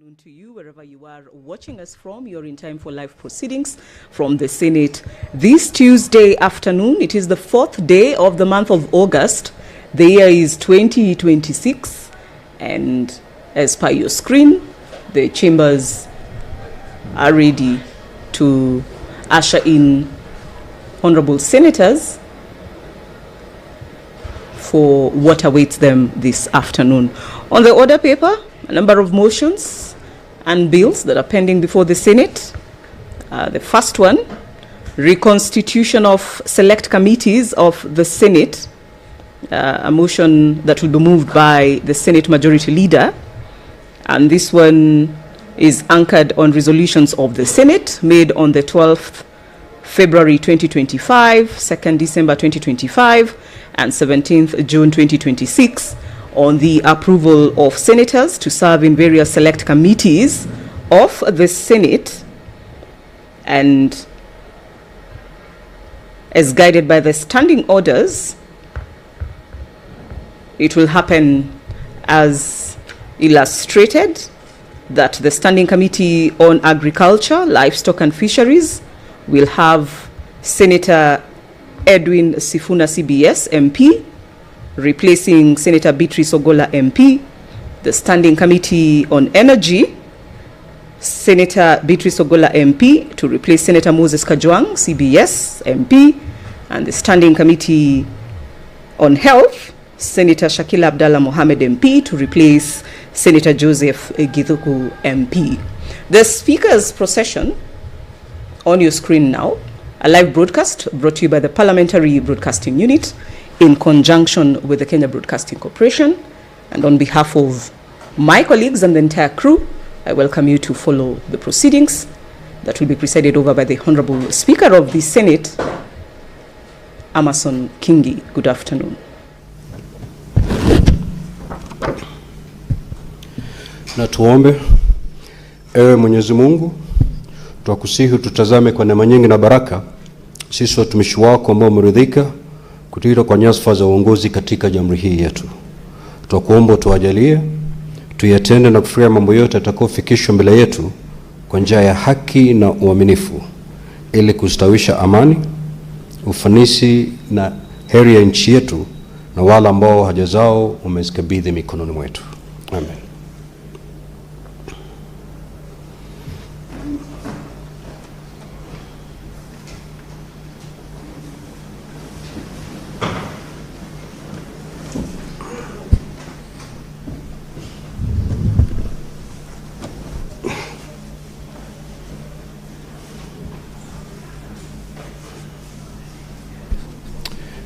afternoon to you, wherever you are watching us from. You're in time for live proceedings from the Senate. This Tuesday afternoon, it is the 4th day of the month of August. The year is 2026. And as per your screen, the chambers are ready to usher in honorable senators for what awaits them this afternoon. On the order paper, a number of motions and bills that are pending before the Senate. The first one, reconstitution of select committees of the Senate, a motion that will be moved by the Senate Majority Leader. And this one is anchored on resolutions of the Senate made on the 12th February 2025, 2nd December 2025, and 17th June 2026 on the approval of senators to serve in various select committees of the Senate, and as guided by the standing orders, it will happen as illustrated that the Standing Committee on Agriculture, Livestock and Fisheries will have Senator Edwin Sifuna CBS MP, replacing Senator Beatrice Ogola MP. The Standing Committee on Energy, Senator Beatrice Ogola MP to replace Senator Moses Kajwang CBS MP. And the Standing Committee on Health, Senator Shakila Abdallah Mohammed MP to replace Senator Joseph Githuku MP. The Speaker's procession on your screen now, a live broadcast brought to you by the Parliamentary Broadcasting Unit in conjunction with the Kenya Broadcasting Corporation. And on behalf of my colleagues and the entire crew, I welcome you to follow the proceedings that will be presided over by the Honorable Speaker of the Senate, Amason Kingi. Good afternoon. Na tuombe. Ewe Mwenyezi Mungu, twakusihi tutazame kwa neema nyingi na baraka sisi watumishi wako ambao umeridhika kutita kwa nyadhifa za uongozi katika jamhuri hii yetu. Twakuomba tuwajalie tuyatende na kufurahia mambo yote yatakayofikishwa mbele yetu kwa njia ya haki na uaminifu, ili kustawisha amani, ufanisi na heri ya nchi yetu na wale ambao haja zao umezikabidhi mikononi mwetu. Amen.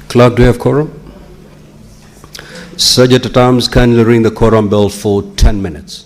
Clerk, do you have quorum? Sergeant at Arms, kindly ring the quorum bell for 10 minutes.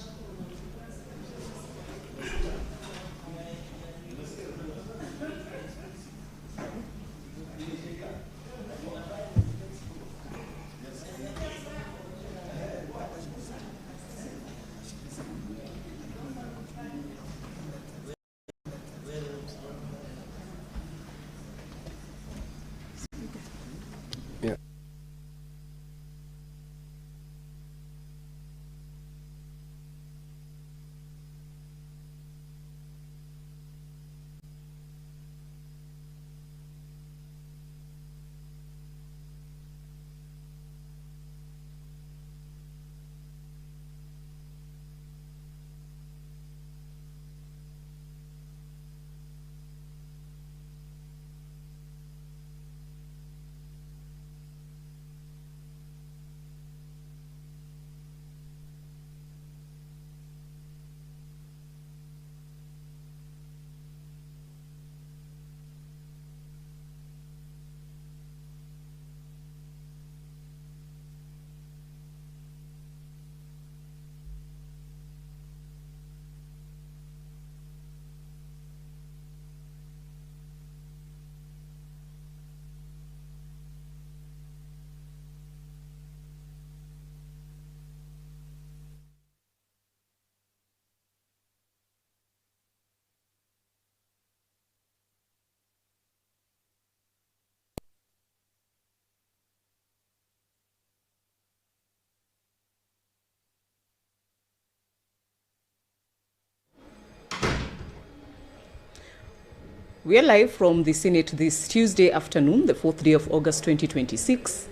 We are live from the Senate this Tuesday afternoon, the 4th day of August 2026.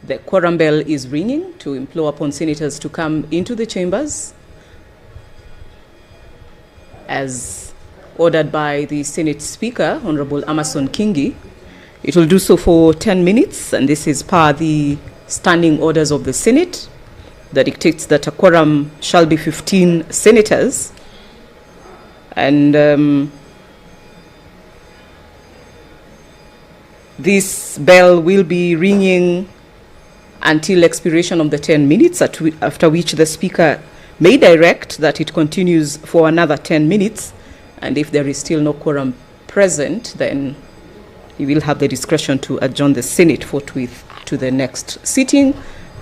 The quorum bell is ringing to implore upon senators to come into the chambers as ordered by the Senate Speaker, Honorable Amason Kingi. It will do so for 10 minutes, and this is per the standing orders of the Senate that dictates that a quorum shall be 15 senators. And this bell will be ringing until expiration of the 10 minutes, after which the Speaker may direct that it continues for another 10 minutes. And if there is still no quorum present, then he will have the discretion to adjourn the Senate forthwith to the next sitting,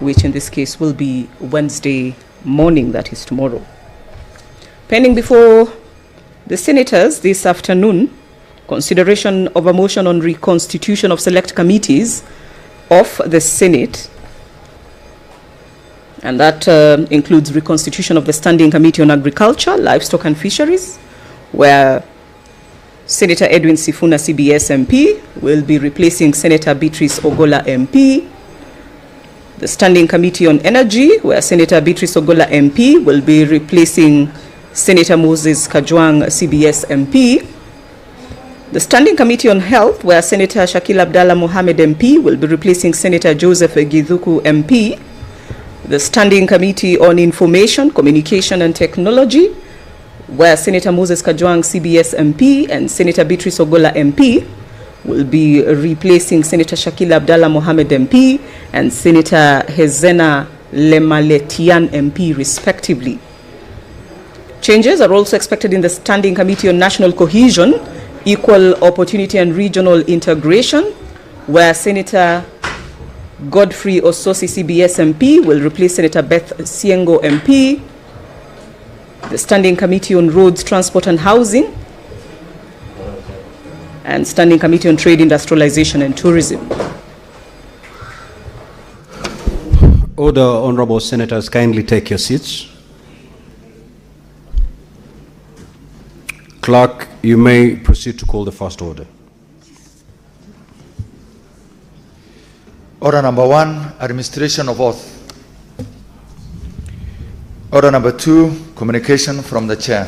which in this case will be Wednesday morning, that is tomorrow. Pending before the senators this afternoon, consideration of a motion on reconstitution of select committees of the Senate, and that includes reconstitution of the Standing Committee on Agriculture, Livestock and Fisheries, where Senator Edwin Sifuna CBS MP will be replacing Senator Beatrice Ogola MP. The Standing Committee on Energy, where Senator Beatrice Ogola MP will be replacing Senator Moses Kajwang CBS MP. The Standing Committee on Health, where Senator Shakil Abdallah Mohamed MP will be replacing Senator Joseph Githuku MP. The Standing Committee on Information, Communication and Technology, where Senator Moses Kajwang CBS MP and Senator Beatrice Ogola MP will be replacing Senator Shakil Abdallah Mohamed MP and Senator Hezena Lemaletian MP respectively. Changes are also expected in the Standing Committee on National Cohesion, Equal Opportunity and Regional Integration, where Senator Godfrey Ososi CBS MP will replace Senator Beth Siengo MP. The Standing Committee on Roads, Transport and Housing, and Standing Committee on Trade, Industrialization and Tourism. Order, honorable senators, kindly take your seats. Clerk, you may proceed to call the first order. Order number 1, administration of oath. Order number 2, communication from the chair.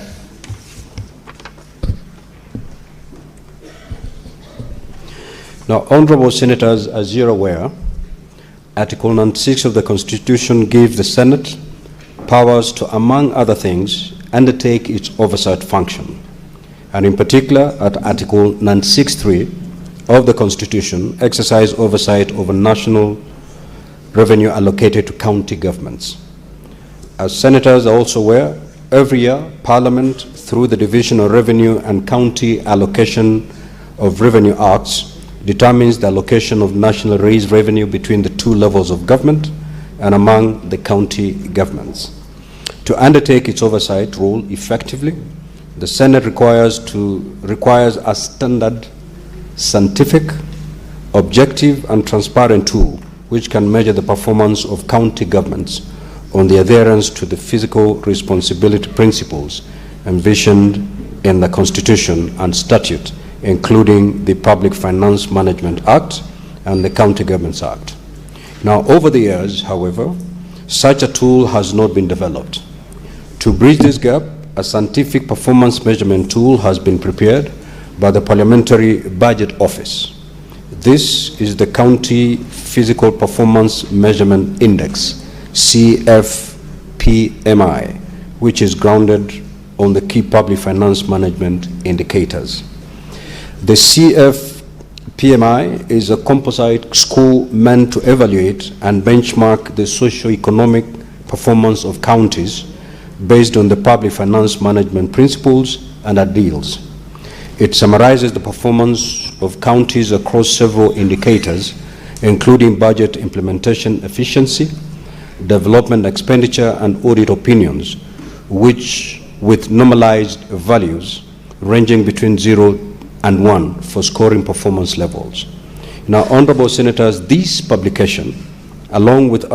Now, honorable senators, as you're aware, Article 96 of the Constitution gives the Senate powers to, among other things, undertake its oversight function. And in particular, at Article 96(3) of the Constitution, exercise oversight over national revenue allocated to county governments. As senators are also aware, every year, Parliament, through the Division of Revenue and County Allocation of Revenue Acts, determines the allocation of national raised revenue between the two levels of government and among the county governments. To undertake its oversight role effectively, the Senate requires a standard, scientific, objective, and transparent tool which can measure the performance of county governments on the adherence to the fiscal responsibility principles envisioned in the Constitution and statute, including the Public Finance Management Act and the County Governments Act. Now, over the years, however, such a tool has not been developed. To bridge this gap, a scientific performance measurement tool has been prepared by the Parliamentary Budget Office. This is the County Physical Performance Measurement Index, CFPMI, which is grounded on the key public finance management indicators. The CFPMI is a composite score meant to evaluate and benchmark the socio-economic performance of counties based on the public finance management principles and ideals. It summarizes the performance of counties across several indicators, including budget implementation efficiency, development expenditure, and audit opinions, which with normalized values ranging between 0 and 1 for scoring performance levels. Now, honorable senators, this publication, along with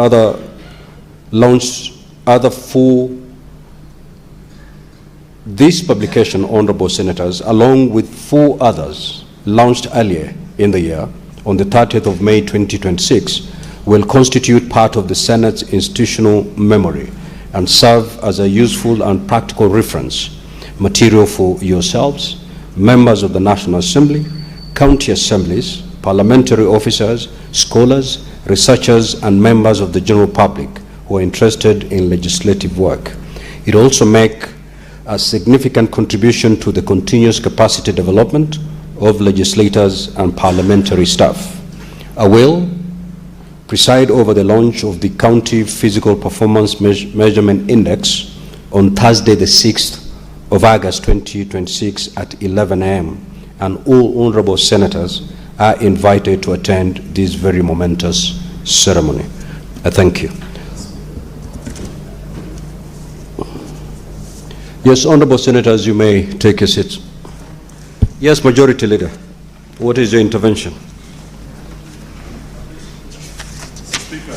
This publication, Honorable Senators, along with 4 others launched earlier in the year, on the 30th of May 2026, will constitute part of the Senate's institutional memory and serve as a useful and practical reference material for yourselves, members of the National Assembly, county assemblies, parliamentary officers, scholars, researchers, and members of the general public who are interested in legislative work. It also makes a significant contribution to the continuous capacity development of legislators and parliamentary staff. I will preside over the launch of the County Physical Performance Measurement Index on Thursday, the 6th of August 2026 at 11 a.m. and all honorable senators are invited to attend this very momentous ceremony. I thank you. Yes, honorable senators, you may take your seats. Yes, Majority Leader, what is your intervention? Speaker,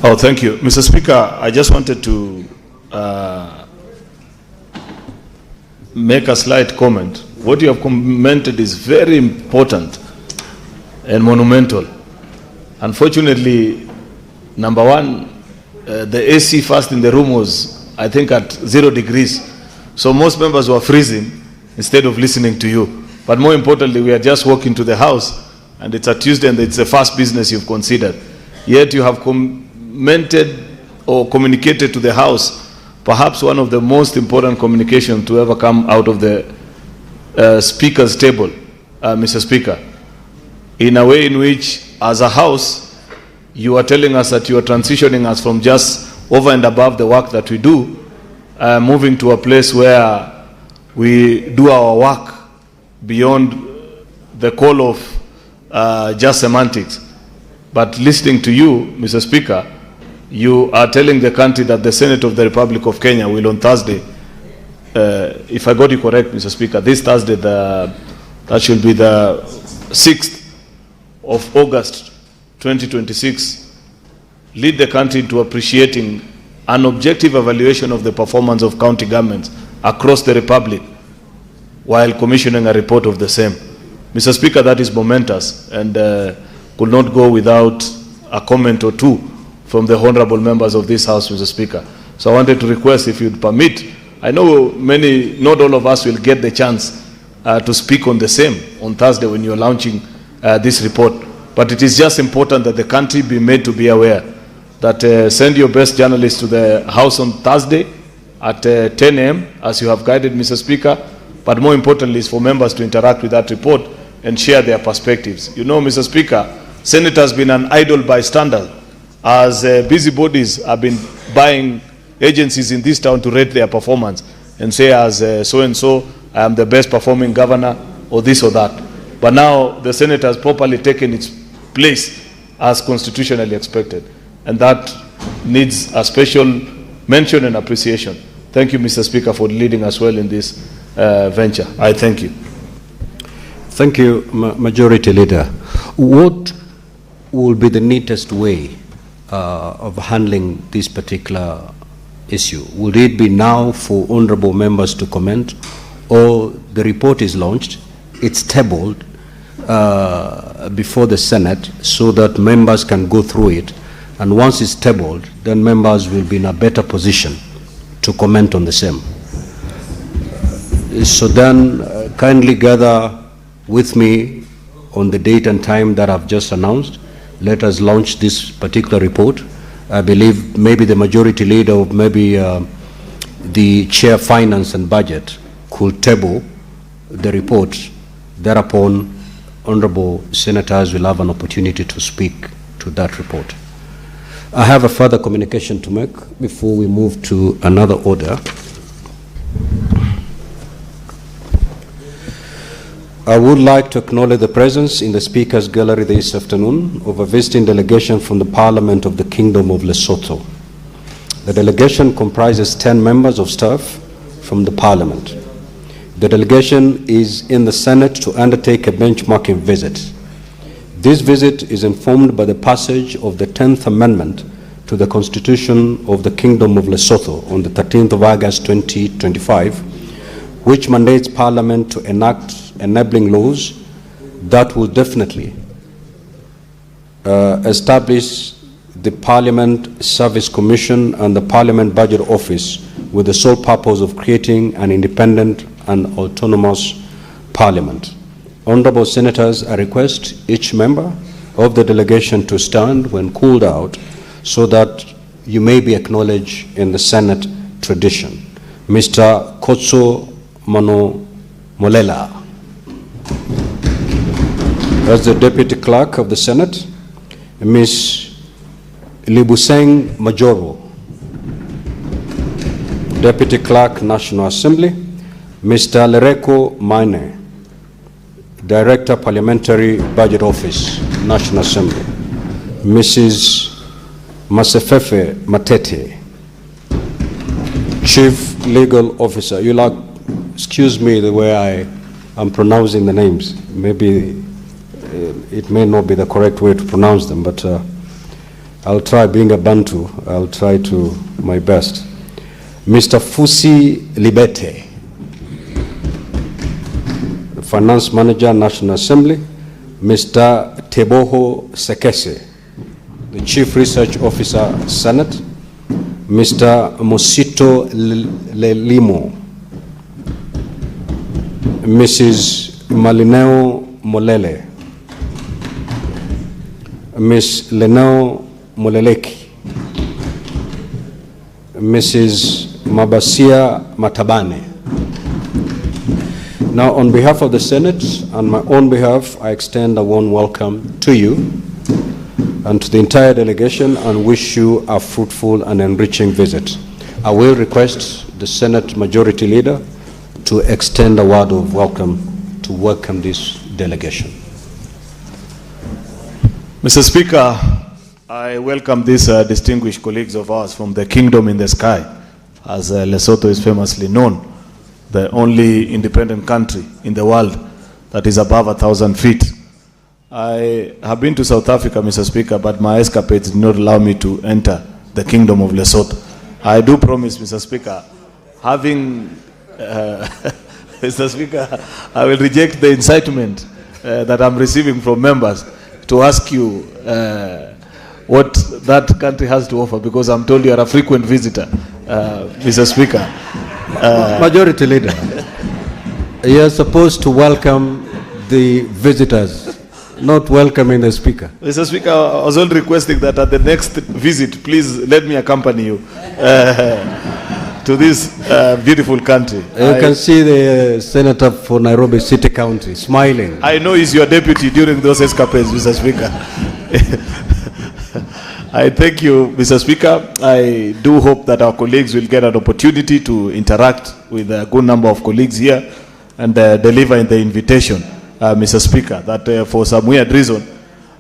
oh, thank you. Mr. Speaker, I just wanted to make a slight comment. What you have commented is very important and monumental. Unfortunately, number one, the AC first in the room was, I think, at 0 degrees. So most members were freezing instead of listening to you. But more importantly, we are just walking to the house, and it's a Tuesday, and it's the first business you've considered. Yet you have commented or communicated to the House perhaps one of the most important communication to ever come out of the Speaker's table, Mr. Speaker, in a way in which, as a House, you are telling us that you are transitioning us from just over and above the work that we do, moving to a place where we do our work beyond the call of just semantics. But listening to you, Mr. Speaker, you are telling the country that the Senate of the Republic of Kenya will on Thursday, if I got you correct, Mr. Speaker, this Thursday, that should be the 6th of August 2026, lead the country into appreciating an objective evaluation of the performance of county governments across the Republic while commissioning a report of the same. Mr. Speaker, that is momentous and could not go without a comment or two from the honorable members of this House, Mr. Speaker. So I wanted to request, if you'd permit, I know not all of us will get the chance to speak on the same on Thursday when you're launching this report, but it is just important that the country be made to be aware that send your best journalists to the House on Thursday at 10 a.m. as you have guided, Mr. Speaker, but more importantly is for members to interact with that report and share their perspectives. You know, Mr. Speaker, Senate has been an idle bystander as busybodies have been buying agencies in this town to rate their performance and say as so-and-so, I am the best performing governor or this or that. But now the Senate has properly taken its place as constitutionally expected. And that needs a special mention and appreciation. Thank you, Mr. Speaker, for leading us well in this venture. I thank you. Thank you, Majority Leader. What will be the neatest way of handling this particular issue? Will it be now for honorable members to comment, or the report is launched, it's tabled before the Senate so that members can go through it, and once it's tabled, then members will be in a better position to comment on the same? So then kindly gather with me on the date and time that I've just announced. Let us launch this particular report. I believe maybe the Majority Leader or maybe the Chair Finance and Budget could table the report. Thereupon, honorable senators will have an opportunity to speak to that report. I have a further communication to make before we move to another order. I would like to acknowledge the presence in the Speaker's Gallery this afternoon of a visiting delegation from the Parliament of the Kingdom of Lesotho. The delegation comprises 10 members of staff from the Parliament. The delegation is in the Senate to undertake a benchmarking visit. This visit is informed by the passage of the 10th Amendment to the Constitution of the Kingdom of Lesotho on the 13th of August 2025, which mandates Parliament to enact enabling laws that will definitely establish the Parliament Service Commission and the Parliament Budget Office with the sole purpose of creating an independent and autonomous Parliament. Honorable Senators, I request each member of the delegation to stand when called out so that you may be acknowledged in the Senate tradition. Mr. Kotso Mano Molela. As the Deputy Clerk of the Senate, Ms. Libuseng Majoro. Deputy Clerk, National Assembly, Mr. Lereko Maine. Director, Parliamentary Budget Office, National Assembly, Mrs. Masefefe Matete, Chief Legal Officer. You'll excuse me the way I am pronouncing the names. Maybe it may not be the correct way to pronounce them, but I'll try. Being a Bantu, I'll try to my best. Mr. Fusi Libete, Finance Manager, National Assembly, Mr. Teboho Sekese, the Chief Research Officer, Senate, Mr. Mosito Lelimo, Mrs. Malineo Molele, Ms. Leneo Moleleki, Mrs. Mabasia Matabane. Now, on behalf of the Senate and my own behalf, I extend a warm welcome to you and to the entire delegation and wish you a fruitful and enriching visit. I will request the Senate Majority Leader to extend a word of welcome to welcome this delegation. Mr. Speaker, I welcome these distinguished colleagues of ours from the Kingdom in the Sky, as Lesotho is famously known, the only independent country in the world that is above 1,000 feet. I have been to South Africa, Mr. Speaker, but my escapades did not allow me to enter the Kingdom of Lesotho. I do promise, Mr. Speaker, having, Mr. Speaker, I will reject the incitement that I'm receiving from members to ask you what that country has to offer, because I'm told you are a frequent visitor, Mr. Speaker. Majority Leader, you're supposed to welcome the visitors, not welcoming the Speaker. Mr. Speaker, I was only requesting that at the next visit, please let me accompany you to this beautiful country. You can see the Senator for Nairobi City County smiling. I know he's your deputy during those escapades, Mr. Speaker. I thank you, Mr. Speaker. I do hope that our colleagues will get an opportunity to interact with a good number of colleagues here and deliver in the invitation, Mr. Speaker, that for some weird reason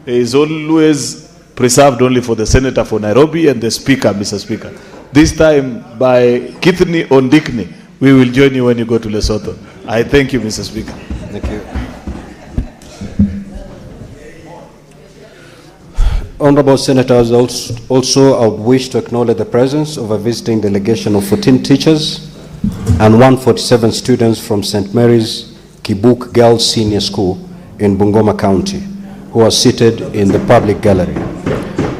is always preserved only for the Senator for Nairobi and the Speaker, Mr. Speaker. This time, by Kithni Ondikni, we will join you when you go to Lesotho. I thank you, Mr. Speaker. Thank you. Honorable Senators, also I would wish to acknowledge the presence of a visiting delegation of 14 teachers and 147 students from St. Mary's Kibuk Girls Senior School in Bungoma County, who are seated in the public gallery.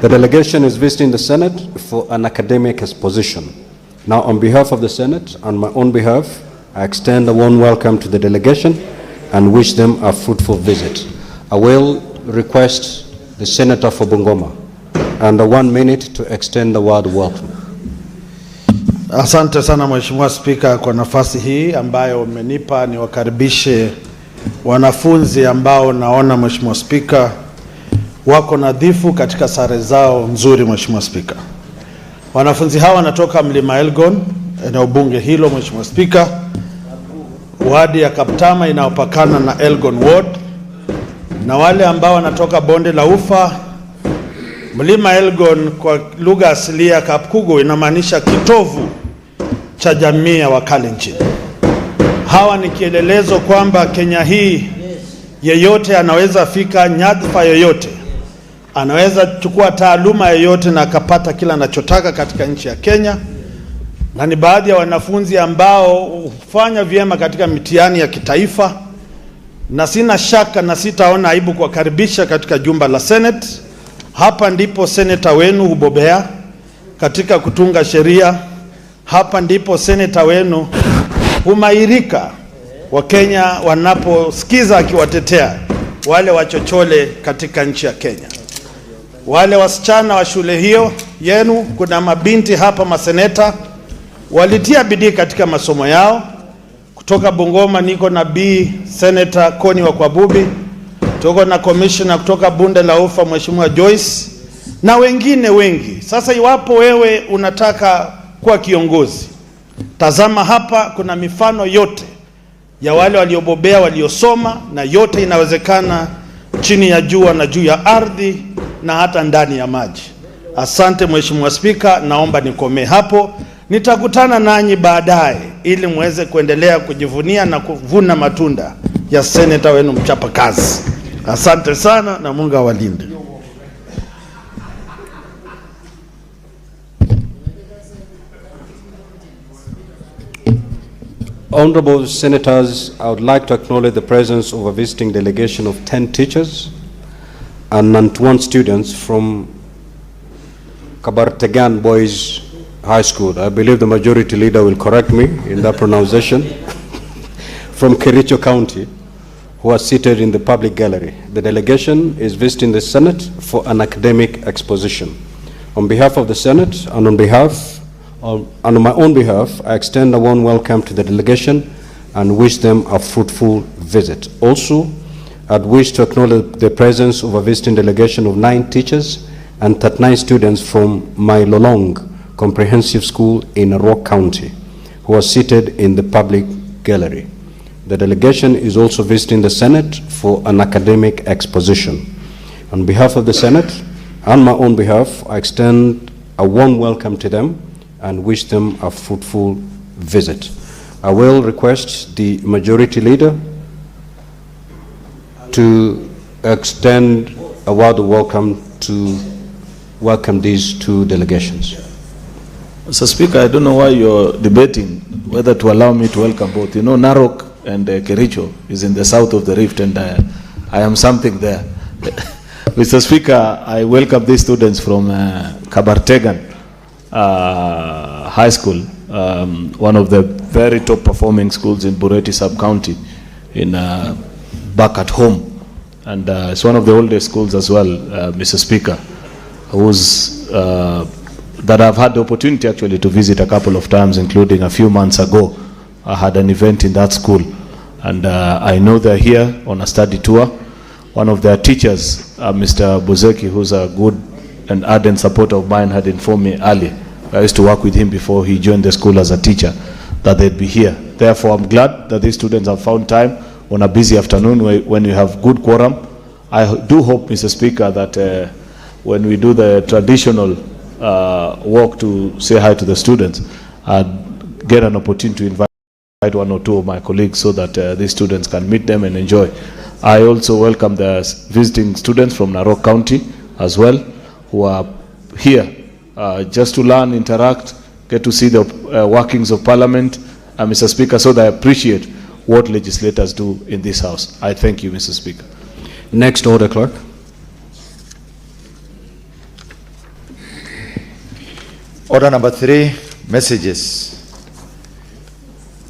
The delegation is visiting the Senate for an academic exposition. Now, on behalf of the Senate and my own behalf, I extend a warm welcome to the delegation and wish them a fruitful visit. I will request the Senator for Bungoma and 1 minute to extend the word welcome. Asante sana Mheshimiwa Spika kwa nafasi hii ambayo umenipa niwakaribishe wanafunzi ambao naona Mheshimiwa Spika wako nadhifu katika sare zao nzuri. Mheshimiwa Spika, wanafunzi hawa wanatoka Mlima Elgon, eneo bunge hilo Mheshimiwa Spika, wadi ya Kaptama inayopakana na Elgon Ward, na wale ambao wanatoka bonde la Ufa. Mlima Elgon kwa lugha asilia Kapkugo inamaanisha kitovu cha jamii ya Wakalenjin. Hawa ni kielelezo kwamba Kenya hii yeyote anaweza fika nyadhifa yoyote, anaweza chukua taaluma yoyote na akapata kila anachotaka katika nchi ya Kenya. Na ni baadhi ya wanafunzi ambao hufanya vyema katika mitihani ya kitaifa, na sina shaka na sitaona aibu kuwakaribisha katika jumba la Senate. Hapa ndipo seneta wenu hubobea katika kutunga sheria. Hapa ndipo seneta wenu humairika wa Kenya wanaposikiza akiwatetea wale wachochole katika nchi ya Kenya. Wale wasichana wa shule hiyo yenu, kuna mabinti hapa maseneta walitia bidii katika masomo yao. Kutoka Bungoma niko na Senator Koni wa Kwabubi, tuko na commissioner kutoka Bunde la Ufa Mheshimiwa Joyce na wengine wengi. Sasa iwapo wewe unataka kuwa kiongozi, tazama hapa kuna mifano yote ya wale waliobobea, waliosoma, na yote inawezekana chini ya jua na juu ya ardhi na hata ndani ya maji. Asante Mheshimiwa Spika, naomba nikomee hapo. Nitakutana nanyi baadaye ili muweze kuendelea kujivunia na kuvuna matunda ya seneta wenu mchapa kazi. Asante sana na Mungu awalinde. Honorable Senators, I would like to acknowledge the presence of a visiting delegation of 10 teachers and 91 students from Kabartegan Boys High School. I believe the majority leader will correct me in that pronunciation. From Kericho County, who are seated in the public gallery. The delegation is visiting the Senate for an academic exposition. On behalf of the Senate and on my own behalf, I extend a warm welcome to the delegation and wish them a fruitful visit. Also, I'd wish to acknowledge the presence of a visiting delegation of 9 teachers and 39 students from my Lolong Comprehensive School in Rock County, who are seated in the public gallery. The delegation is also visiting the Senate for an academic exposition. On behalf of the Senate and my own behalf, I extend a warm welcome to them and wish them a fruitful visit. I will request the majority leader to extend a word of welcome to welcome these 2 delegations. Mr. Speaker, I don't know why you're debating whether to allow me to welcome both. You know, Narok and Kericho is in the south of the rift, and I am something there. Mr. Speaker, I welcome these students from Kabartegan High School, one of the very top performing schools in Bureti sub-county, in back at home. And it's one of the oldest schools as well, Mr. Speaker, who's that I've had the opportunity actually to visit a couple of times, including a few months ago. I had an event in that school, and I know they're here on a study tour. One of their teachers, Mr. Buzeki, who's a good and ardent supporter of mine, had informed me earlier. I used to work with him before he joined the school as a teacher, that they'd be here. Therefore, I'm glad that these students have found time on a busy afternoon when you have good quorum. I do hope, Mr. Speaker, that when we do the traditional walk to say hi to the students, I'd get an opportunity to invite 1 or 2 of my colleagues so that these students can meet them and enjoy. I also welcome the visiting students from Narok County as well, who are here just to learn, interact, get to see the workings of Parliament, Mr. Speaker, so that I appreciate what legislators do in this House. I thank you, Mr. Speaker. Next order, Clerk. Order number 3, messages.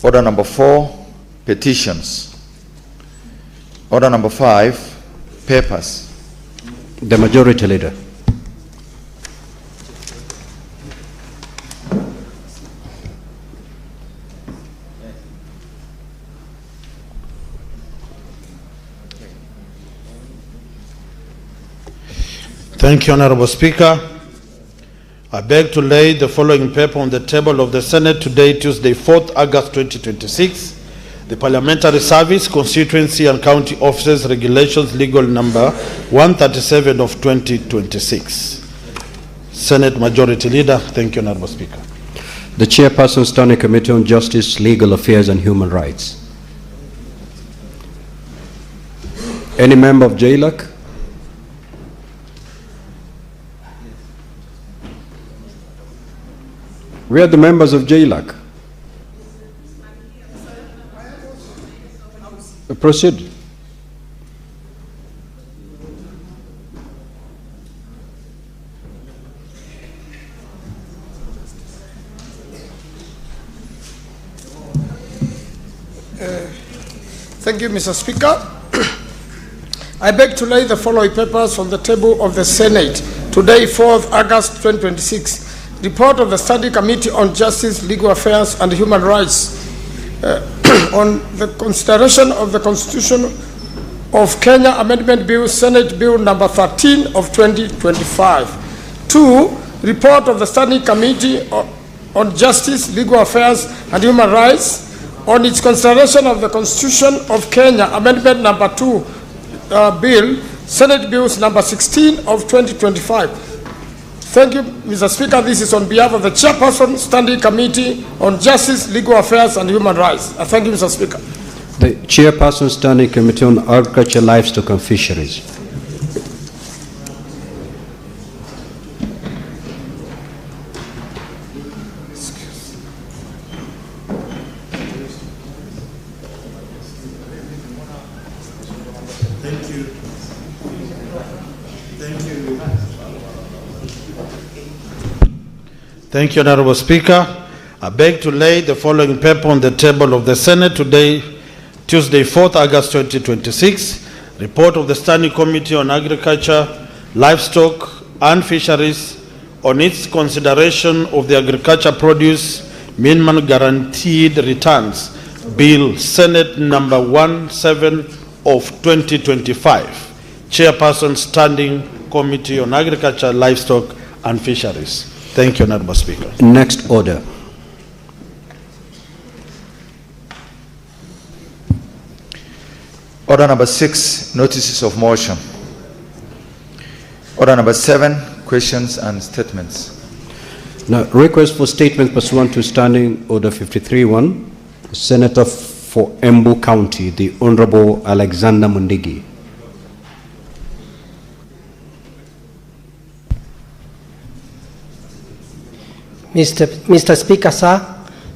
Order number 4, petitions. Order number 5, papers. The majority leader. Thank you, Honorable Speaker. I beg to lay the following paper on the table of the Senate today, Tuesday, 4th August 2026. The Parliamentary Service, Constituency and County Offices Regulations, Legal Number 137 of 2026. Senate Majority Leader. Thank you, Honorable Speaker. The Chairperson, Standing Committee on Justice, Legal Affairs and Human Rights. Any member of JLAC? Where are the members of JLAC? Proceed. Thank you, Mr. Speaker. I beg to lay the following papers on the table of the Senate today, 4th August 2026. Report of the Standing Committee on Justice, Legal Affairs and Human Rights on the consideration of the Constitution of Kenya Amendment Bill, Senate Bill number 13 of 2025. 2. Report of the Standing Committee on Justice, Legal Affairs and Human Rights on its consideration of the Constitution of Kenya Amendment number 2 Bill, Senate Bills number 16 of 2025. Thank you, Mr. Speaker. This is on behalf of the Chairperson, Standing Committee on Justice, Legal Affairs and Human Rights. Thank you, Mr. Speaker. The Chairperson, Standing Committee on Agriculture, Livestock and Fisheries. Thank you, Honorable Speaker. I beg to lay the following paper on the table of the Senate today, Tuesday, 4th August 2026. Report of the Standing Committee on Agriculture, Livestock and Fisheries on its consideration of the Agriculture Produce Minimum Guaranteed Returns Bill, Senate number 17 of 2025. Chairperson, Standing Committee on Agriculture, Livestock and Fisheries. Thank you, Honorable Speaker. Next order. Order number 6, notices of motion. Order number 7, questions and statements. Now, request for statement pursuant to Standing Order 53-1, Senator for Embu County, the Honorable Alexander Mundigi. Mr. Speaker, sir,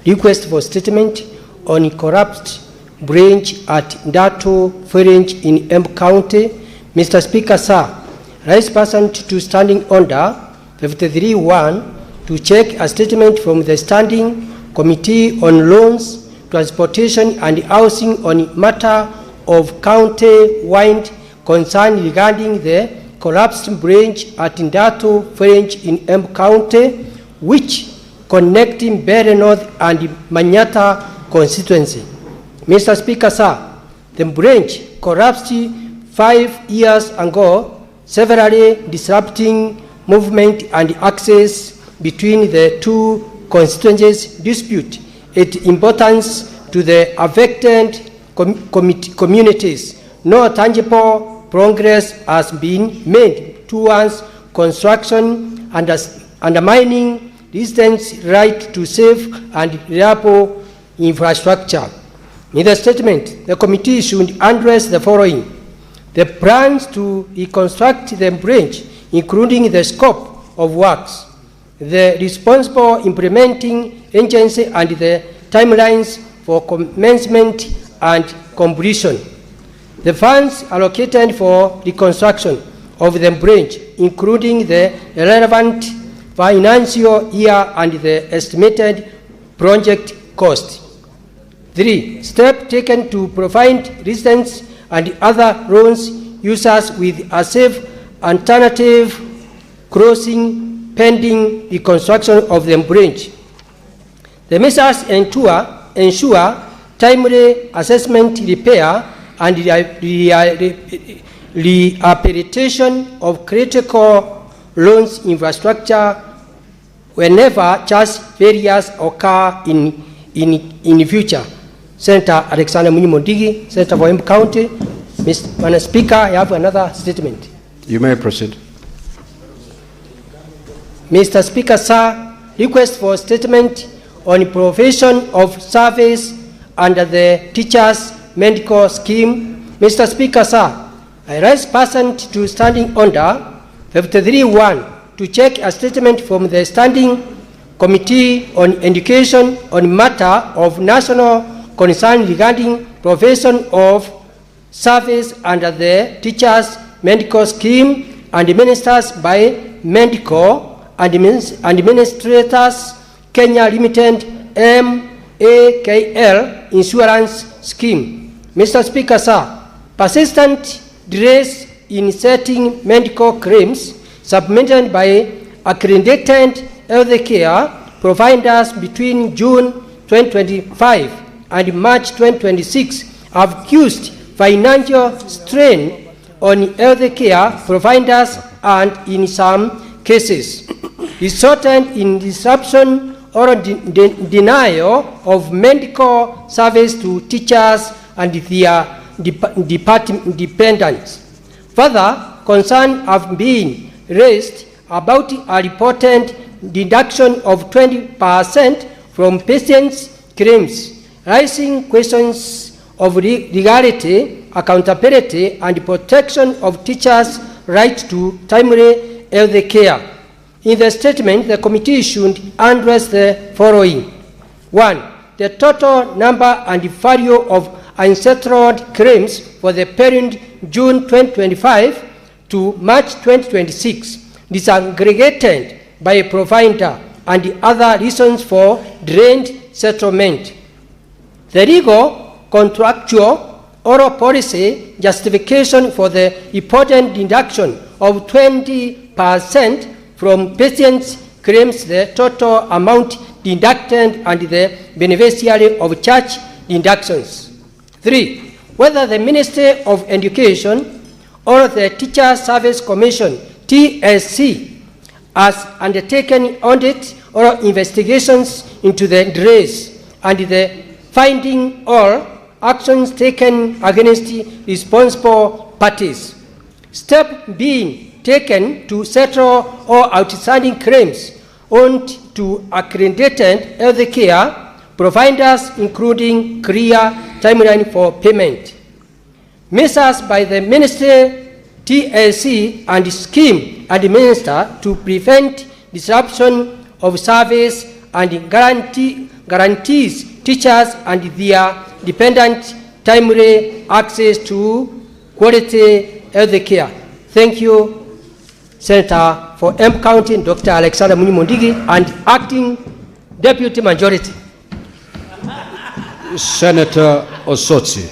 request for statement on corrupt branch at Dato Range in Embu County. Mr. Speaker, sir, rise person to Standing Order 53-1 to check a statement from the Standing Committee on Loans, Transportation and Housing on matter of county-wide concern regarding the collapsed branch at Dato Range in Embu County, which connecting Bere North and Manyata constituency. Mr. Speaker, sir, the branch collapsed 5 years ago, severely disrupting movement and access between the two constituencies. Dispute its importance to the affected communities. No tangible progress has been made towards construction, undermining residents' right to safe and reliable infrastructure. In the statement, the committee should address the following: the plans to reconstruct the branch, including the scope of works, the responsible implementing agency and the timelines for commencement and completion, the funds allocated for reconstruction of the branch, including the relevant financial year and the estimated project cost. 3. Steps taken to provide residents and other road users with a safe alternative crossing pending reconstruction of the branch. The measures ensure timely assessment, repair, and rehabilitation of critical roads infrastructure whenever just failures occur in the future. Senator Alexander Mundigi, Senator for Embu County. Mr. Speaker, I have another statement. You may proceed. Mr. Speaker, sir, request for statement on provision of service under the Teachers Medical Scheme. Mr. Speaker, sir, I rise pursuant to Standing Order 53-1 to check a statement from the Standing Committee on Education on matter of national concern regarding provision of service under the Teachers Medical Scheme and administered by Medical Administrators Kenya Limited MAKL Insurance Scheme. Mr. Speaker, sir, persistent delays in setting medical claims submitted by accredited healthcare providers between June 2025 and March 2026 have caused financial strain on healthcare providers and, in some cases, resulted in disruption or denial of medical service to teachers and their dependents. Further, concerns have been raised about a reported deduction of 20% from patients' claims, raising questions of legality, accountability, and protection of teachers' right to timely health care. In the statement, the committee should address the following. 1. The total number and value of unsettled claims for the period June 2025 to March 2026, disaggregated by a provider, and the other reasons for delayed settlement. The legal, contractual, or policy justification for the reported deduction of 20% from patients' claims, the total amount deducted, and the beneficiary of such deductions. 3. Whether the Ministry of Education or the Teacher Service Commission, TSC, has undertaken audit or investigations into the delays and the finding or actions taken against responsible parties. Steps being taken to settle all outstanding claims on to accredited healthcare providers, including clear timeline for payment. Measures by the Ministry, TSC, and scheme administered to prevent disruption of service and guarantees teachers and their dependents timely access to quality health care. Thank you, Senator for M County, Dr. Alexander Munimondigi, and Acting Deputy Majority. Senator Osotsi.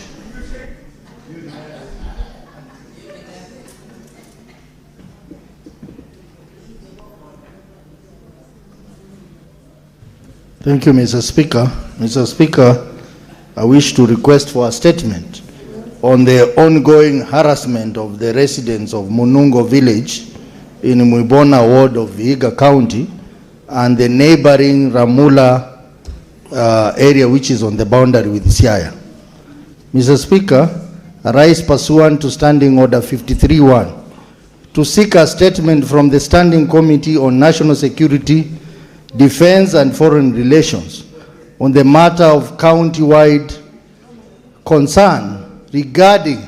Thank you, Mr. Speaker. Mr. Speaker, I wish to request for a statement on the ongoing harassment of the residents of Munungo Village in Mwibona Ward of Vihiga County and the neighboring Ramula area, which is on the boundary with Siaya. Mr. Speaker, I rise pursuant to Standing Order 53-1 to seek a statement from the Standing Committee on National Security, Defense and Foreign Relations on the matter of county-wide concern regarding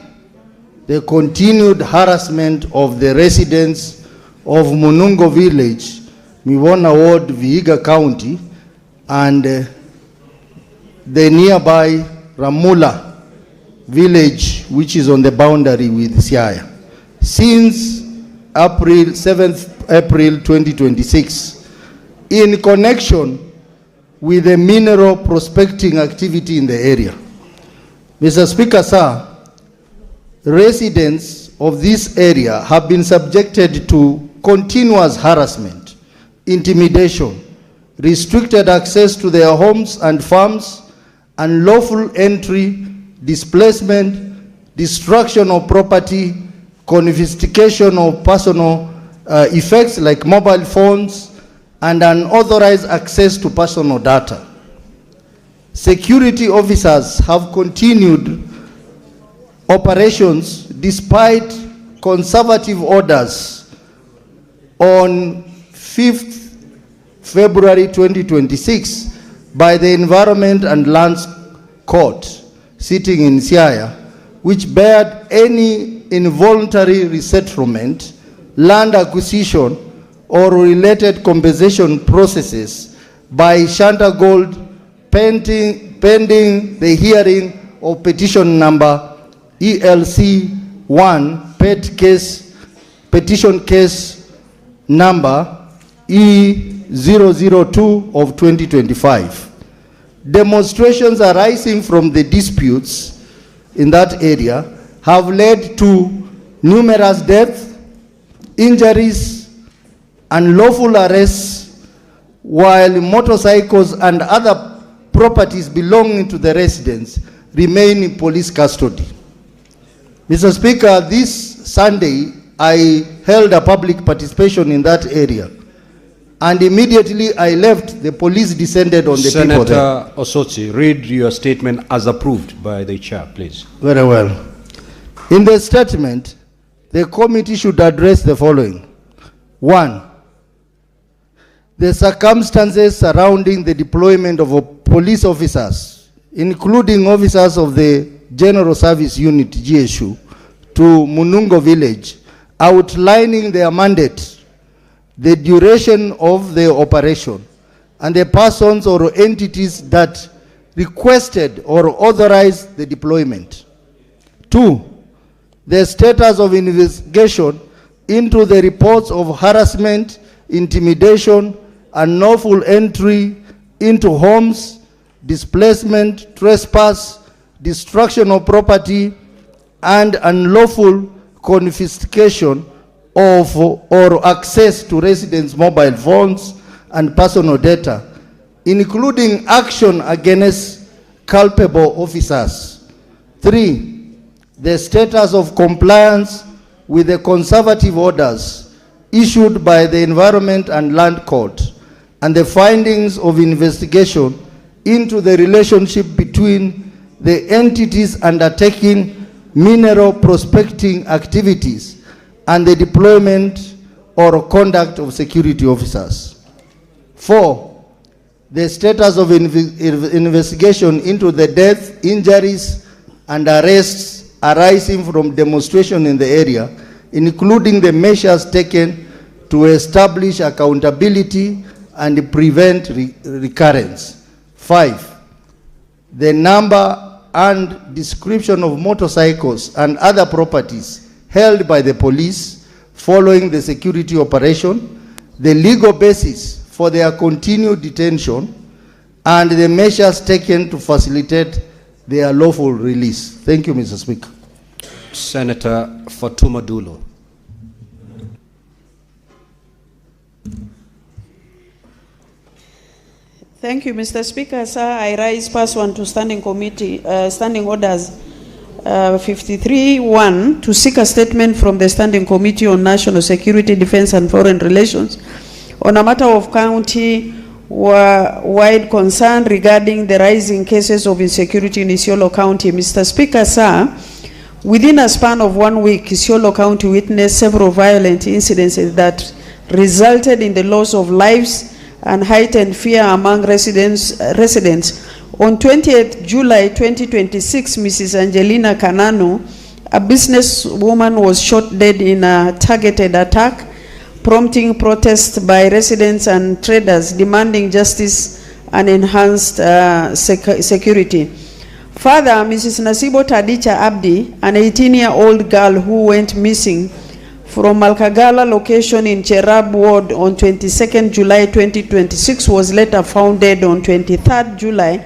the continued harassment of the residents of Munungo Village, Miwona Ward, Vihiga County, and the nearby Ramula Village, which is on the boundary with Siaya, since 7th April 2026, in connection with the mineral prospecting activity in the area. Mr. Speaker, sir, residents of this area have been subjected to continuous harassment, intimidation, restricted access to their homes and farms, unlawful entry, displacement, destruction of property, confiscation of personal effects like mobile phones, and unauthorized access to personal data. Security officers have continued operations despite conservative orders on 5th February 2026 by the Environment and Lands Court sitting in Siaya, which barred any involuntary resettlement, land acquisition, or related compensation processes by Shanta Gold pending the hearing of petition number ELC 1 petition case number E002 of 2025. Demonstrations arising from the disputes in that area have led to numerous deaths, injuries, unlawful arrests, while motorcycles and other properties belonging to the residents remain in police custody. Mr. Speaker, this Sunday I held a public participation in that area, and immediately I left, the police descended on the people there. Senator Osotsi, read your statement as approved by the chair, please. Very well. In the statement, the committee should address the following. 1, the circumstances surrounding the deployment of police officers, including officers of the General Service Unit, GSU, to Munungo village, outlining their mandate, the duration of the operation, and the persons or entities that requested or authorized the deployment. 2, the status of investigation into the reports of harassment, intimidation, unlawful entry into homes, displacement, trespass, destruction of property, and unlawful confiscation of or access to residents' mobile phones and personal data, including action against culpable officers. 3, the status of compliance with the conservative orders issued by the Environment and Land Court and the findings of investigation into the relationship between the entities undertaking mineral prospecting activities and the deployment or conduct of security officers. 4, the status of investigation into the death, injuries, and arrests arising from demonstration in the area, including the measures taken to establish accountability and prevent recurrence. 5, the number and description of motorcycles and other properties held by the police following the security operation, the legal basis for their continued detention, and the measures taken to facilitate their lawful release. Thank you, Mr. Speaker. Senator Fatuma Dulo. Thank you, Mr. Speaker. Sir, I rise pursuant to standing committee, standing orders 53-1 to seek a statement from the Standing Committee on National Security, Defense and Foreign Relations on a matter of county-wide concern regarding the rising cases of insecurity in Isiolo County. Mr. Speaker, sir, within a span of 1 week, Isiolo County witnessed several violent incidences that resulted in the loss of lives and heightened fear among residents. On 20th July 2026, Mrs. Angelina Kananu, a businesswoman, was shot dead in a targeted attack, prompting protests by residents and traders demanding justice and enhanced security. Further, Mrs. Nasibo Tadicha Abdi, an 18-year-old girl who went missing from Malkagala location in Cherab Ward on 22nd July 2026, was later found dead on 23rd July.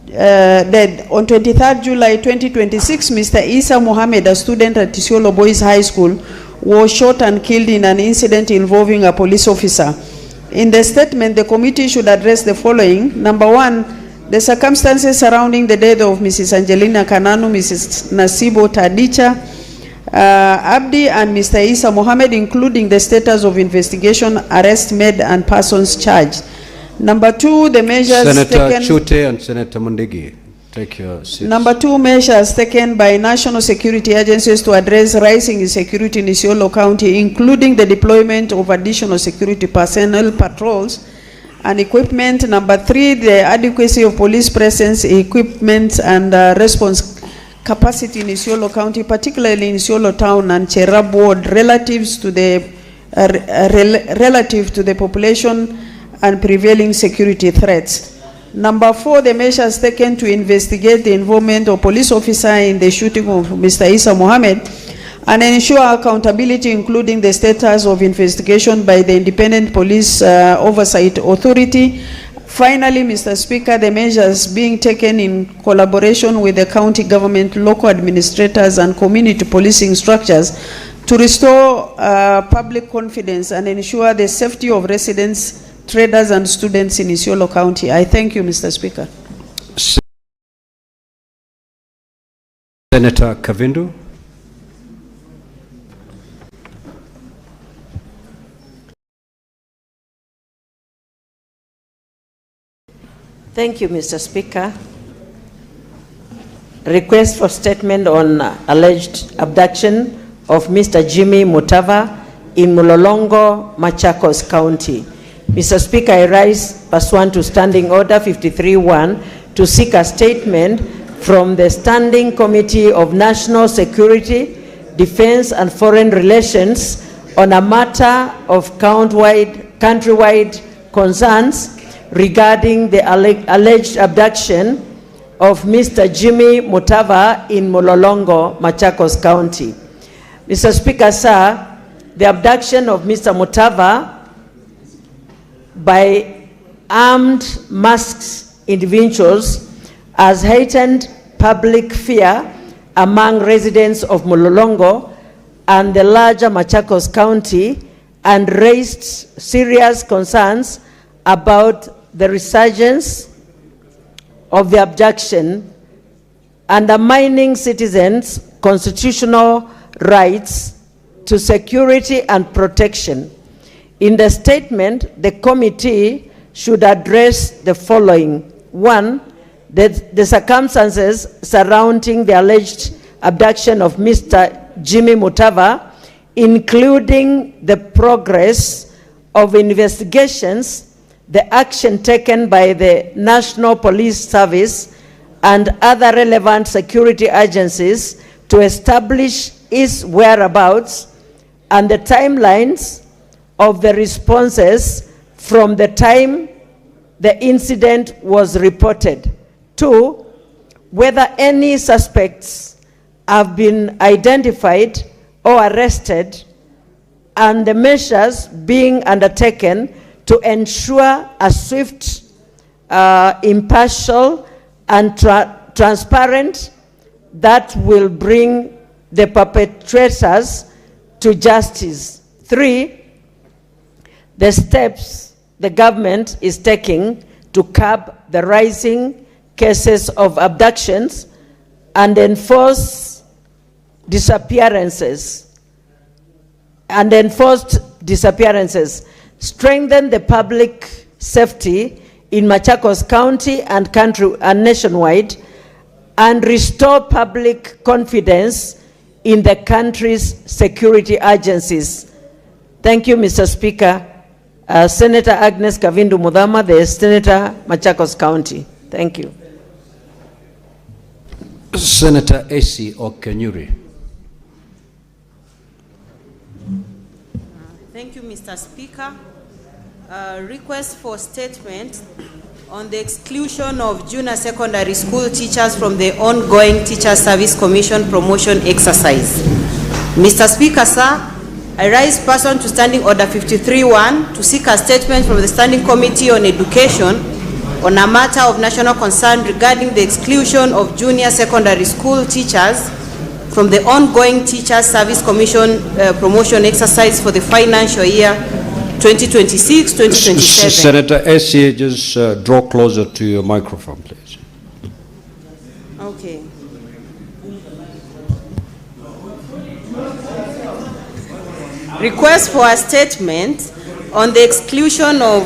On 23rd July 2026, Mr. Isa Mohammed, a student at Isiolo Boys High School, was shot and killed in an incident involving a police officer. In the statement, the committee should address the following. Number 1, the circumstances surrounding the death of Mrs. Angelina Kananu, Mrs. Nasibo Tadicha Abdi, and Mr. Isa Mohammed, including the status of investigation, arrest made, and persons charged. Number 2, the measures Senator taken... Chute and Senator Mundigi, take your seats. Number 2, measures taken by national security agencies to address rising insecurity in Isiolo County, including the deployment of additional security personnel, patrols, and equipment. Number 3, the adequacy of police presence, equipment, and response capacity in Isiolo County, particularly in Isiolo Town and Cherab Ward, relative to the population and prevailing security threats. Number 4, the measures taken to investigate the involvement of police officer in the shooting of Mr. Isa Mohammed and ensure accountability, including the status of investigation by the Independent Police Oversight Authority. Finally, Mr. Speaker, the measures being taken in collaboration with the county government, local administrators, and community policing structures to restore public confidence and ensure the safety of residents, traders, and students in Isiolo County. I thank you, Mr. Speaker. Senator Kavindu. Thank you, Mr. Speaker. Request for statement on alleged abduction of Mr. Jimmy Mutava in Mlolongo, Machakos County. Mr. Speaker, I rise pursuant to Standing Order 53-1 to seek a statement from the Standing Committee of National Security, Defense and Foreign Relations on a matter of countrywide concerns regarding the alleged abduction of Mr. Jimmy Mutava in Mlolongo, Machakos County. Mr. Speaker, sir, the abduction of Mr. Mutava by armed masked individuals has heightened public fear among residents of Mlolongo and the larger Machakos County and raised serious concerns about the resurgence of the abduction, undermining citizens' constitutional rights to security and protection. In the statement, the committee should address the following. 1, the circumstances surrounding the alleged abduction of Mr. Jimmy Mutava, including the progress of investigations, the action taken by the National Police Service and other relevant security agencies to establish his whereabouts, and the timelines of the responses from the time the incident was reported. 2, whether any suspects have been identified or arrested, and the measures being undertaken to ensure a swift, impartial, and transparent that will bring the perpetrators to justice. 3, the steps the government is taking to curb the rising cases of abductions and enforced disappearances, strengthen the public safety in Machakos County and nationwide, and restore public confidence in the country's security agencies. Thank you, Mr. Speaker. Senator Agnes Kavindu Mudhama, the Senator, Machakos County. Thank you. Senator Esi Okenyuri. Thank you, Mr. Speaker. Request for statement on the exclusion of junior secondary school teachers from the ongoing Teacher Service Commission promotion exercise. Mr. Speaker, sir, I rise pursuant to Standing Order 53-1 to seek a statement from the Standing Committee on Education on a matter of national concern regarding the exclusion of junior secondary school teachers from the ongoing Teacher Service Commission promotion exercise for the financial year 2026-2027. Senator Esi, just draw closer to your microphone, please. Okay. Request for a statement on the exclusion of,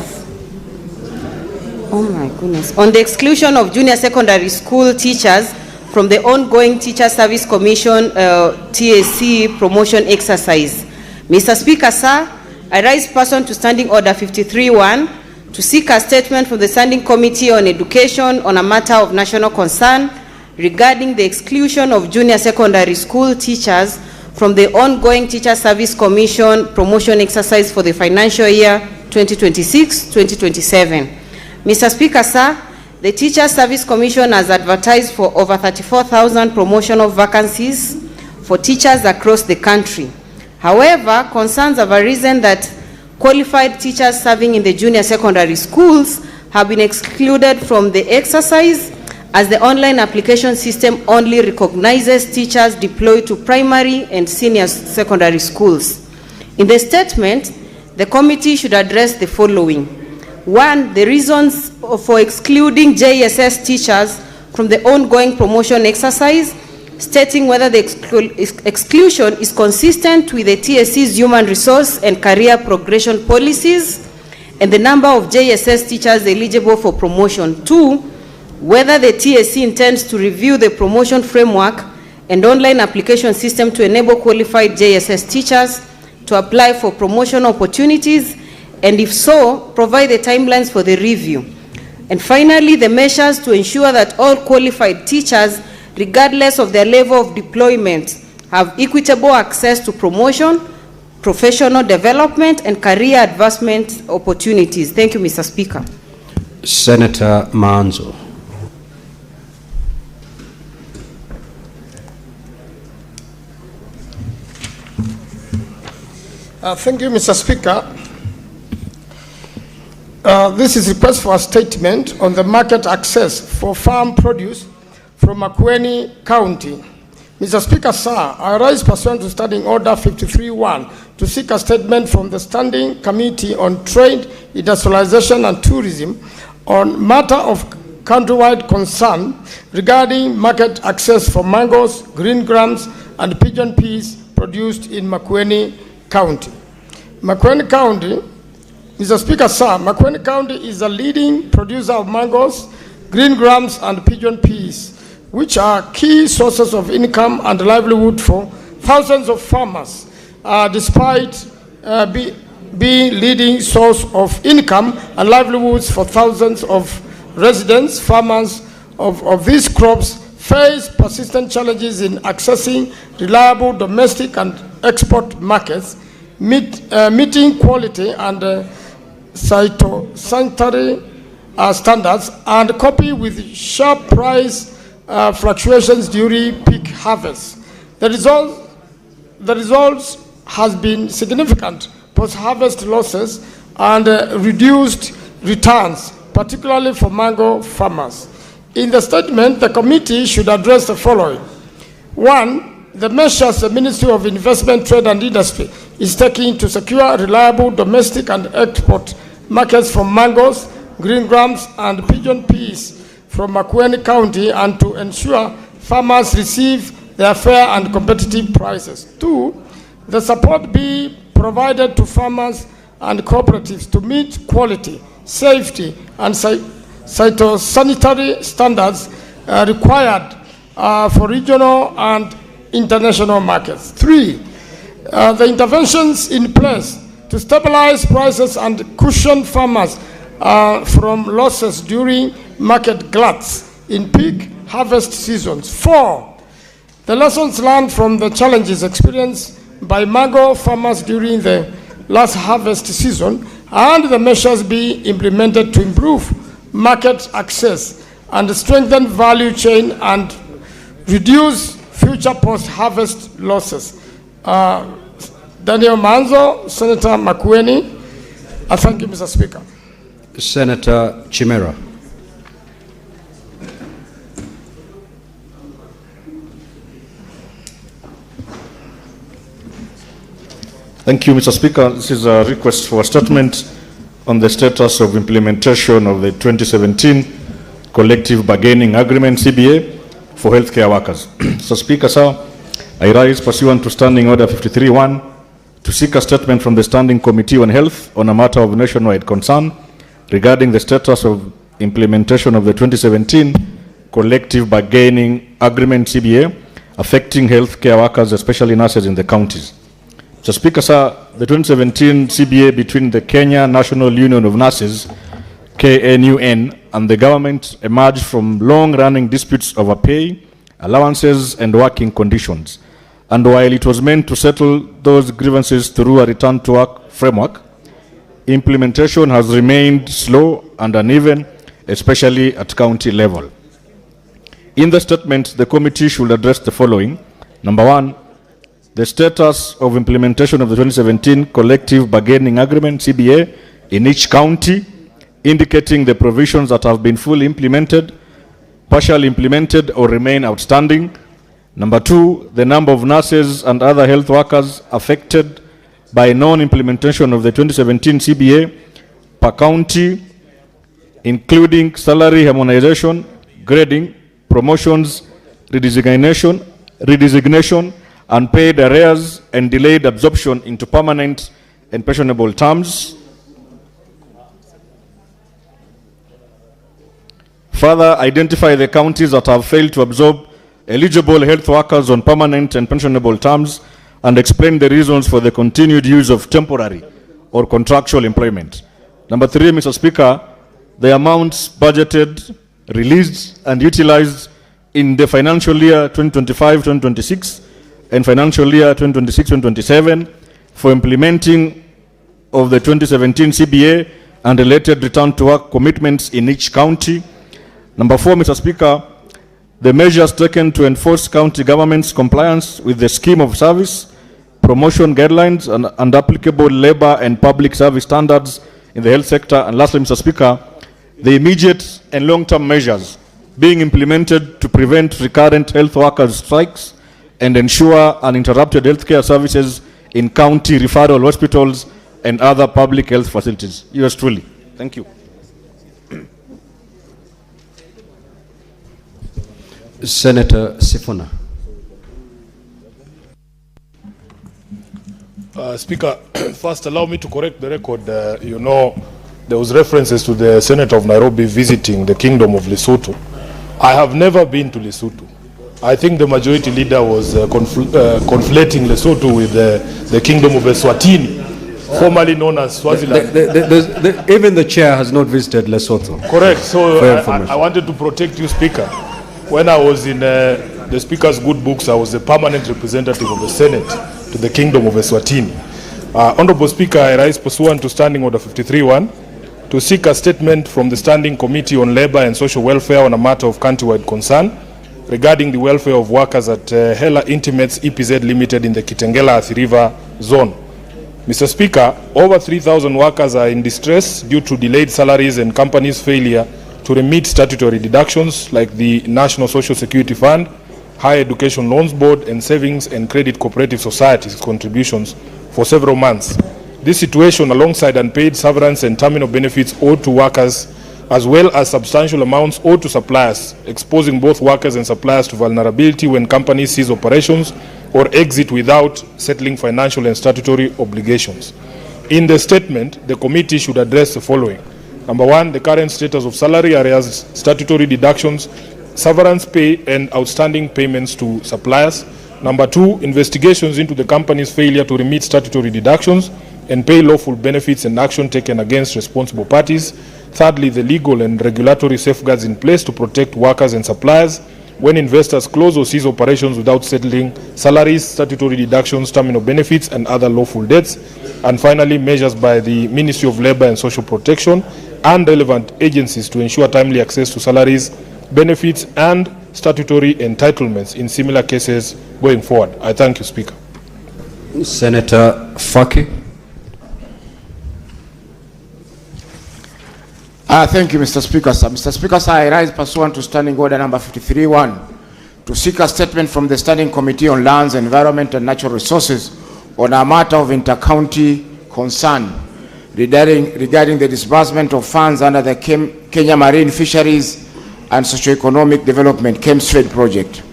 on the exclusion of junior secondary school teachers from the ongoing Teacher Service Commission TSC promotion exercise. Mr. Speaker, sir, I rise pursuant to Standing Order 53-1 to seek a statement from the Standing Committee on Education on a matter of national concern regarding the exclusion of junior secondary school teachers from the ongoing Teacher Service Commission promotion exercise for the financial year 2026-2027. Mr. Speaker, sir, the Teacher Service Commission has advertised for over 34,000 promotional vacancies for teachers across the country. However, concerns have arisen that qualified teachers serving in the junior secondary schools have been excluded from the exercise, as the online application system only recognizes teachers deployed to primary and senior secondary schools. In the statement, the committee should address the following. 1, the reasons for excluding JSS teachers from the ongoing promotion exercise, stating whether the exclusion is consistent with the TSC's human resource and career progression policies and the number of JSS teachers eligible for promotion. 2, whether the TSC intends to review the promotion framework and online application system to enable qualified JSS teachers to apply for promotion opportunities, and if so, provide the timelines for the review. And finally, the measures to ensure that all qualified teachers, regardless of their level of deployment, have equitable access to promotion, professional development, and career advancement opportunities. Thank you, Mr. Speaker. Senator Manzo. Thank you, Mr. Speaker. This is a request for a statement on the market access for farm produce from Makueni County. Mr. Speaker, sir, I rise pursuant to Standing Order 53-1 to seek a statement from the Standing Committee on Trade, Industrialization and Tourism on matter of countrywide concern regarding market access for mangoes, green grams, and pigeon peas produced in Makueni County. Makueni County, Mr. Speaker, sir, Makueni County is a leading producer of mangoes, green grams, and pigeon peas, which are key sources of income and livelihood for thousands of farmers, despite being leading source of income and livelihoods for thousands of residents. Farmers of these crops face persistent challenges in accessing reliable domestic and export markets, meeting quality and sanitary standards, and coping with sharp price fluctuations during peak harvest. The results has been significant post-harvest losses and reduced returns, particularly for mango farmers. In the statement, the committee should address the following. 1, the measures the Ministry of Investment, Trade and Industry is taking to secure reliable domestic and export markets for mangoes, green grams, and pigeon peas from Makueni County, and to ensure farmers receive their fair and competitive prices. 2, the support be provided to farmers and cooperatives to meet quality, safety, and phytosanitary standards required for regional and international markets. 3, the interventions in place to stabilize prices and cushion farmers from losses during market gluts in peak harvest seasons. 4, the lessons learned from the challenges experienced by mango farmers during the last harvest season, and the measures be implemented to improve market access and strengthen value chain and reduce future post-harvest losses. Daniel Manzo, Senator Makueni. Thank you, Mr. Speaker. Senator Chimera. Thank you, Mr. Speaker. This is a request for a statement on the status of implementation of the 2017 Collective Bargaining Agreement, CBA, for healthcare workers. So, Speaker, sir, I rise pursuant to Standing Order 53-1 to seek a statement from the Standing Committee on Health on a matter of nationwide concern regarding the status of implementation of the 2017 Collective Bargaining Agreement, CBA, affecting healthcare workers, especially nurses in the counties. So, Speaker, sir, the 2017 CBA between the Kenya National Union of Nurses, KNUN, and the government emerged from long-running disputes over pay, allowances, and working conditions. And while it was meant to settle those grievances through a return-to-work framework, implementation has remained slow and uneven, especially at county level. In the statement, the committee should address the following. Number one, the status of implementation of the 2017 Collective Bargaining Agreement, CBA, in each county, indicating the provisions that have been fully implemented, partially implemented, or remain outstanding. Number two, the number of nurses and other health workers affected by non-implementation of the 2017 CBA per county, including salary harmonization, grading, promotions, redesignation, unpaid arrears, and delayed absorption into permanent and pensionable terms. Further, identify the counties that have failed to absorb eligible health workers on permanent and pensionable terms and explain the reasons for the continued use of temporary or contractual employment. Number three, Mr. Speaker, the amounts budgeted, released, and utilized in the financial year 2025-2026 and financial year 2026-2027 for implementing of the 2017 CBA and related return-to-work commitments in each county. Number four, Mr. Speaker, the measures taken to enforce county government's compliance with the scheme of service, promotion guidelines, and applicable labor and public service standards in the health sector. And lastly, Mr. Speaker, the immediate and long-term measures being implemented to prevent recurrent health workers' strikes and ensure uninterrupted healthcare services in county referral hospitals and other public health facilities. Yours truly. Thank you. Senator Sifuna. Speaker, first allow me to correct the record. There was references to the Senator of Nairobi visiting the Kingdom of Lesotho. I have never been to Lesotho. I think the majority leader was conflating Lesotho with the Kingdom of Eswatini, formerly known as Swaziland. Even the chair has not visited Lesotho. Correct. So I wanted to protect you, Speaker. When I was in the Speaker's good books, I was the permanent representative of the Senate to the Kingdom of Eswatini. Honorable Speaker, I rise pursuant to Standing Order 53-1 to seek a statement from the Standing Committee on Labor and Social Welfare on a matter of county-wide concern regarding the welfare of workers at Hela Intimates EPZ Limited in the Kitengela Athi River zone. Mr. Speaker, over 3,000 workers are in distress due to delayed salaries and companies' failure to remit statutory deductions like the National Social Security Fund, Higher Education Loans Board, and Savings and Credit Cooperative Societies contributions for several months. This situation, alongside unpaid severance and terminal benefits owed to workers, as well as substantial amounts owed to suppliers, exposing both workers and suppliers to vulnerability when companies cease operations or exit without settling financial and statutory obligations. In the statement, the committee should address the following. Number one, the current status of salary arrears, statutory deductions, severance pay, and outstanding payments to suppliers. Number two, investigations into the company's failure to remit statutory deductions and pay lawful benefits and action taken against responsible parties. Thirdly, the legal and regulatory safeguards in place to protect workers and suppliers when investors close or cease operations without settling salaries, statutory deductions, terminal benefits, and other lawful debts. And finally, measures by the Ministry of Labor and Social Protection and relevant agencies to ensure timely access to salaries, benefits, and statutory entitlements in similar cases going forward. I thank you, Speaker. Senator Faki. Thank you, Mr. Speaker, sir. Mr. Speaker, sir, I rise pursuant to Standing Order number 53-1 to seek a statement from the Standing Committee on Lands, Environment and Natural Resources on a matter of inter-county concern regarding the disbursement of funds under the Kenya Marine Fisheries and Socio-Economic Development KEMSFED project.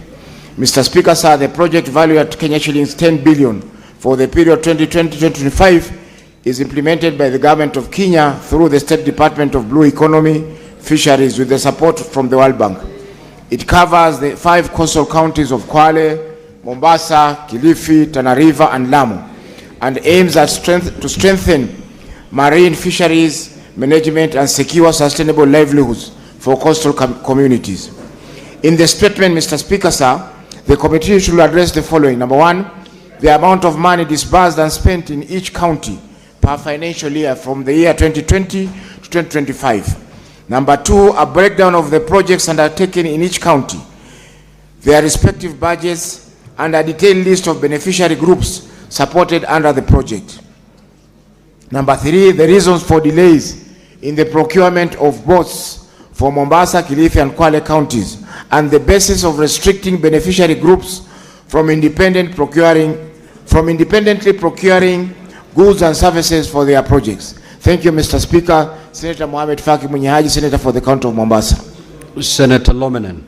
Mr. Speaker, sir, the project valued at Kenya shillings 10 billion for the period 2020-2025 is implemented by the government of Kenya through the State Department of Blue Economy Fisheries with the support from the World Bank. It covers the 5 coastal counties of Kwale, Mombasa, Kilifi, Tana River, and Lamu, and aims at strengthen marine fisheries management and secure sustainable livelihoods for coastal communities. In the statement, Mr. Speaker, sir, the committee should address the following. Number one, the amount of money disbursed and spent in each county per financial year from the year 2020 to 2025. Number two, a breakdown of the projects undertaken in each county, their respective budgets, and a detailed list of beneficiary groups supported under the project. Number three, the reasons for delays in the procurement of boats for Mombasa, Kilifi, and Kwale counties, and the basis of restricting beneficiary groups from independently procuring goods and services for their projects. Thank you, Mr. Speaker. Senator Mohamed Faki Munyahaji, Senator for the County of Mombasa. Senator Lominen.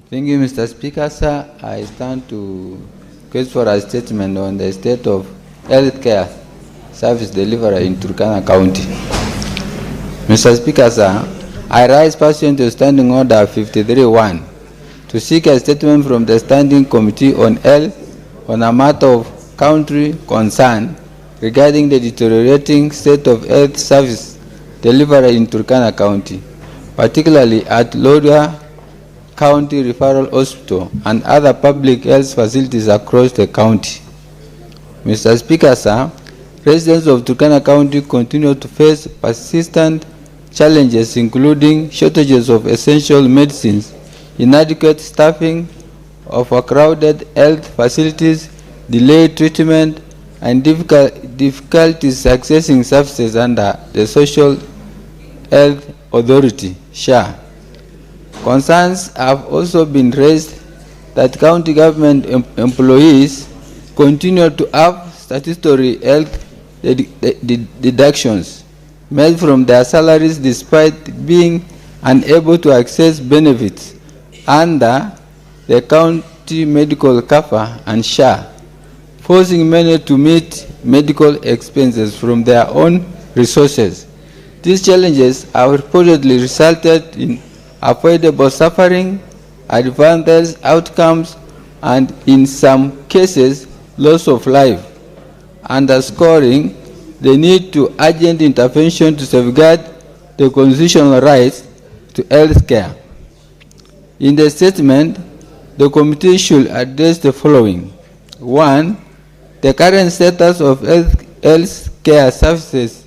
Thank you, Mr. Speaker, sir. I stand to request for a statement on the state of healthcare service delivery in Turkana County. Mr. Speaker, sir, I rise pursuant to Standing Order 53-1 to seek a statement from the Standing Committee on Health on a matter of country concern regarding the deteriorating state of health service delivery in Turkana County, particularly at Lodwar County Referral Hospital and other public health facilities across the county. Mr. Speaker, sir, residents of Turkana County continue to face persistent challenges, including shortages of essential medicines, inadequate staffing of crowded health facilities, delayed treatment, and difficulties accessing services under the Social Health Authority, SHA. Concerns have also been raised that county government employees continue to have statutory health deductions made from their salaries despite being unable to access benefits under the county medical cover and SHA, forcing many to meet medical expenses from their own resources. These challenges have reportedly resulted in avoidable suffering, adverse outcomes, and in some cases, loss of life, underscoring the need to urgent intervention to safeguard the constitutional rights to health care. In the statement, the committee should address the following. 1. The current status of health care service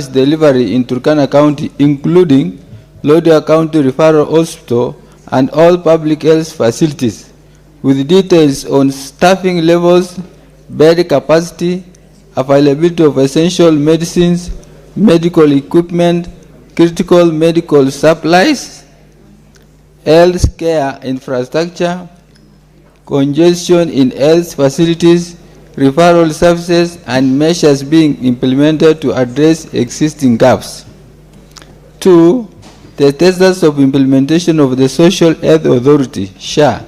delivery in Turkana County, including Lodwar County Referral Hospital and all public health facilities, with details on staffing levels, bed capacity, availability of essential medicines, medical equipment, critical medical supplies, health care infrastructure, congestion in health facilities, referral services, and measures being implemented to address existing gaps. 2. The status of implementation of the Social Health Authority, SHA,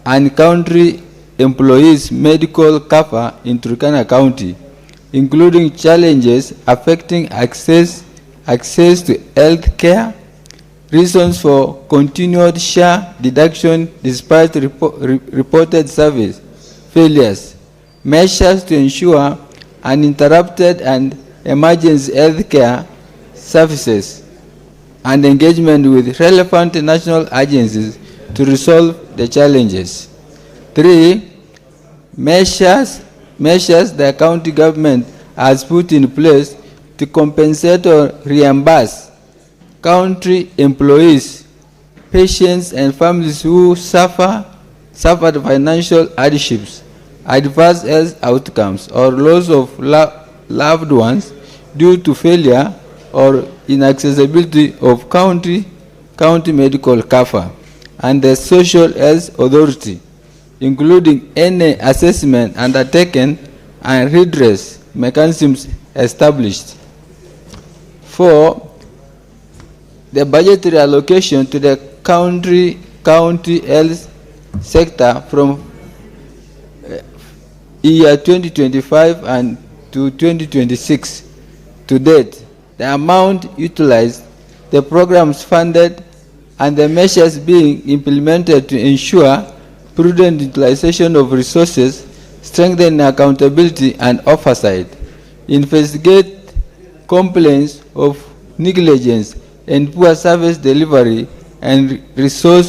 and country employees' medical cover in Turkana County, including challenges affecting access to health care, reasons for continued SHA deduction despite reported service failures, measures to ensure uninterrupted and emergency health care services, and engagement with relevant national agencies to resolve the challenges. 3. Measures the county government has put in place to compensate or reimburse country employees, patients, and families who suffered financial hardships, adverse health outcomes, or loss of loved ones due to failure or inaccessibility of county medical cover and the Social Health Authority, including any assessment undertaken and redress mechanisms established. 4. The budgetary allocation to the county health sector from year 2025 and to 2026 to date, the amount utilized, the programs funded, and the measures being implemented to ensure prudent utilization of resources strengthen accountability and oversight, investigate complaints of negligence and poor service delivery, and restore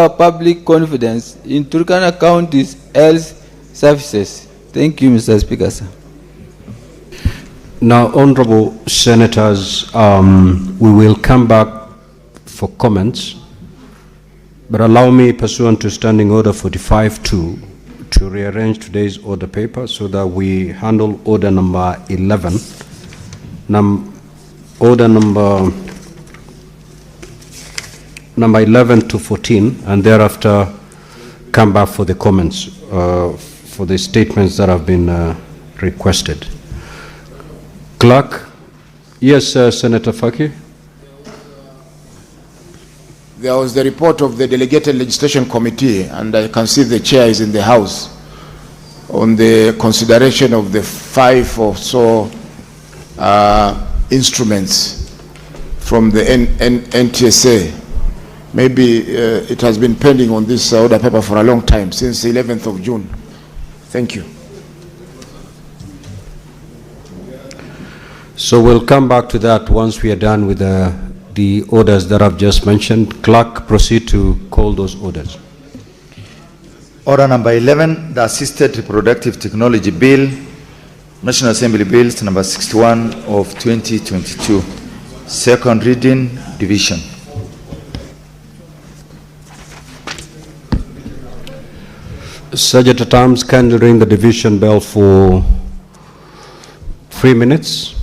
public confidence in Turkana County's health services. Thank you, Mr. Speaker, sir. Now, honorable senators, we will come back for comments, but allow me, pursuant to Standing Order 45-2, to rearrange today's order paper so that we handle order number 11, order number 11 to 14, and thereafter come back for the comments, for the statements that have been requested. Clerk. Yes, Senator Faki. There was the report of the Delegated Legislation Committee, and I can see the chair is in the House, on the consideration of the 5 or so instruments from the NTSA. Maybe it has been pending on this order paper for a long time, since the 11th of June. Thank you. So we'll come back to that once we are done with the orders that I've just mentioned. Clerk, proceed to call those orders. Order number 11, the Assisted Reproductive Technology Bill, National Assembly Bills number 61 of 2022. Second reading, division. Sergeant at Arms, kindly ring the division bell for 3 minutes.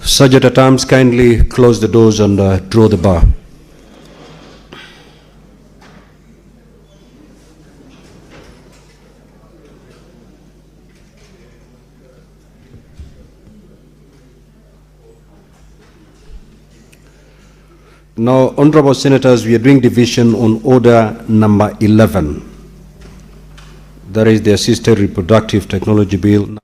Sergeant at Arms, kindly close the doors and draw the bar. Now, honorable senators, we are doing division on order number 11. That is the Assisted Reproductive Technology Bill.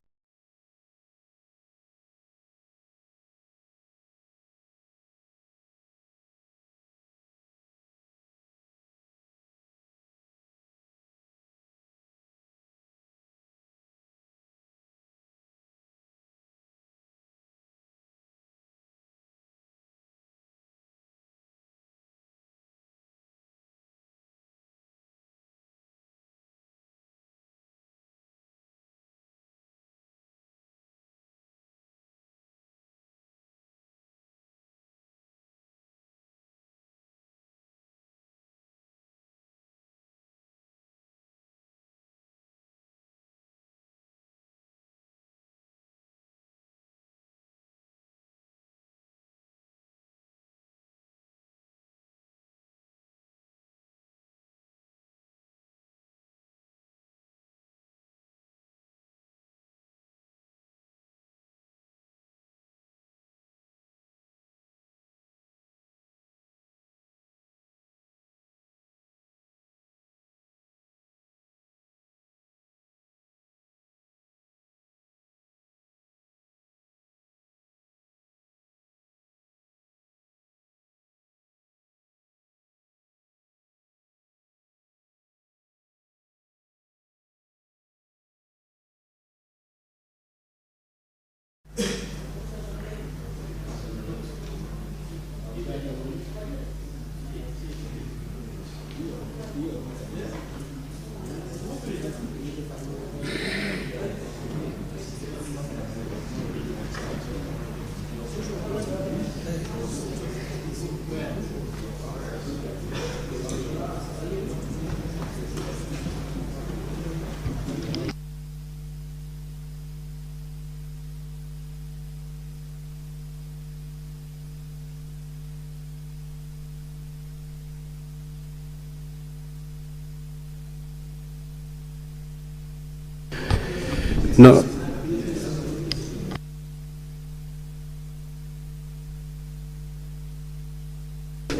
No.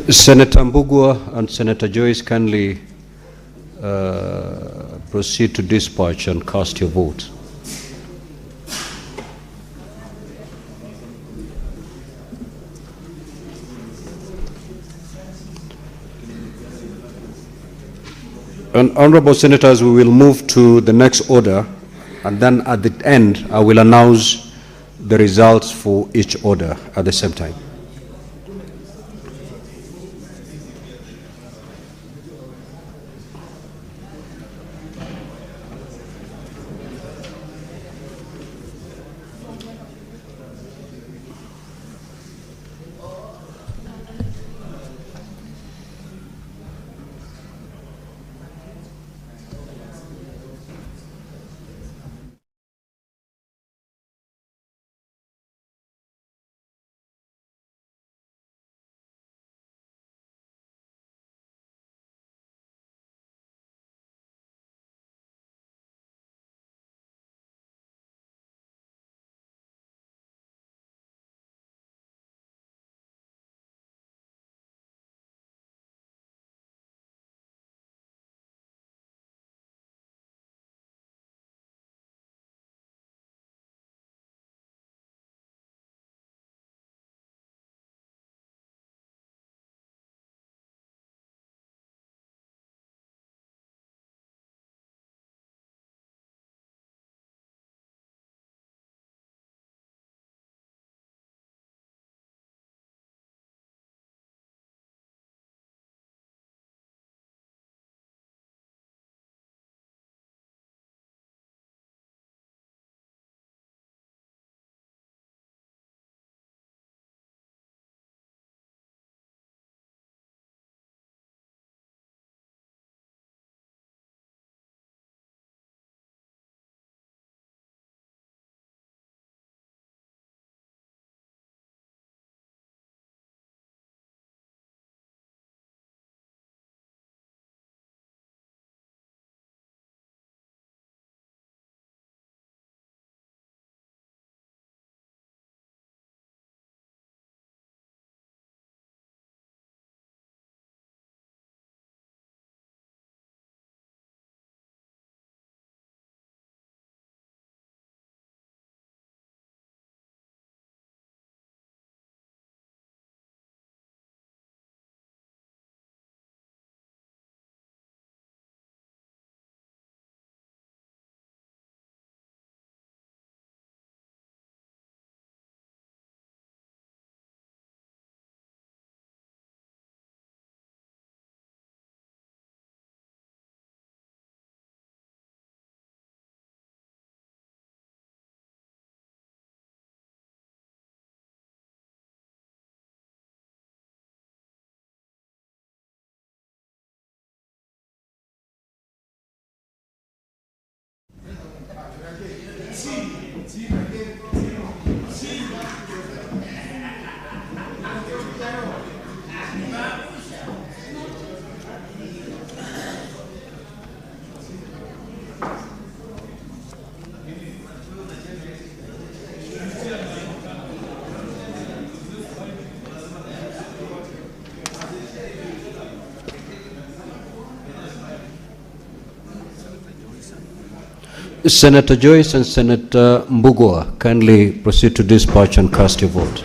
Senator Mbugua and Senator Joyce kindly proceed to dispatch and cast your vote. And honorable senators, we will move to the next order, and then at the end I will announce the results for each order at the same time. Senator Joyce and Senator Mbugua, kindly proceed to dispatch and cast your vote.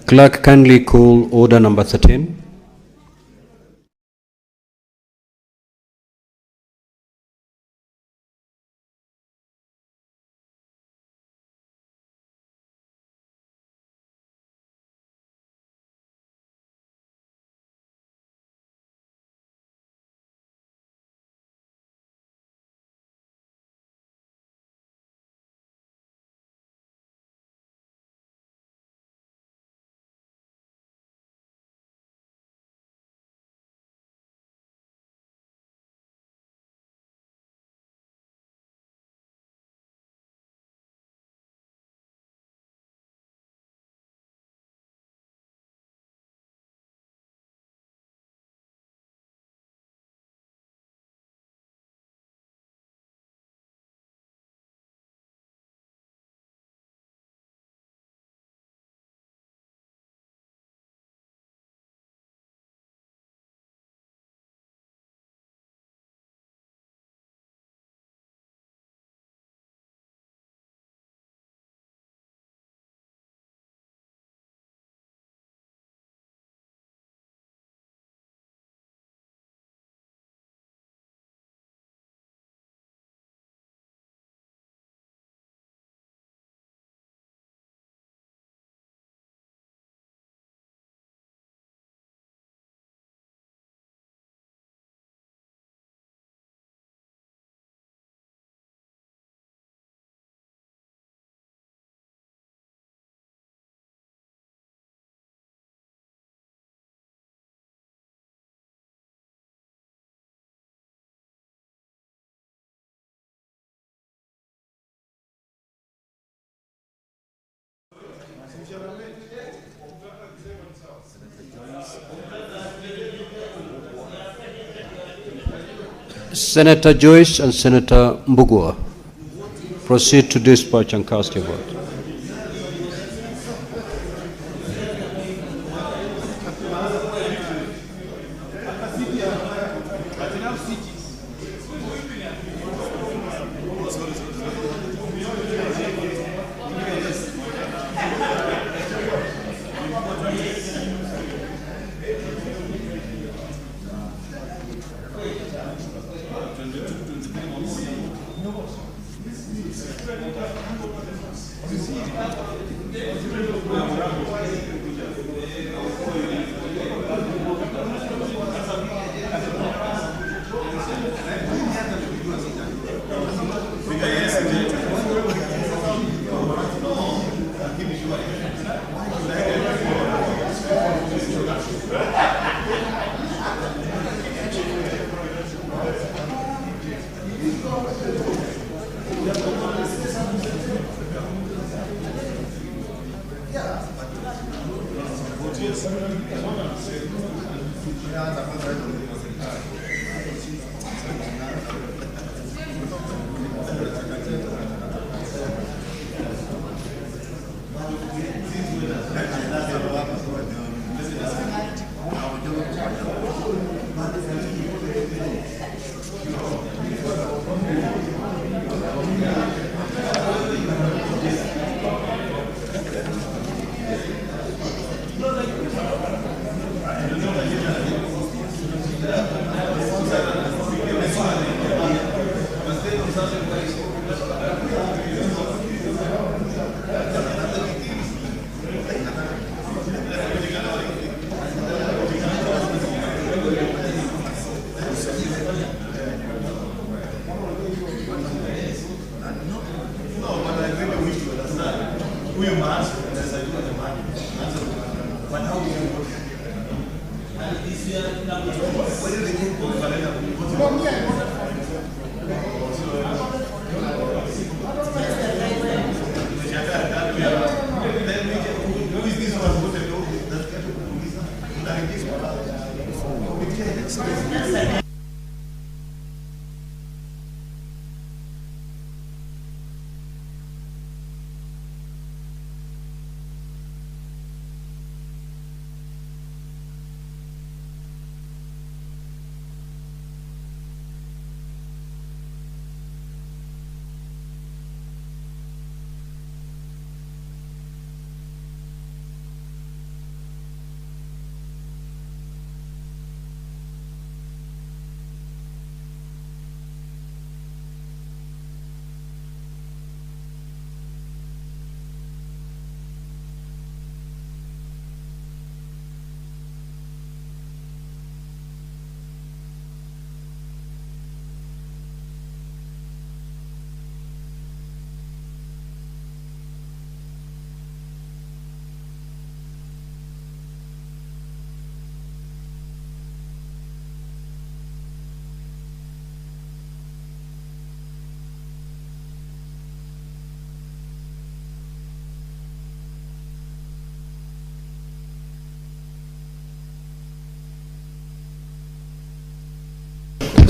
Clerk, kindly call order number 13. Senator Joyce and Senator Mbugua, proceed to dispatch and cast your vote.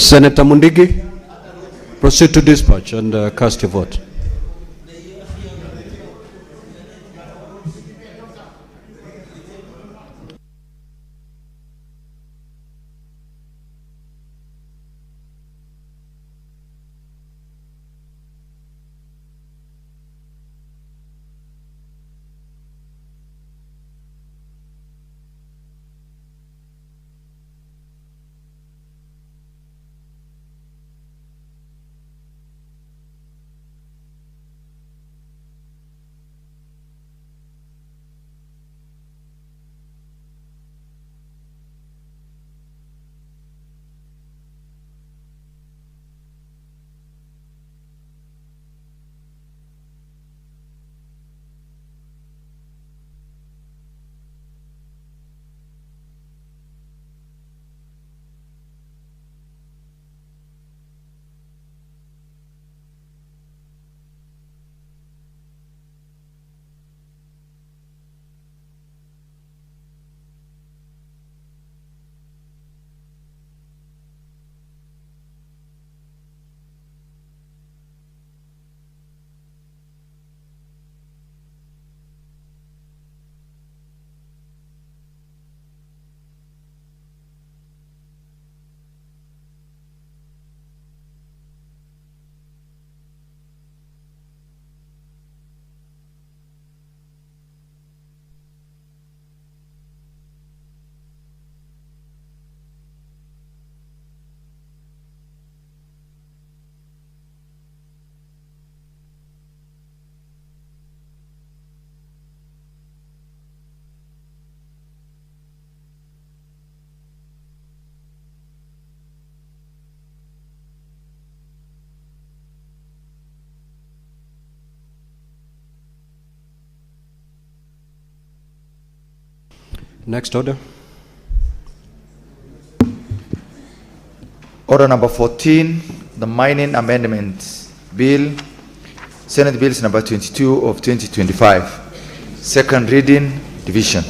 Senator Mundigi, proceed to dispatch and cast your vote. Next order. Order number 14, the Mining Amendments Bill, Senate Bills number 22 of 2025. Second reading, division.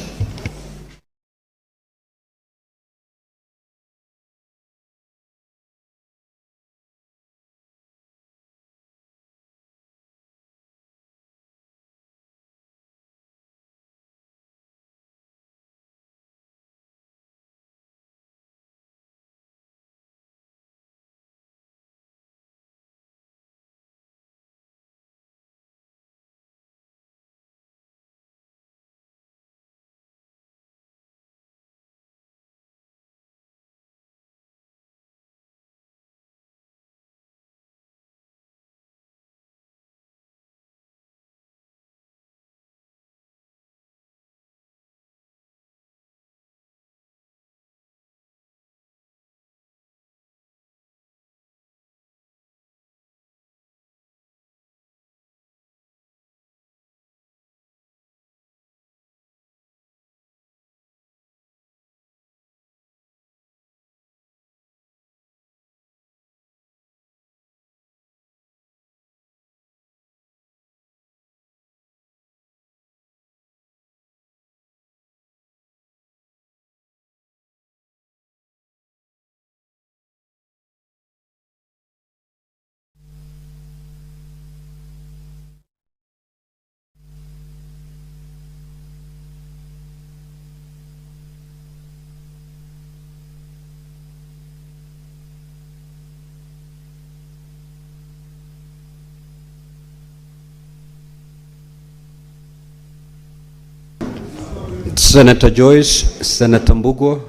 Senator Joyce, Senator Mbugua,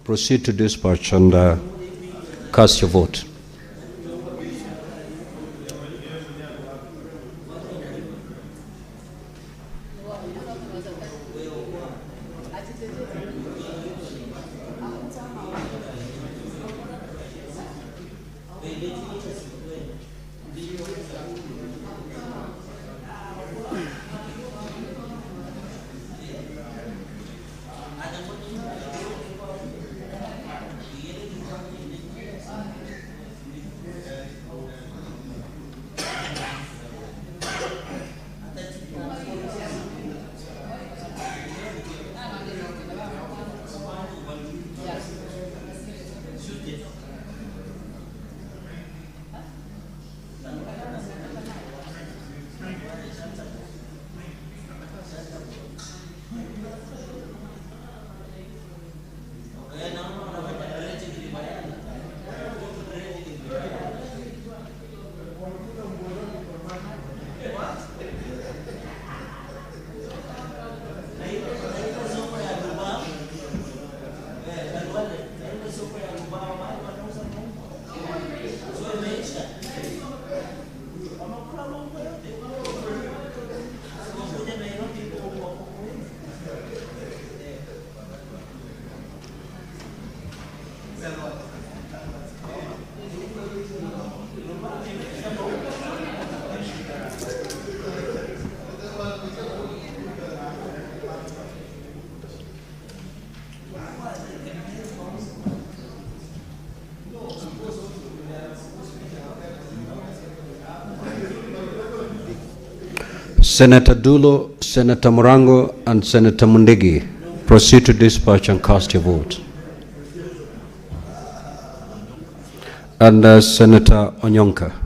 proceed to dispatch and cast your vote. Senator Dulo, Senator Murango, and Senator Mundigi, proceed to dispatch and cast your vote. And Senator Onyonka.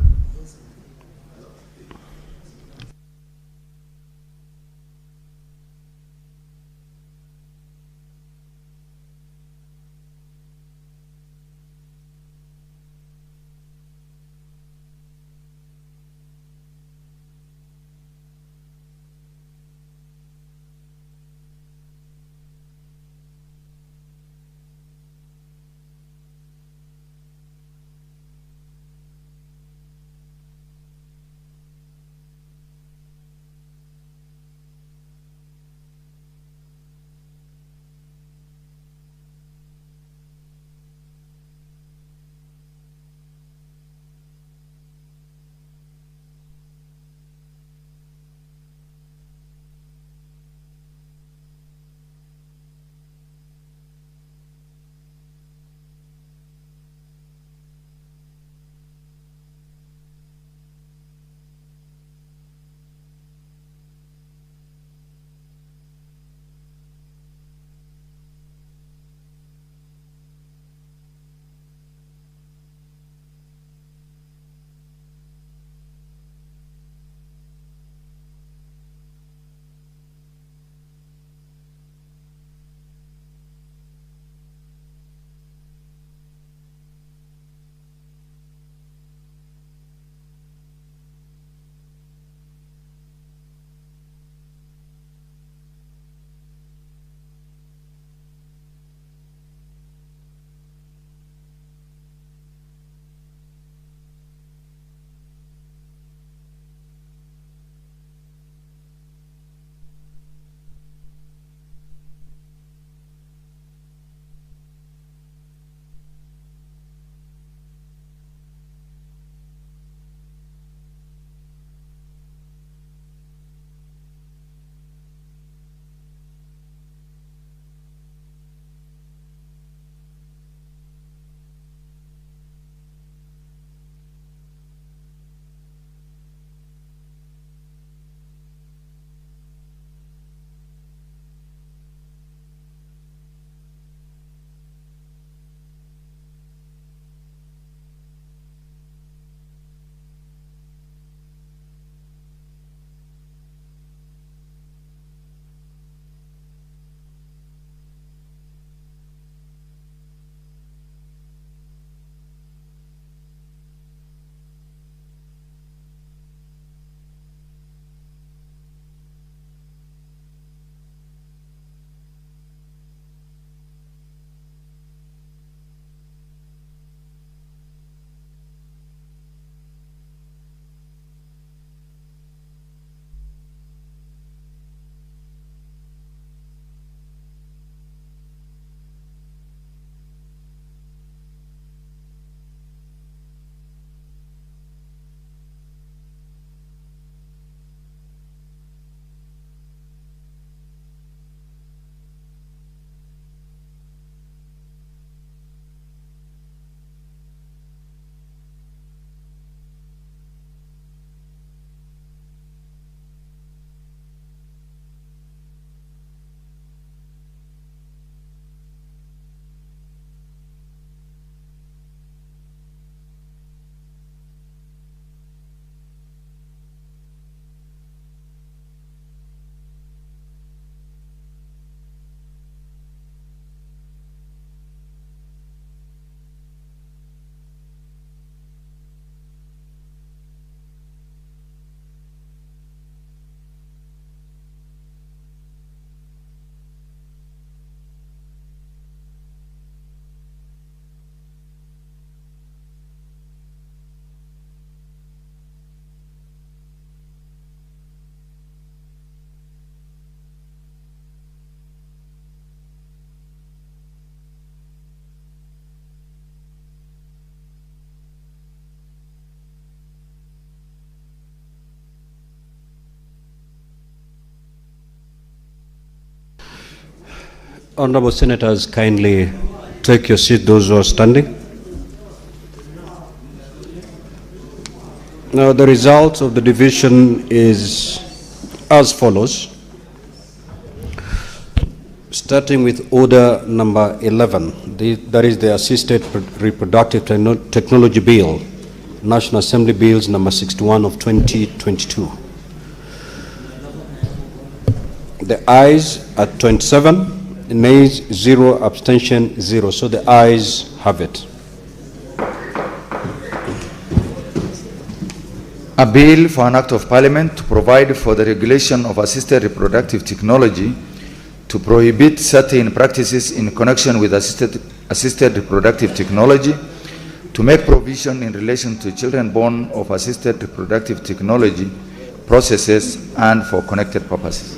Honorable Senators, kindly take your seat, those who are standing. Now, the result of the division is as follows. Starting with order number 11, that is the Assisted Reproductive Technology Bill, National Assembly Bills number 61 of 2022. The ayes are 27, nays 0, abstention 0. So the ayes have it. A bill for an act of parliament to provide for the regulation of assisted reproductive technology, to prohibit certain practices in connection with assisted reproductive technology, to make provision in relation to children born of assisted reproductive technology processes and for connected purposes.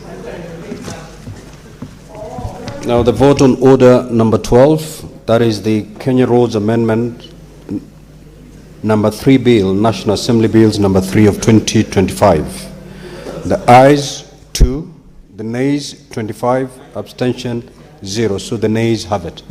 Now the vote on order number 12, that is the Kenya Roads Amendment number 3 bill, National Assembly Bills number 3 of 2025. The ayes 2, the nays 25, abstention 0. So the nays have it.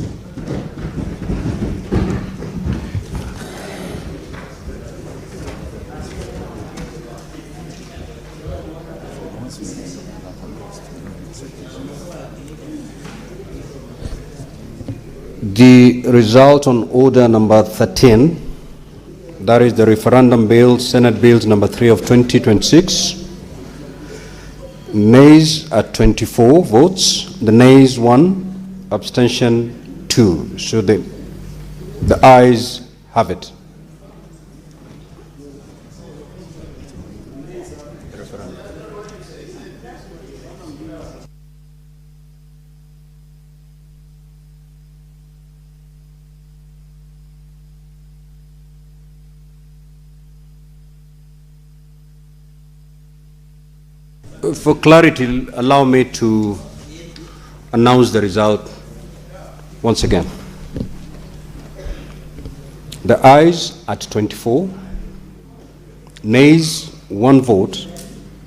The result on order number 13, that is the referendum bill, Senate Bills number 3 of 2026. Nays at 24 votes, the nays 1, abstention 2. So the ayes have it. For clarity, allow me to announce the result once again. The ayes at 24, nays 1 vote,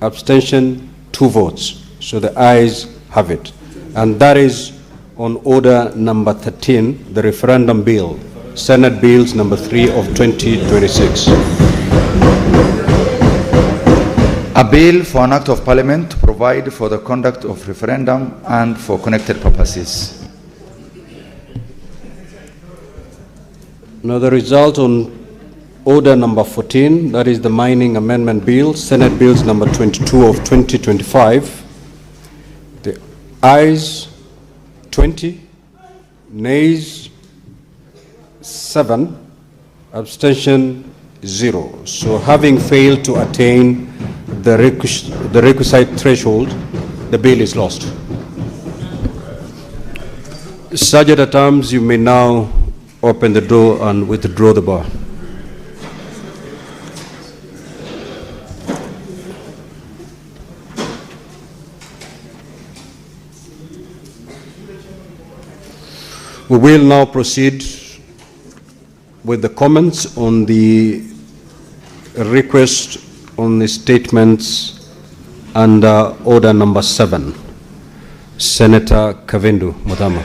abstention 2 votes. So the ayes have it. And that is on order number 13, the referendum bill, Senate Bills number 3 of 2026. A bill for an act of parliament to provide for the conduct of referendum and for connected purposes. Now the result on order number 14, that is the Mining Amendment Bill, Senate Bills number 22 of 2025. The ayes 20, nays 7, abstention 0. So having failed to attain the requisite threshold, the bill is lost. Sergeant at Arms, you may now open the door and withdraw the bar. We will now proceed with the comments on the request on the statements under order number 7. Senator Kavendu Mudama.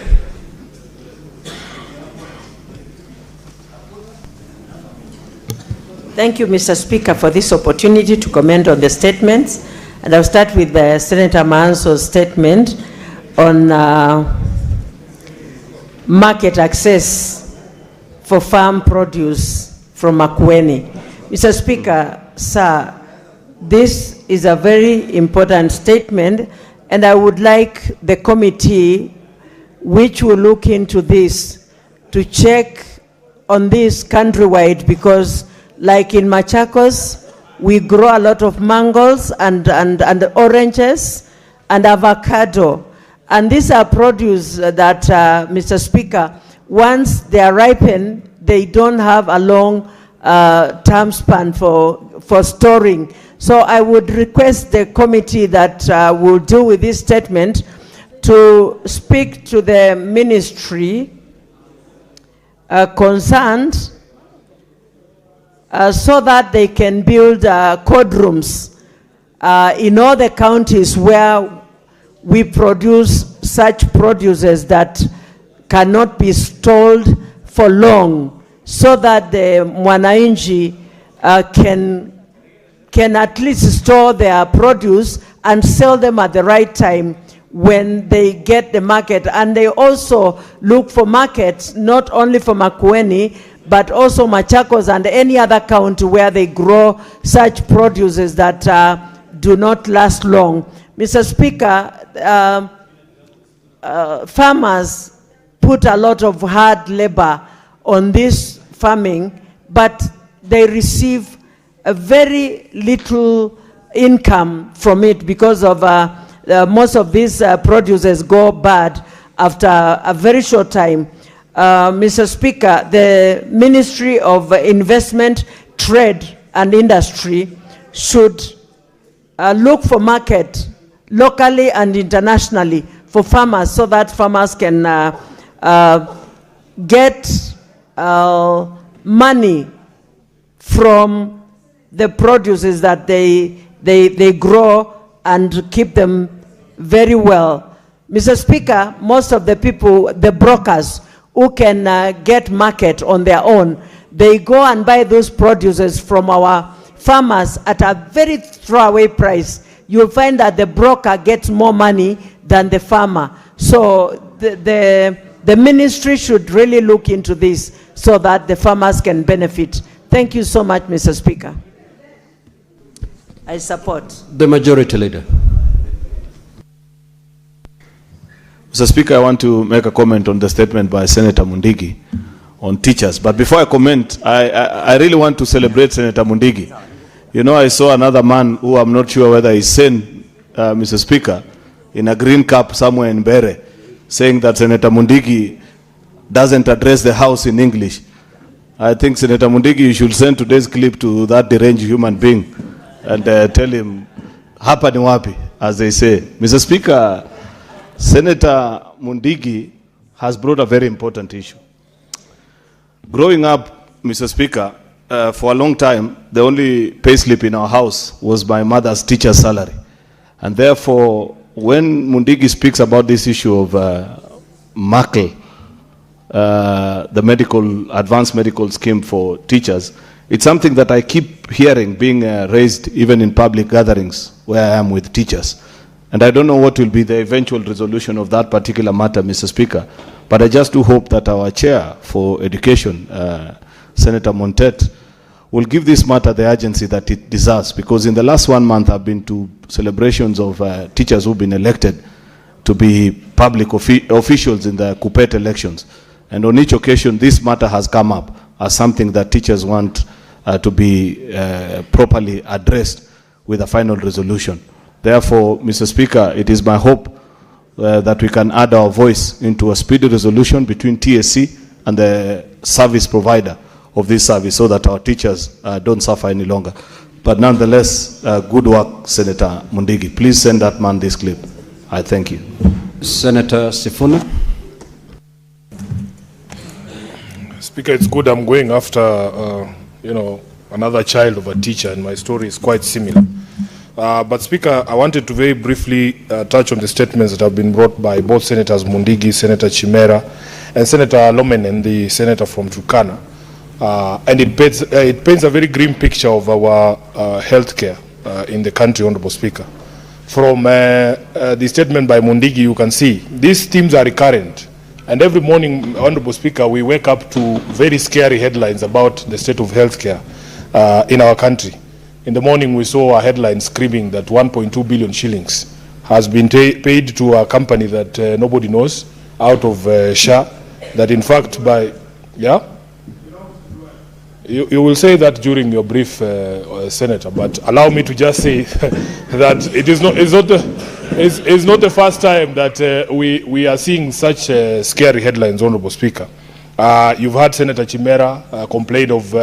Thank you, Mr. Speaker, for this opportunity to comment on the statements. And I'll start with Senator Manso's statement on market access for farm produce from Makueni. Mr. Speaker, sir, this is a very important statement, and I would like the committee which will look into this to check on this countrywide, because like in Machakos, we grow a lot of mangoes and oranges and avocado. And these are produce that, Mr. Speaker, once they are ripened, they don't have a long term span for storing. So I would request the committee that will deal with this statement to speak to the ministry concerned so that they can build cold rooms in all the counties where we produce such produces that cannot be stored for long, so that the mwananchi can at least store their produce and sell them at the right time when they get the market. And they also look for markets, not only for Makueni, but also Machakos and any other county where they grow such produces that do not last long. Mr. Speaker, farmers put a lot of hard labor on this farming, but they receive a very little income from it because of most of these produces go bad after a very short time. Mr. Speaker, the Ministry of Investment, Trade and Industry should look for market locally and internationally for farmers, so that farmers can get money from the produces that they grow and keep them very well. Mr. Speaker, most of the people, the brokers who can get market on their own, they go and buy those produces from our farmers at a very throwaway price. You'll find that the broker gets more money than the farmer. So the ministry should really look into this so that the farmers can benefit. Thank you so much, Mr. Speaker. I support. The Majority Leader. Mr. Speaker, I want to make a comment on the statement by Senator Mundigi on teachers. But before I comment, I really want to celebrate Senator Mundigi. You know, I saw another man who I'm not sure whether he's sane, Mr. Speaker, in a green cap somewhere in Bere, saying that Senator Mundigi doesn't address the House in English. I think, Senator Mundigi, you should send today's clip to that deranged human being and tell him, hapa ni wapi, as they say. Mr. Speaker, Senator Mundigi has brought a very important issue. Growing up, Mr. Speaker, for a long time, the only pay slip in our house was my mother's teacher's salary. And therefore, when Mundigi speaks about this issue of MACL, the advanced medical scheme for teachers, it's something that I keep hearing being raised even in public gatherings where I am with teachers. And I don't know what will be the eventual resolution of that particular matter, Mr. Speaker, but I just do hope that our chair for education, Senator Montet, will give this matter the urgency that it deserves, because in the last 1 month I've been to celebrations of teachers who've been elected to be public officials in the Kupet elections. And on each occasion, this matter has come up as something that teachers want to be properly addressed with a final resolution. Therefore, Mr. Speaker, it is my hope that we can add our voice into a speedy resolution between TSC and the service provider of this service, so that our teachers don't suffer any longer. But nonetheless, good work, Senator Mundigi. Please send that man this clip. I thank you. Senator Sifuna. Speaker, it's good I'm going after, another child of a teacher, and my story is quite similar. But Speaker, I wanted to very briefly touch on the statements that have been brought by both Senators Mundigi, Senator Chimera, and Senator Lomenen, the senator from Turkana. And it paints a very grim picture of our healthcare in the country, Honorable Speaker. From the statement by Mundigi, you can see these themes are recurrent. And every morning, Honorable Speaker, we wake up to very scary headlines about the state of healthcare in our country. In the morning, we saw a headline screaming that 1.2 billion shillings has been paid to a company that nobody knows, out of SHA, that in fact by, yeah? You will say that during your brief, Senator, but allow me to just say that it's not the first time that we are seeing such scary headlines, Honorable Speaker. You've heard Senator Chimera complain of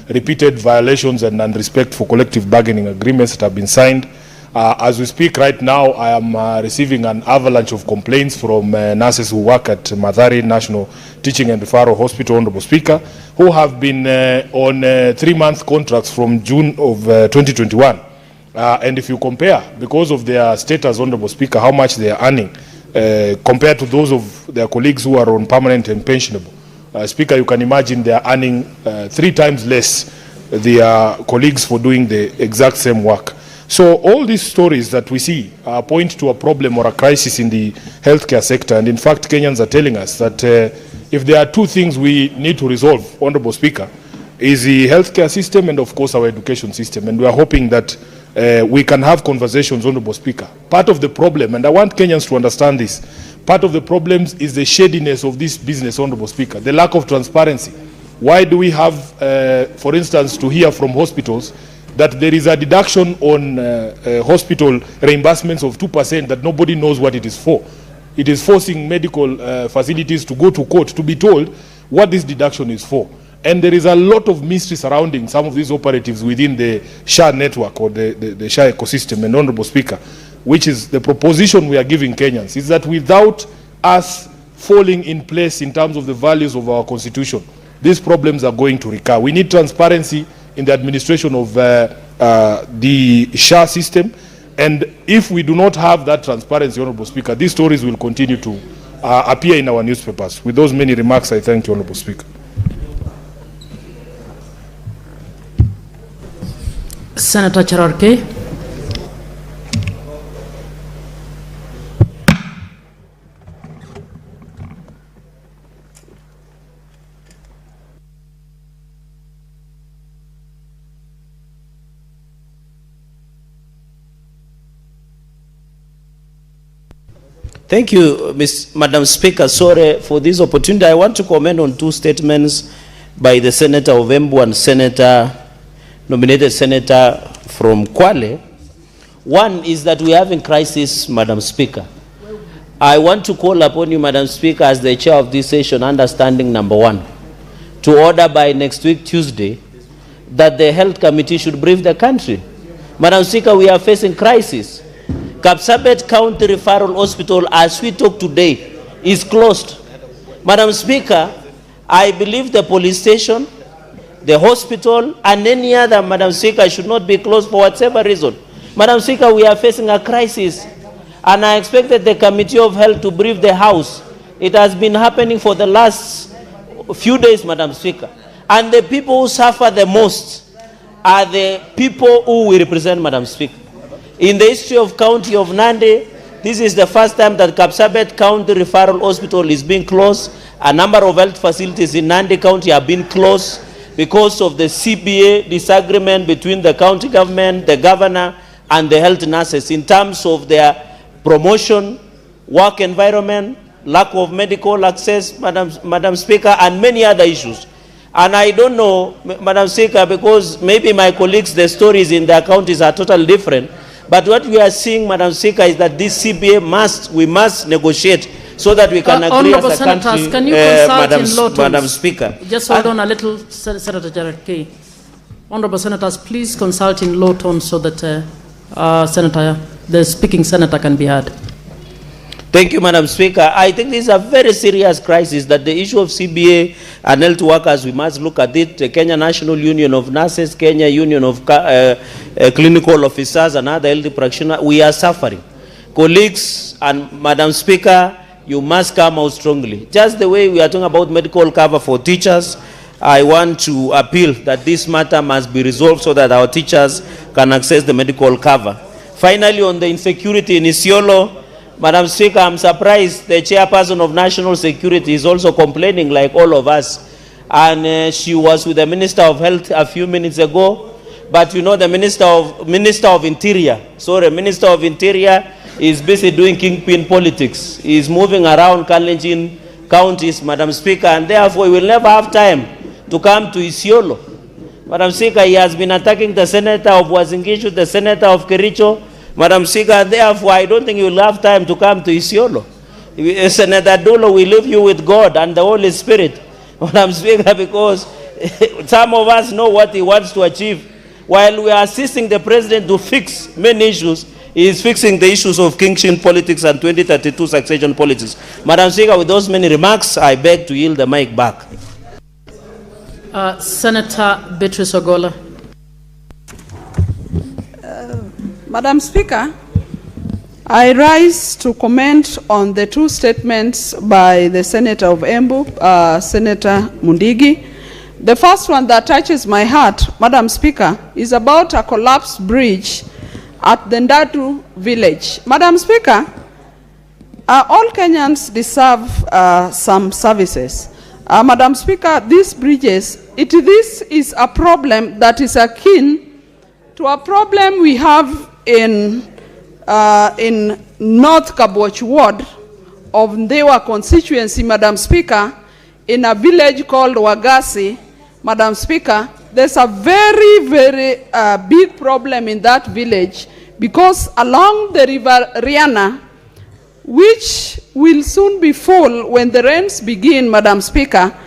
repeated violations and non-respect for collective bargaining agreements that have been signed. As we speak right now, I am receiving an avalanche of complaints from nurses who work at Mathare National Teaching and Referral Hospital, Honorable Speaker, who have been on 3-month contracts from June of 2021. And if you compare, because of their status, Honorable Speaker, how much they are earning, compared to those of their colleagues who are on permanent and pensionable. Speaker, you can imagine they are earning 3 times less their colleagues for doing the exact same work. So all these stories that we see point to a problem or a crisis in the healthcare sector. And in fact, Kenyans are telling us that if there are 2 things we need to resolve, Honorable Speaker, is the healthcare system and of course our education system. And we are hoping that we can have conversations, Honorable Speaker. Part of the problem, and I want Kenyans to understand this, part of the problems is the shadiness of this business, Honorable Speaker, the lack of transparency. Why do we have, for instance, to hear from hospitals that there is a deduction on hospital reimbursements of 2% that nobody knows what it is for? It is forcing medical facilities to go to court to be told what this deduction is for. And there is a lot of mystery surrounding some of these operatives within the SHA network or the SHA ecosystem. And Honorable Speaker, which is the proposition we are giving Kenyans, is that without us falling in place in terms of the values of our constitution, these problems are going to recur. We need transparency in the administration of the SHA system. And if we do not have that transparency, Honorable Speaker, these stories will continue to appear in our newspapers. With those many remarks, I thank you, Honorable Speaker. Senator Cherarke. Thank you, Madam Speaker. Sorry for this opportunity. I want to comment on 2 statements by the Senator of Embu and nominated Senator from Kwale. One is that we are having crisis, Madam Speaker. I want to call upon you, Madam Speaker, as the chair of this session, understanding number 1, to order by next week, Tuesday, that the Health Committee should brief the country. Madam Speaker, we are facing crisis. Kapsabet County Referral Hospital, as we talk today, is closed. Madam Speaker, I believe the police station, the hospital, and any other, Madam Speaker, should not be closed for whatever reason. Madam Speaker, we are facing a crisis, and I expected the Committee of Health to brief the House. It has been happening for the last few days, Madam Speaker. And the people who suffer the most are the people who we represent, Madam Speaker. In the history of County of Nandi, this is the first time that Kapsabet County Referral Hospital is being closed. A number of health facilities in Nandi County have been closed because of the CBA disagreement between the county government, the governor, and the health nurses in terms of their promotion, work environment, lack of medical access, Madam Speaker, and many other issues. And I don't know, Madam Speaker, because maybe my colleagues, the stories in their counties are totally different. But what we are seeing, Madam Speaker, is that this CBA we must negotiate so that we can agree as a country, can you consult in law terms? Madam Speaker. Just hold on a little, Senator Jared Kay. Honorable Senators, please consult in law tones so that the speaking senator can be heard. Thank you, Madam Speaker. I think this is a very serious crisis, that the issue of CBA and health workers, we must look at it. The Kenya National Union of Nurses, Kenya Union of Clinical Officers, and other health practitioners, we are suffering. Colleagues and Madam Speaker, you must come out strongly. Just the way we are talking about medical cover for teachers, I want to appeal that this matter must be resolved so that our teachers can access the medical cover. Finally, on the insecurity in Isiolo, Madam Speaker, I'm surprised the chairperson of National Security is also complaining like all of us. And she was with the Minister of Health a few minutes ago. But you know, the Minister of Interior is busy doing kingpin politics. He's moving around Kalenjin counties, Madam Speaker, and therefore he will never have time to come to Isiolo. Madam Speaker, he has been attacking the Senator of Uasin-Gishu, the Senator of Kericho. Madam Speaker, therefore, I don't think you will have time to come to Isiolo. Senator Dulo, we leave you with God and the Holy Spirit, Madam Speaker, because some of us know what he wants to achieve. While we are assisting the President to fix many issues, he is fixing the issues of kingship politics and 2032 succession politics. Madam Speaker, with those many remarks, I beg to yield the mic back. Senator Beatrice Ogola. Madam Speaker, I rise to comment on the two statements by the Senator of Embu, Senator Mundigi. The first one that touches my heart, Madam Speaker, is about a collapsed bridge at the Ndatu village. Madam Speaker, all Kenyans deserve some services. Madam Speaker, these bridges, this is a problem that is akin to a problem we have in North Kabwoch Ward of Ndewa constituency, Madam Speaker, in a village called Wagasi. Madam Speaker, there's a very, very big problem in that village because along the river Riana, which will soon be full when the rains begin, Madam Speaker,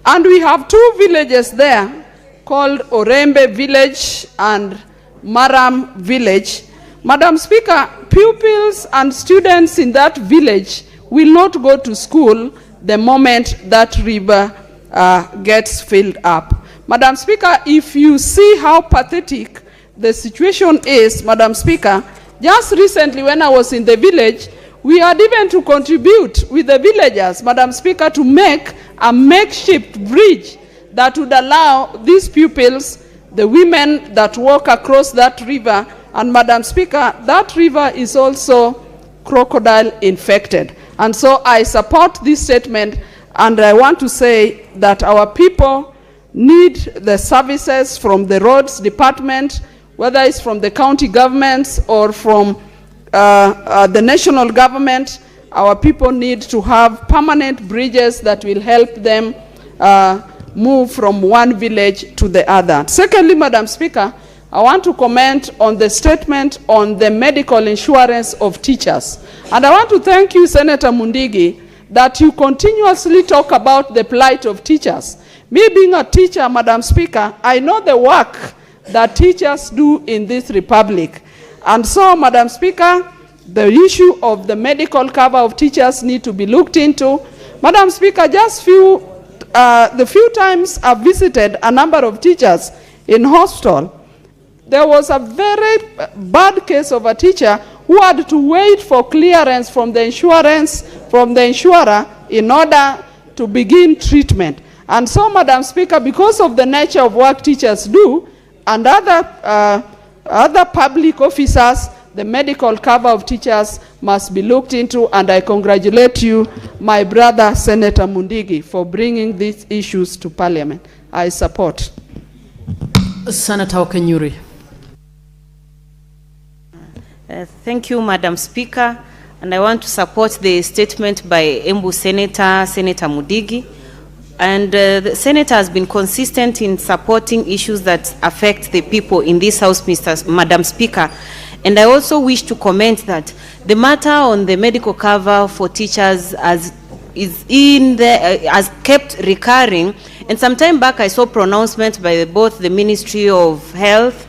and we have two villages there called Orembe village and Maram village. Madam Speaker, pupils and students in that village will not go to school the moment that river gets filled up. Madam Speaker, if you see how pathetic the situation is, Madam Speaker, just recently when I was in the village, we had even to contribute with the villagers, Madam Speaker, to make a makeshift bridge that would allow these pupils, the women that walk across that river, and Madam Speaker, that river is also crocodile infected. And so I support this statement, and I want to say that our people need the services from the roads department, whether it's from the county governments or from the national government. Our people need to have permanent bridges that will help them move from one village to the other. Secondly, Madam Speaker, I want to comment on the statement on the medical insurance of teachers. And I want to thank you, Senator Mundigi, that you continuously talk about the plight of teachers. Me being a teacher, Madam Speaker, I know the work that teachers do in this republic. And so, Madam Speaker, the issue of the medical cover of teachers need to be looked into. Madam Speaker, just the few times I've visited a number of teachers in hospital, there was a very bad case of a teacher who had to wait for clearance from the insurance, from the insurer, in order to begin treatment. And so, Madam Speaker, because of the nature of work teachers do, and other public officers, the medical cover of teachers must be looked into, and I congratulate you, my brother, Senator Mundigi, for bringing these issues to Parliament. I support. Senator Okenyuri. Thank you, Madam Speaker, and I want to support the statement by Embu Senator Mundigi. And the Senator has been consistent in supporting issues that affect the people in this House, Madam Speaker. And I also wish to comment that the matter on the medical cover for teachers has kept recurring. And some time back, I saw pronouncements by both the Ministry of Health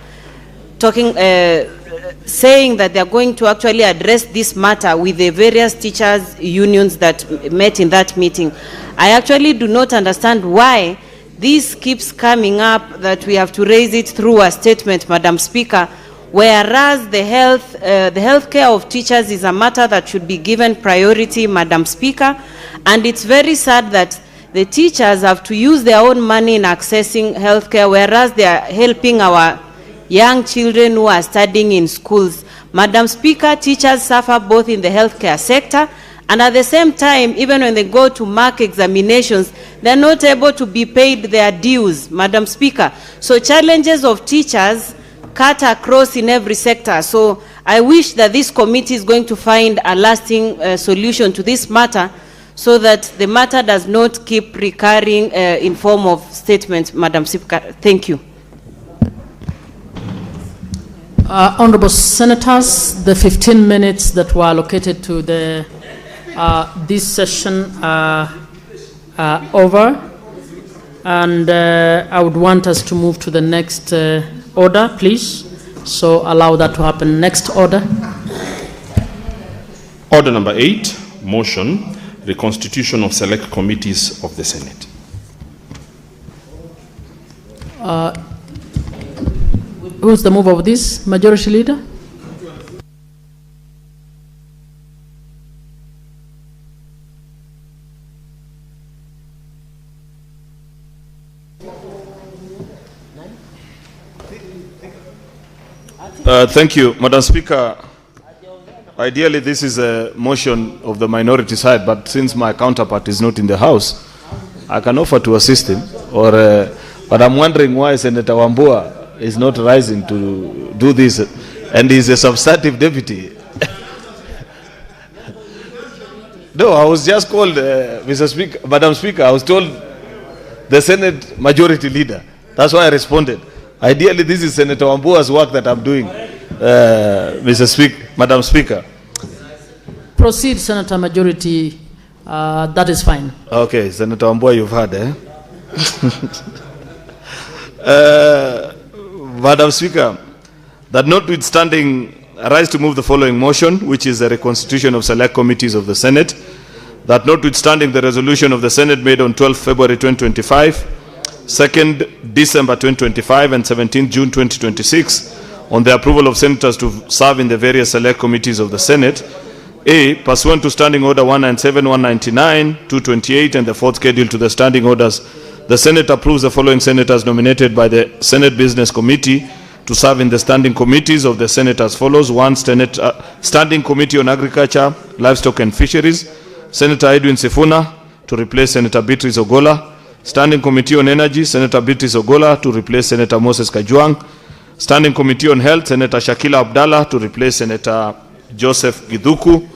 saying that they are going to actually address this matter with the various teachers' unions that met in that meeting. I actually do not understand why this keeps coming up, that we have to raise it through a statement, Madam Speaker, whereas the health care of teachers is a matter that should be given priority, Madam Speaker. And it's very sad that the teachers have to use their own money in accessing health care, whereas they are helping our young children who are studying in schools. Madam Speaker, teachers suffer both in the healthcare sector, and at the same time, even when they go to mark examinations, they're not able to be paid their dues, Madam Speaker. So challenges of teachers cut across in every sector. So I wish that this committee is going to find a lasting solution to this matter, so that the matter does not keep recurring in form of statements, Madam Speaker. Thank you. Honorable Senators, the 15 minutes that were allocated to this session are over, and I would want us to move to the next order, please. So allow that to happen. Next order. Order number 8, motion, reconstitution of select committees of the Senate. Who's the mover of this? Majority Leader? Thank you, Madam Speaker. Ideally, this is a motion of the minority side, but since my counterpart is not in the House, I can offer to assist him. But I'm wondering why Senator Wambua is not rising to do this, and he's a substantive deputy. No, I was just called, Mr. Speaker, Madam Speaker, I was told the Senate Majority Leader. That's why I responded. Ideally, this is Senator Wambua's work that I'm doing, Mr. Speaker, Madam Speaker. Proceed, Senator Majority. That is fine. Okay, Senator Wambua, you've heard, eh? Madam Speaker, that notwithstanding, I rise to move the following motion, which is a reconstitution of select committees of the Senate. That notwithstanding the resolution of the Senate made on 12 February 2025, 2nd December 2025, and 17 June 2026, on the approval of senators to serve in the various select committees of the Senate, A, pursuant to Standing Order 197, 199, 228, and the fourth schedule to the standing orders, the Senate approves the following senators nominated by the Senate Business Committee to serve in the standing committees of the Senate as follows. 1, Standing Committee on Agriculture, Livestock and Fisheries, Senator Edwin Sifuna to replace Senator Beatrice Ogola. Standing Committee on Energy, Senator Beatrice Ogola to replace Senator Moses Kajwang. Standing Committee on Health, Senator Shakila Abdallah to replace Senator Joseph Giduku.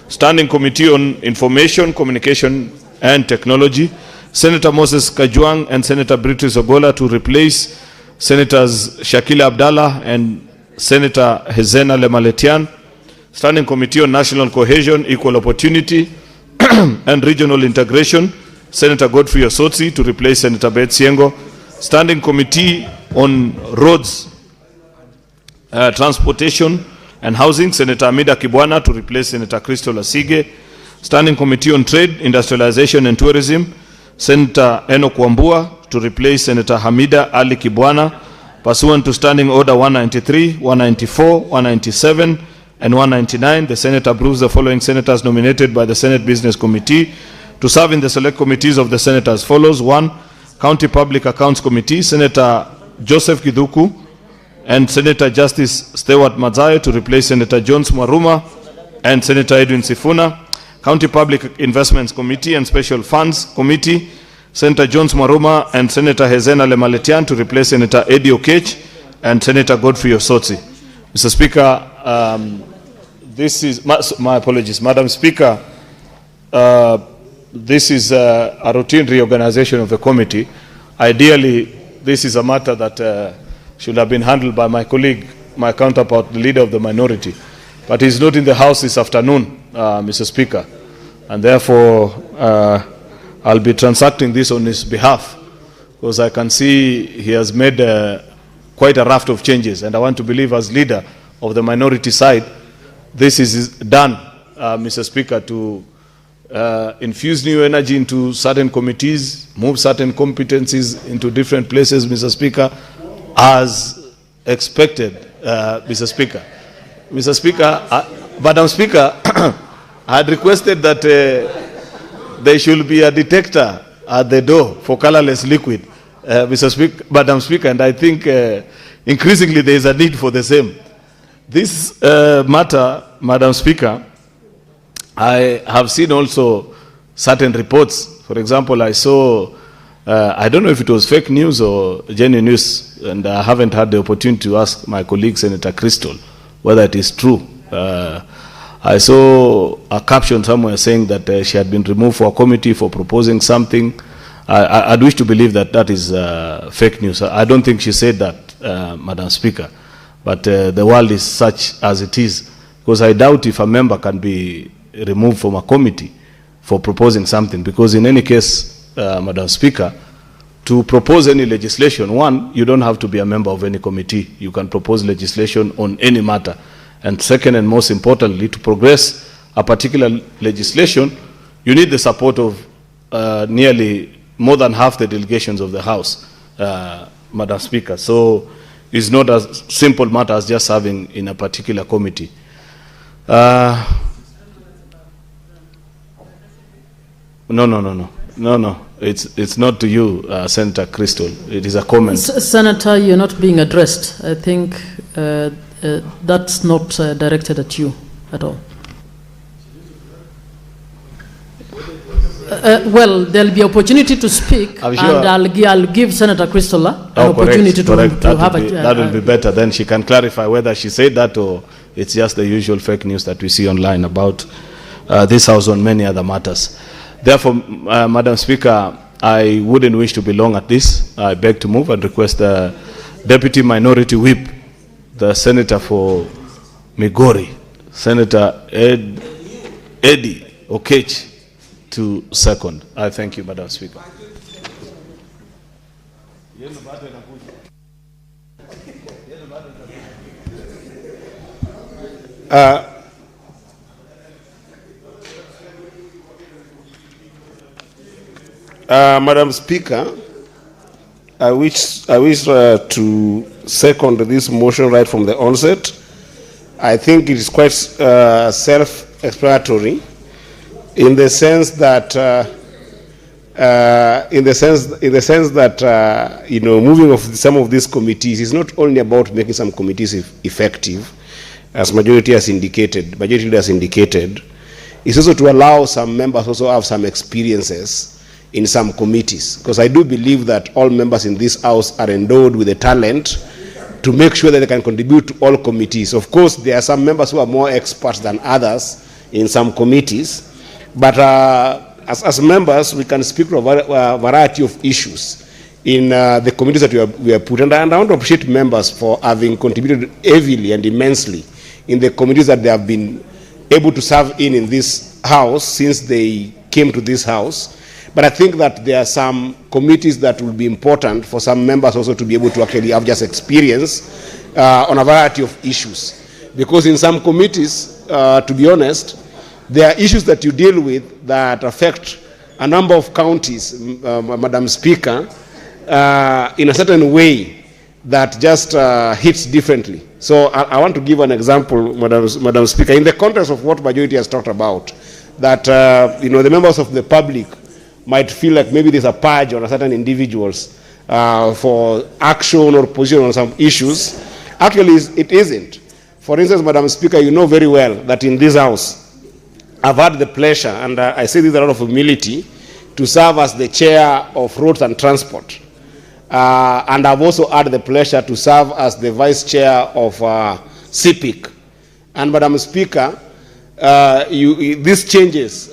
Standing Committee on Information, Communication and Technology, Senator Moses Kajwang and Senator Beatrice Ogola to replace Senators Shakila Abdallah and Senator Hezena Lemaletian. Standing Committee on National Cohesion, Equal Opportunity and Regional Integration, Senator Godfrey Osotsi to replace Senator Beth Siengo. Standing Committee on Roads, Transportation and Housing, Senator Amida Kibwana to replace Senator Crystal Asige. Standing Committee on Trade, Industrialization and Tourism, Senator Enoch Wambua to replace Senator Hamida Ali Kibwana, pursuant to Standing Order 193, 194, 197, and 199. The Senate approves the following senators nominated by the Senate Business Committee to serve in the select committees of the Senate as follows. 1, County Public Accounts Committee, Senator Joseph Kiduku and Senator Justice Stewart Mazayo to replace Senator Jones Mwaruma and Senator Edwin Sifuna. County Public Investments Committee and Special Funds Committee, Senator Jones Mwaruma and Senator Hezena Lemaletian to replace Senator Eddie Okech and Senator Godfrey Osotsi. Mr. Speaker, this is, my apologies, Madam Speaker, this is a routine reorganization of the committee. Ideally, this is a matter that should have been handled by my colleague, my counterpart, the leader of the minority. But he's not in the House this afternoon, Mr. Speaker. And therefore, I'll be transacting this on his behalf, because I can see he has made quite a raft of changes. And I want to believe, as leader of the minority side, this is done, Mr. Speaker, to infuse new energy into certain committees, move certain competencies into different places, Mr. Speaker, as expected, Mr. Speaker. Mr. Speaker, Madam Speaker, I had requested that there should be a detector at the door for colorless liquid, Mr. Speaker, Madam Speaker, and I think increasingly there is a need for the same. This matter, Madam Speaker, I have seen also certain reports. For example, I saw, I don't know if it was fake news or genuine news, and I haven't had the opportunity to ask my colleague, Senator Crystal, whether it is true. I saw a caption somewhere saying that she had been removed for a committee for proposing something. I'd wish to believe that that is fake news. I don't think she said that, Madam Speaker, but the world is such as it is, because I doubt if a member can be removed from a committee for proposing something, because in any case, Madam Speaker, to propose any legislation, one, you don't have to be a member of any committee. You can propose legislation on any matter. And second, and most importantly, to progress a particular legislation, you need the support of nearly more than half the delegations of the House, Madam Speaker. So it's not a simple matter as just serving in a particular committee. No. It's not to you, Senator Crystal. It is a comment. Senator, you're not being addressed. I think that's not directed at you at all. Well, there'll be opportunity to speak, I'm and sure. I'll give Senator Christola an opportunity to have a... That will be better. Then she can clarify whether she said that or it's just the usual fake news that we see online about this House on many other matters. Therefore, Madam Speaker, I wouldn't wish to be long at this. I beg to move and request the Deputy Minority Whip, the Senator for Migori, Senator Eddie Okech, to second. I thank you, Madam Speaker. Madam Speaker, I wish to second this motion right from the onset. I think it is quite self-explanatory, in the sense that moving of some of these committees is not only about making some committees effective, as majority has indicated. It's also to allow some members also have some experiences in some committees, because I do believe that all members in this House are endowed with the talent to make sure that they can contribute to all committees. Of course, there are some members who are more experts than others in some committees, but as members, we can speak of a variety of issues in the committees that we have put. And I want to appreciate members for having contributed heavily and immensely in the committees that they have been able to serve in this House since they came to this House. But I think that there are some committees that will be important for some members also to be able to actually have just experience on a variety of issues. Because in some committees, to be honest, there are issues that you deal with that affect a number of counties, Madam Speaker, in a certain way that just hits differently. So I want to give an example, Madam Speaker, in the context of what majority has talked about, that the members of the public might feel like maybe there's a purge on certain individuals for action or position on some issues. Actually, it isn't. For instance, Madam Speaker, you know very well that in this House, I've had the pleasure, and I say this with a lot of humility, to serve as the chair of Roads and Transport. And I've also had the pleasure to serve as the vice chair of CPIC. And Madam Speaker, these changes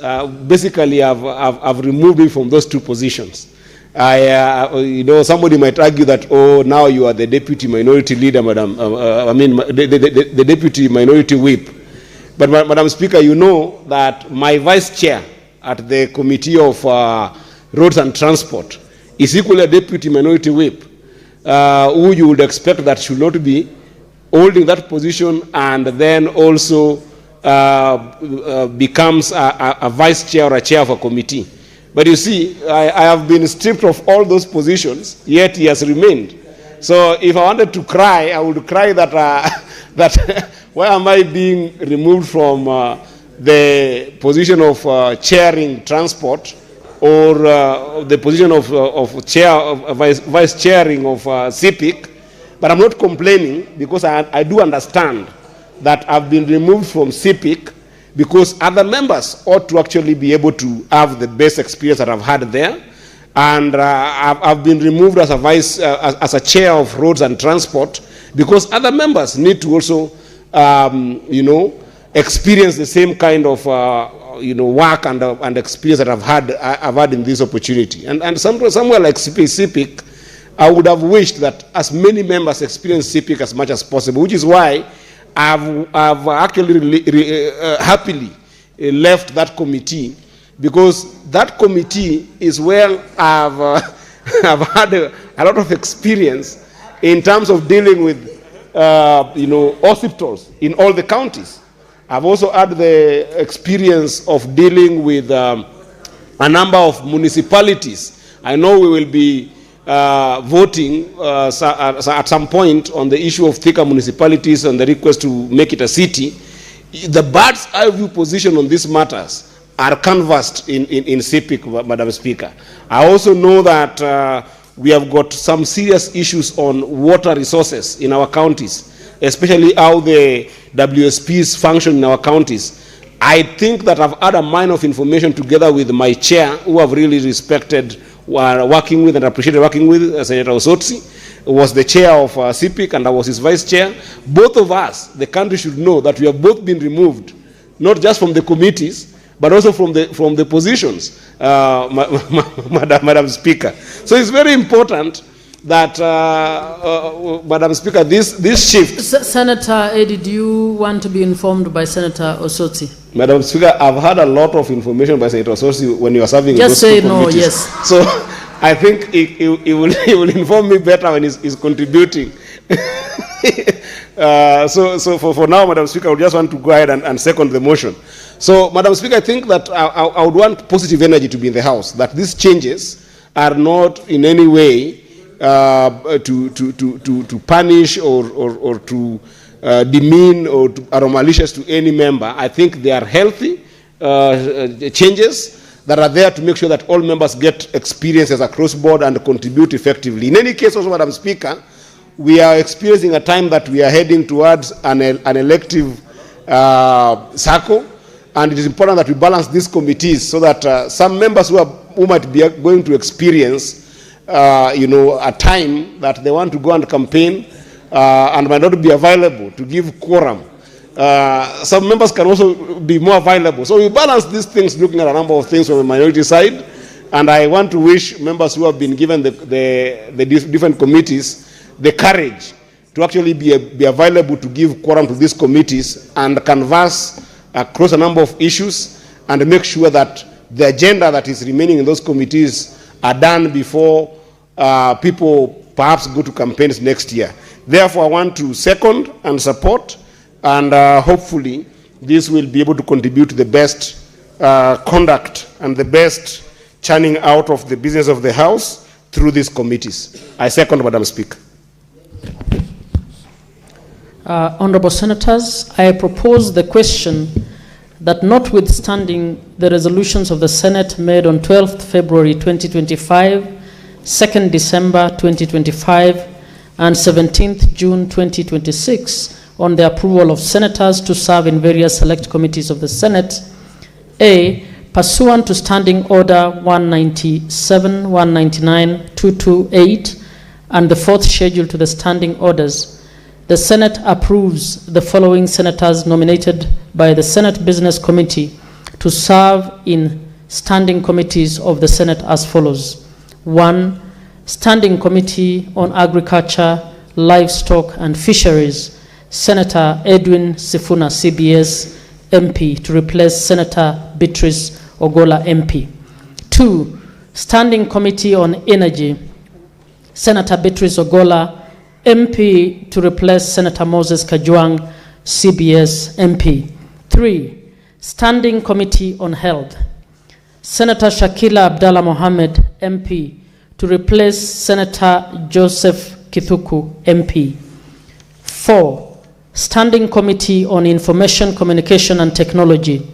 basically have removed me from those two positions. Somebody might argue that, oh, now you are the deputy minority leader, Madam. The deputy minority whip. But Madam Speaker, you know that my vice chair at the Committee of Roads and Transport is equally a deputy minority whip, who you would expect that should not be holding that position and then also becomes a vice chair or a chair of a committee. But you see, I have been stripped of all those positions, yet he has remained. So if I wanted to cry, I would cry that that why am I being removed from the position of chairing transport, or the position of vice chairing of CPIC? But I'm not complaining, because I do understand that I've been removed from CPIC because other members ought to actually be able to have the best experience that I've had there. And I've been removed as a chair of Roads and Transport because other members need to also, experience the same kind of, work and experience that I've had in this opportunity. And somewhere like CPIC, I would have wished that as many members experience CPIC as much as possible, which is why I've actually happily left that committee, because that committee is where I've had a lot of experience in terms of dealing with hospitals in all the counties. I've also had the experience of dealing with a number of municipalities. I know we will be voting at some point on the issue of thicker municipalities and the request to make it a city. The bird's eye view position on these matters are canvassed in CPIC, Madam Speaker. I also know that we have got some serious issues on water resources in our counties. especially how the WSPs function in our counties. I think that I've had a mine of information together with my chair, who I've really respected working with and appreciated working with, Senator Osotsi, who was the chair of CPIC, and I was his vice chair. Both of us, the country should know that we have both been removed, not just from the committees, but also from the positions, Madam Speaker. So it's very important that, Madam Speaker, this shift. Senator Eddie, do you want to be informed by Senator Osotsi? Madam Speaker, I've had a lot of information by Senator Osotsi when you are serving. Just say no, committees. yes. So I think he will inform me better when he's contributing. So for now, Madam Speaker, I would just want to go ahead and second the motion. So, Madam Speaker, I think that I would want positive energy to be in the House, that these changes are not in any way to punish or to demean or are malicious to any member. I think they are healthy changes that are there to make sure that all members get experiences across board and contribute effectively. In any case, also, Madam Speaker, we are experiencing a time that we are heading towards an elective cycle, and it is important that we balance these committees so that some members who might be going to experience a time that they want to go and campaign and might not be available to give quorum. Some members can also be more available. So we balance these things looking at a number of things from the minority side, and I want to wish members who have been given the different committees the courage to actually be available to give quorum to these committees and canvass across a number of issues and make sure that the agenda that is remaining in those committees are done before people perhaps go to campaigns next year. Therefore, I want to second and support, and hopefully this will be able to contribute to the best conduct and the best churning out of the business of the House through these committees. I second, Madam Speaker. Honorable Senators, I propose the question that notwithstanding the resolutions of the Senate made on 12th February 2025, 2nd December 2025, and 17th June 2026 on the approval of senators to serve in various select committees of the Senate, A, pursuant to Standing Order 197, 199, 228, and the fourth schedule to the standing orders, the Senate approves the following senators nominated by the Senate Business Committee to serve in standing committees of the Senate as follows. 1. Standing Committee on Agriculture, Livestock and Fisheries, Senator Edwin Sifuna, CBS, MP, to replace Senator Beatrice Ogola, MP. 2. Standing Committee on Energy, Senator Beatrice Ogola, MP, to replace Senator Moses Kajwang, CBS, MP. 3. Standing Committee on Health, Senator Shakila Abdallah Mohammed, MP, to replace Senator Joseph Kithuku, MP. 4. Standing Committee on Information, Communication and Technology,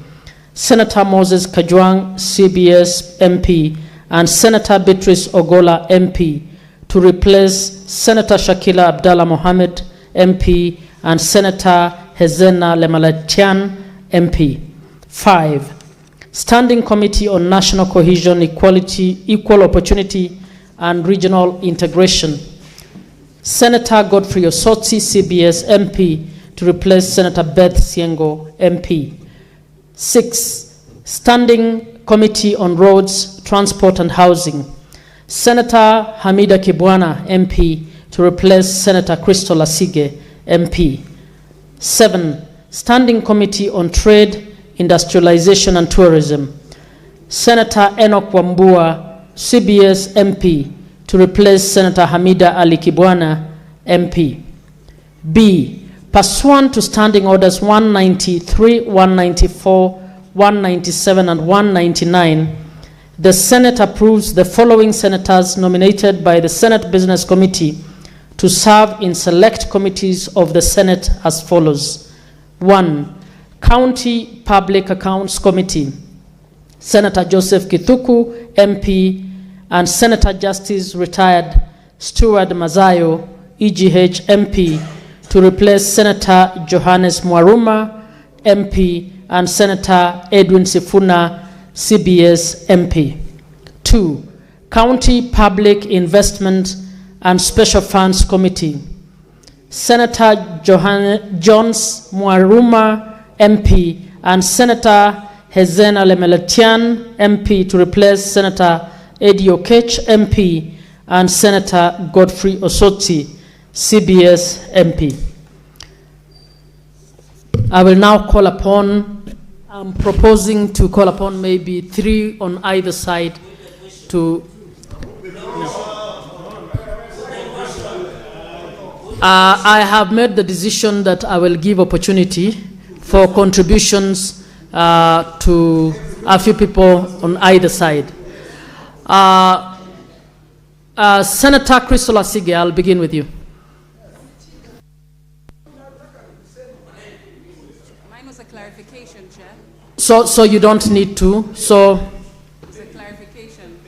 Senator Moses Kajwang, CBS, MP, and Senator Beatrice Ogola, MP, to replace Senator Shakila Abdallah Mohammed, MP, and Senator Hezena Lemalatian, MP. 5. Standing Committee on National Cohesion, Equality, Equal Opportunity, and Regional Integration, Senator Godfrey Osotsi, CBS, MP, to replace Senator Beth Siengo, MP. 6. Standing Committee on Roads, Transport and Housing, Senator Hamida Kibwana, MP, to replace Senator Crystal Asige, MP. 7. Standing Committee on Trade, Industrialization and Tourism, Senator Enoch Wambua, CBS, MP, to replace Senator Hamida Ali Kibwana, MP. B. Pursuant to Standing Orders 193, 194, 197, and 199, the Senate approves the following senators nominated by the Senate Business Committee to serve in select committees of the Senate as follows. 1. County Public Accounts Committee, Senator Joseph Kithuku, MP, and Senator Justice Retired Stuart Mazayo, EGH, MP, to replace Senator Johannes Mwaruma, MP, and Senator Edwin Sifuna, CBS MP. 2. County Public Investment and Special Funds Committee. Senator Jones Mwaruma, MP, and Senator Hezena Lemeletian, MP, to replace Senator Eddie Okech, MP, and Senator Godfrey Osoti, CBS MP. I will now call upon, I'm proposing to call upon maybe 3 on either side to... I have made the decision that I will give opportunity for contributions to a few people on either side. Senator Christola Sige, I'll begin with you. Mine was a clarification, Chair. So you don't need to. So It's a clarification.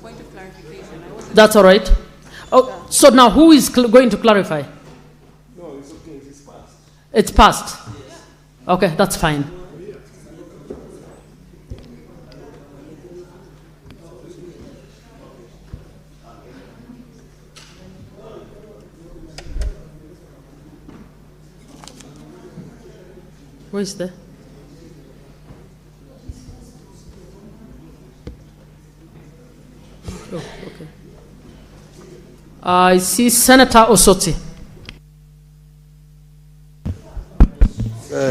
Point of clarification. That's all right. Oh, so now who is going to clarify? No, it's okay. It's passed. It's passed. Okay, that's fine. Who is there? Oh, okay. I see Senator Osoti.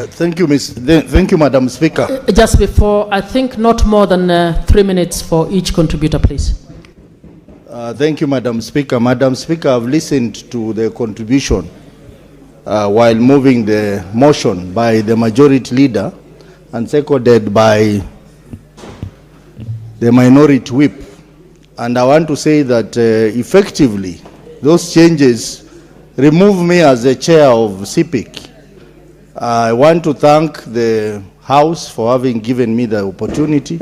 Thank you, Madam Speaker. Just before, I think not more than 3 minutes for each contributor, please. Thank you, Madam Speaker. Madam Speaker, I've listened to the contribution while moving the motion by the majority leader and seconded by the minority whip. And I want to say that effectively, those changes remove me as the chair of CPIC. I want to thank the House for having given me the opportunity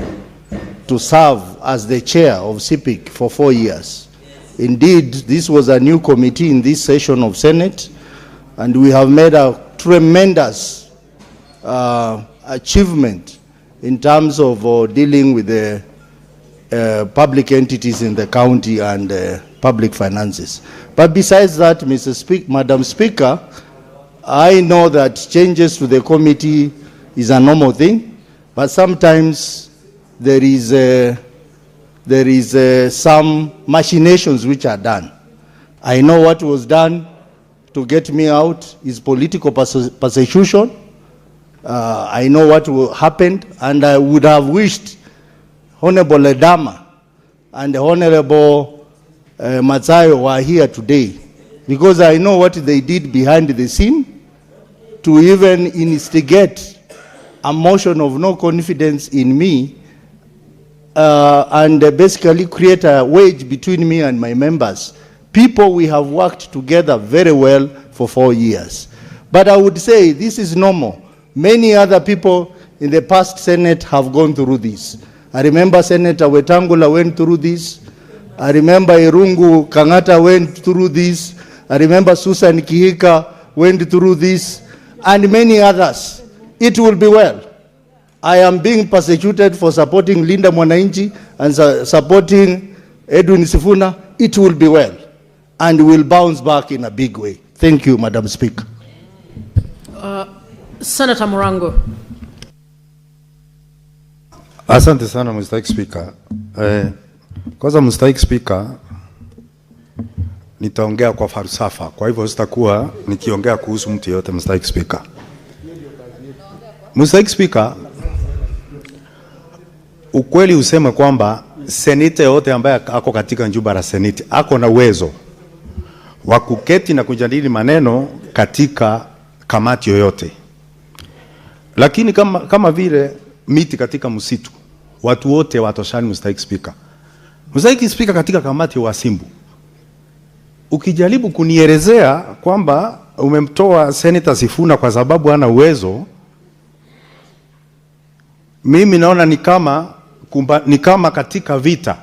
to serve as the chair of CPIC for 4 years. Indeed, this was a new committee in this session of Senate, and we have made a tremendous achievement in terms of dealing with the public entities in the county and public finances. But besides that, Madam Speaker, I know that changes to the committee is a normal thing, but sometimes there is some machinations which are done. I know what was done to get me out is political persecution. I know what happened, and I would have wished Honorable Ledama and Honorable Matsayo were here today, because I know what they did behind the scene to even instigate a motion of no confidence in me and basically create a wedge between me and my members. People we have worked together very well for 4 years. But I would say this is normal. Many other people in the past Senate have gone through this. I remember Senator Wetangula went through this. I remember Irungu Kangata went through this. I remember Susan Kihika went through this, and many others. It will be well. I am being persecuted for supporting Linda Mwananchi and supporting Edwin Sifuna. It will be well, and will bounce back in a big way. Thank you, Madam Speaker. Senator Murango. Asante sana Mr. Speaker. Kwanza Mr. Speaker, nitaongea kwa falsafa. Kwa hivyo sitakuwa nikiongea kuhusu mtu yote, Mr. Speaker. Mr. Speaker, ukweli useme kwamba seneta yote ambaye ako katika njumba la seneti ako na uwezo wa kuketi na kujadili maneno katika kamati yoyote. Lakini kama vile miti katika msitu, watu wote watoshani, Mr. Speaker. Mr. Speaker, katika kamati wa Simbu, ukijaribu kunielezea kwamba umemtoa Senator Sifuna kwa sababu hana uwezo, mimi naona ni kama katika vita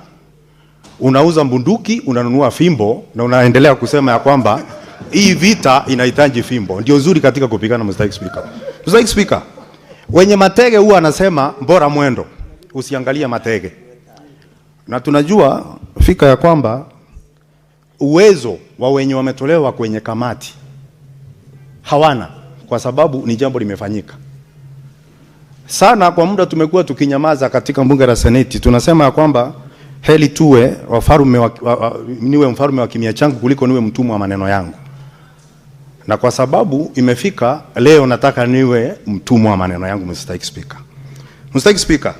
unauza bunduki, unanunua fimbo na unaendelea kusema ya kwamba hii vita inahitaji fimbo. Ndio uzuri katika kupigana, Mr. Speaker. Mr. Speaker, wenye matege huwa anasema bora mwendo, usiangalia matege. Na tunajua fika ya kwamba uwezo wa wenye wametolewa kwenye kamati hawana, kwa sababu ni jambo limefanyika. Sana kwa muda tumekuwa tukinyamaza katika bunge la Seneti. Tunasema ya kwamba heli tuwe niwe mfalme wa kimya changu kuliko niwe mtumwa wa maneno yangu. Na kwa sababu imefika leo, nataka niwe mtumwa wa maneno yangu, Mr. Speaker. Mr. Speaker,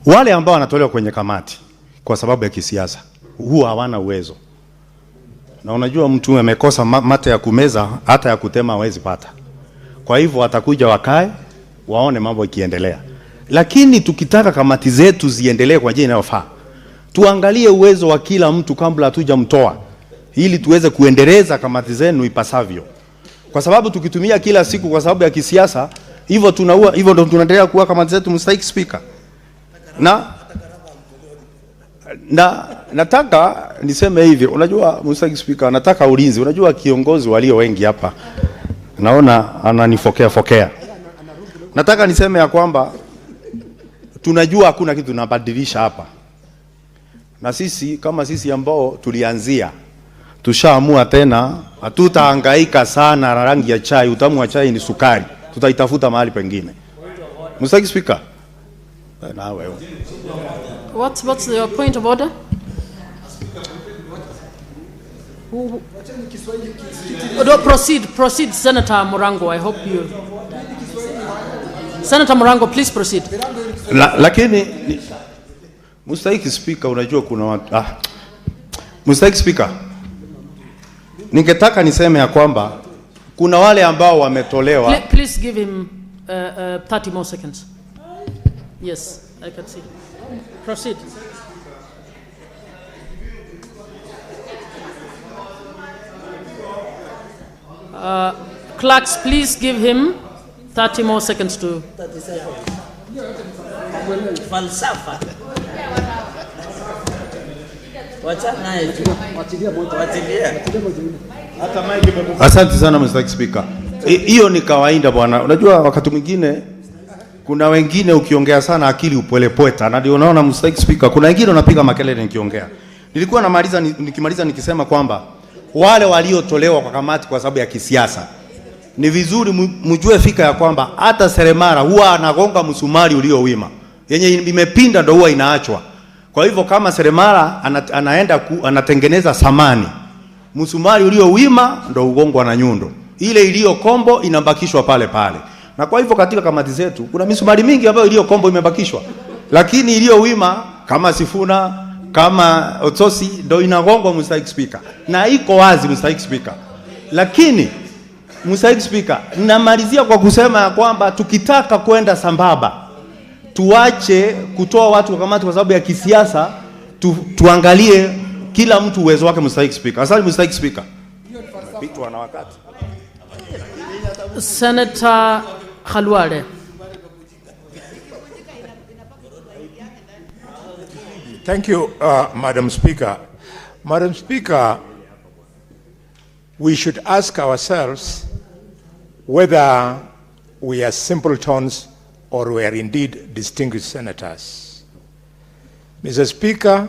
wale ambao wanatolewa kwenye kamati kwa sababu ya kisiasa huwa hawana uwezo. Na unajua mtu amekosa mate ya kumeza, hata ya kutema hawezi pata. Kwa hivyo atakuja wakae waone mambo ikiendelea. Lakini tukitaka kamati zetu ziendelee kwa njia inayofaa, tuangalie uwezo wa kila mtu kabla hatujamtoa, ili tuweze kuendeleza kamati zenu ipasavyo. Kwa sababu tukitumia kila siku kwa sababu ya kisiasa, hivyo ndio tunaendelea kuwa kamati zetu, Mr. Speaker. Na nataka niseme hivi, unajua Mr. Speaker, nataka ulinzi. Unajua kiongozi walio wengi hapa naona ananifokea. Nataka niseme ya kwamba tunajua hakuna kitu tunabadilisha hapa. Na sisi kama sisi ambao tulianzia, tushaamua tena hatutahangaika sana na rangi ya chai. Utamu wa chai ni sukari, tutaitafuta mahali pengine. Mr. Speaker, na wewe. What's your point of order? Proceed, Senator Morango. I hope you. Senator Morango, please proceed. Lakini Mr. Speaker, unajua kuna watu Mr. Speaker, ningetaka niseme ya kwamba kuna wale ambao wametolewa. Please give him 30 more seconds. Yes, I can see. Proceed. Clerks, please give him 30 more seconds to. Falsafa. Asante sana Mr. Speaker. Hiyo ni kawaida bwana. Unajua wakati mwingine kuna wengine ukiongea sana akili upwelepweta, na ndio unaona Mr. Speaker kuna wengine wanapiga makelele nikiongea. Nilikuwa nikimaliza nikisema kwamba wale waliotolewa kwa kamati kwa sababu ya kisiasa, ni vizuri mjue fika ya kwamba hata seremala huwa anagonga msumari uliowima. Yenye imepinda ndio huwa inaachwa. Kwa hivyo kama seremala anatengeneza samani, msumari uliowima ndio ugongwa na nyundo. Ile iliyo kombo inabakishwa pale pale. Na kwa hivyo katika kamati zetu kuna misumari mingi ambayo iliyo kombo imebakishwa. Lakini iliyo wima kama Sifuna, kama Otosi ndio inagongwa, Mr. Speaker. Na iko wazi, Mr. Speaker. Lakini Mr. Speaker, namalizia kwa kusema ya kwamba tukitaka kwenda sambamba, tuache kutoa watu kwa kamati kwa sababu ya kisiasa, tuangalie kila mtu uwezo wake, Mr. Speaker. Asante Mr. Speaker. Pitwa na wakati. Senator Khalwale. Thank you, Madam Speaker. Madam Speaker, we should ask ourselves whether we are simpletons or we are indeed distinguished senators. Mr. Speaker,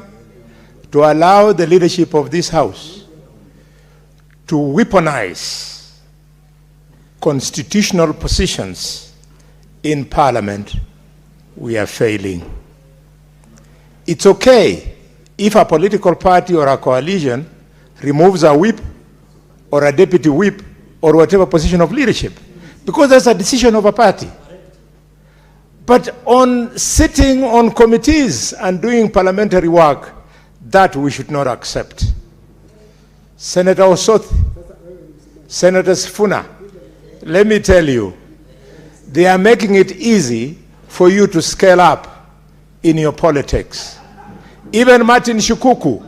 to allow the leadership of this House to weaponize constitutional positions in Parliament, we are failing. It's okay if a political party or a coalition removes a whip or a deputy whip or whatever position of leadership, because that's a decision of a party. But on sitting on committees and doing parliamentary work, that we should not accept. Senator Osothi, Senator Sifuna, let me tell you, they are making it easy for you to scale up in your politics. Even Martin Shikuku,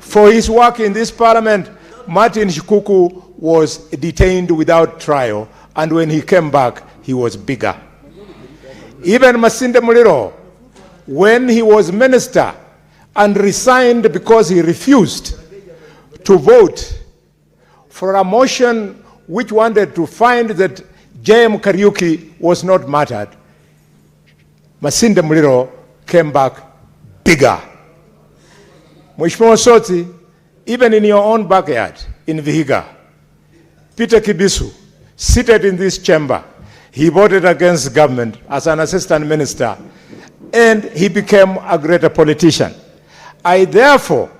for his work in this parliament, Martin Shikuku was detained without trial, and when he came back, he was bigger. Even Masinde Muliro, when he was minister and resigned because he refused to vote for a motion which wanted to find that J.M. Kariuki was not murdered, Masinde Muliro came back bigger. Mheshimiwa Soti, even in your own backyard, in Vihiga, Peter Kibisu, seated in this chamber, he voted against government as an assistant minister, and he became a greater politician. I therefore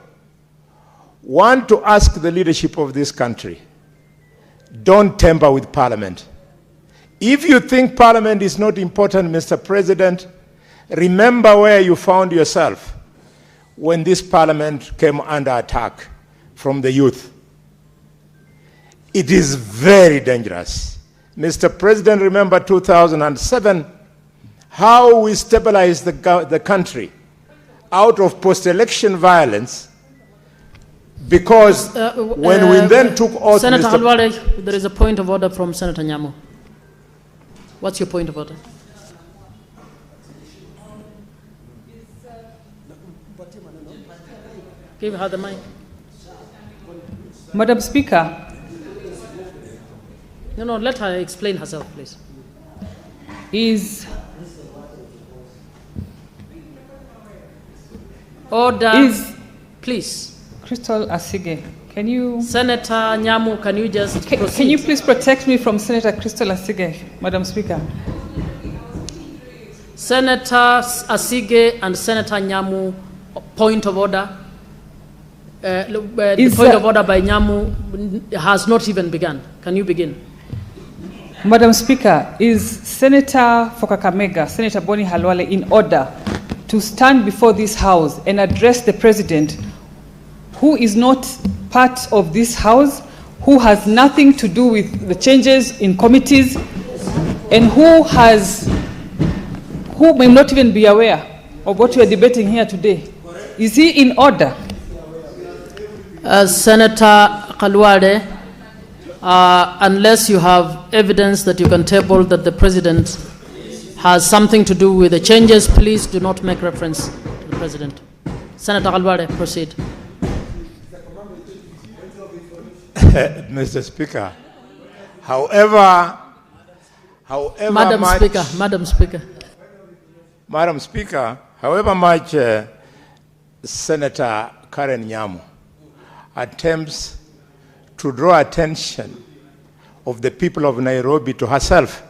want to ask the leadership of this country, don't tamper with Parliament. If you think Parliament is not important, Mr. President, remember where you found yourself when this Parliament came under attack from the youth. It is very dangerous. Mr. President, remember 2007, how we stabilized the country out of post-election violence, because when we then took oath... Senator Halwale, there is a point of order from Senator Nyamu. What's your point of order? Give her the mic. Madam Speaker. No, let her explain herself, please. Is order, please. Crystal Asige, can you... Senator Nyamu, can you just proceed? Can you please protect me from Senator Crystal Asige, Madam Speaker? Senator Asige and Senator Nyamu, point of order. The point of order by Nyamu has not even begun. Can you begin? Madam Speaker, is Senator for Kakamega, Senator Boni Halwale, in order to stand before this House and address the President, who is not part of this House, who has nothing to do with the changes in committees, and who may not even be aware of what we are debating here today? Is he in order? Senator Halwale, unless you have evidence that you can table that the President has something to do with the changes, please do not make reference to the President. Senator Halwale, proceed. Mr. Speaker, however Madam Speaker, however much Senator Karen Nyamu attempts to draw attention of the people of Nairobi to herself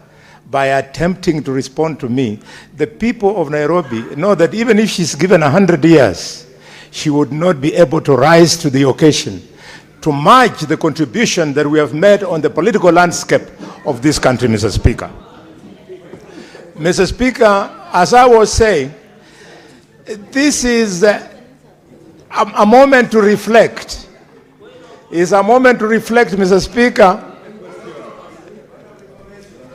by attempting to respond to me, the people of Nairobi know that even if she's given 100 years, she would not be able to rise to the occasion to match the contribution that we have made on the political landscape of this country, Mr. Speaker. Mr. Speaker, as I was saying, this is a moment to reflect. It's a moment to reflect, Mr. Speaker.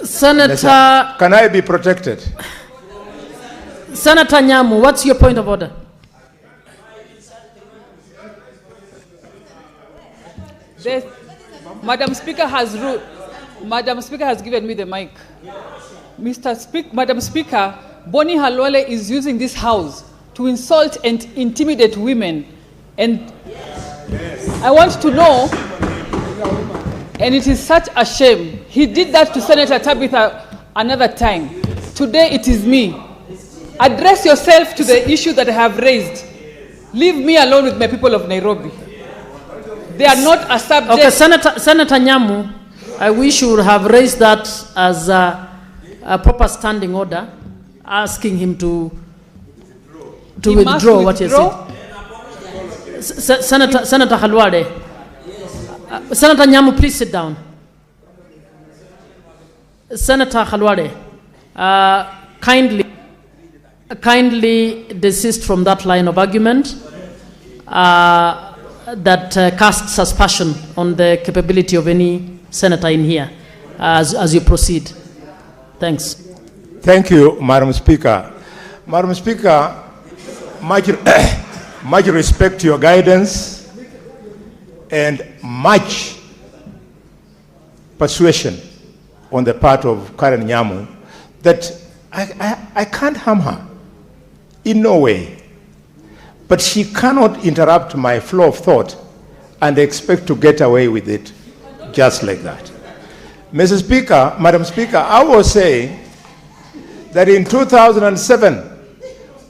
Senator... Can I be protected? Senator Nyamu, what's your point of order? Madam Speaker has ruled. Madam Speaker has given me the mic. Madam Speaker, Boni Halwale is using this House to insult and intimidate women. And I want to know, and it is such a shame, he did that to Senator Tabitha another time. Today it is me. Address yourself to the issue that I have raised. Leave me alone with my people of Nairobi. They are not a subject. Okay, Senator Nyamu, I wish you would have raised that as a proper standing order, asking him to withdraw what he said. Senator Halwale, Senator Nyamu, please sit down. Senator Halwale, kindly desist from that line of argument that casts aspersion on the capability of any senator in here as you proceed. Thanks. Thank you, Madam Speaker. Madam Speaker, much respect to your guidance and much persuasion on the part of Karen Nyamu that I can't harm her in no way. But she cannot interrupt my flow of thought and expect to get away with it. just like that. Mr. Speaker, Madam Speaker, I was saying that in 2007,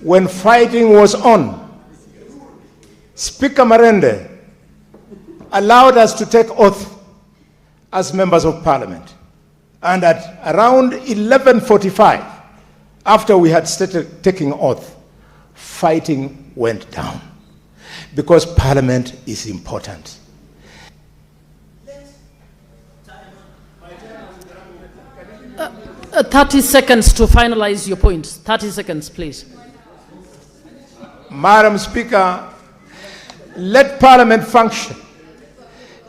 when fighting was on, Speaker Marende allowed us to take oath as members of parliament. And at around 11:45, after we had started taking oath, fighting went down because parliament is important. 30 seconds to finalize your point. 30 seconds, please. Madam Speaker, let Parliament function.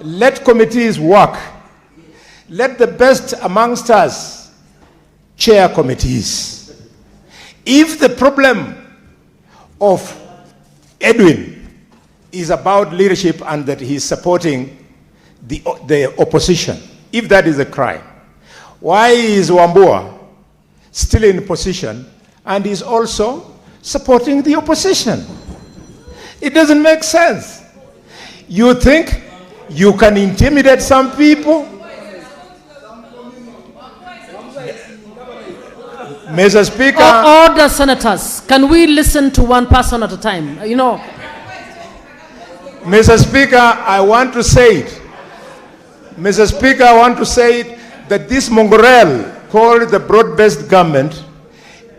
Let committees work. Let the best amongst us chair committees. If the problem of Edwin is about leadership and that he's supporting the opposition, if that is a crime, why is Wambua still in position and is also supporting the opposition? It doesn't make sense. You think you can intimidate some people? Mr. Speaker. Order, senators. Can we listen to one person at a time? You know. Mr. Speaker, I want to say it. Mr. Speaker, I want to say it that this mongrel called the broad-based government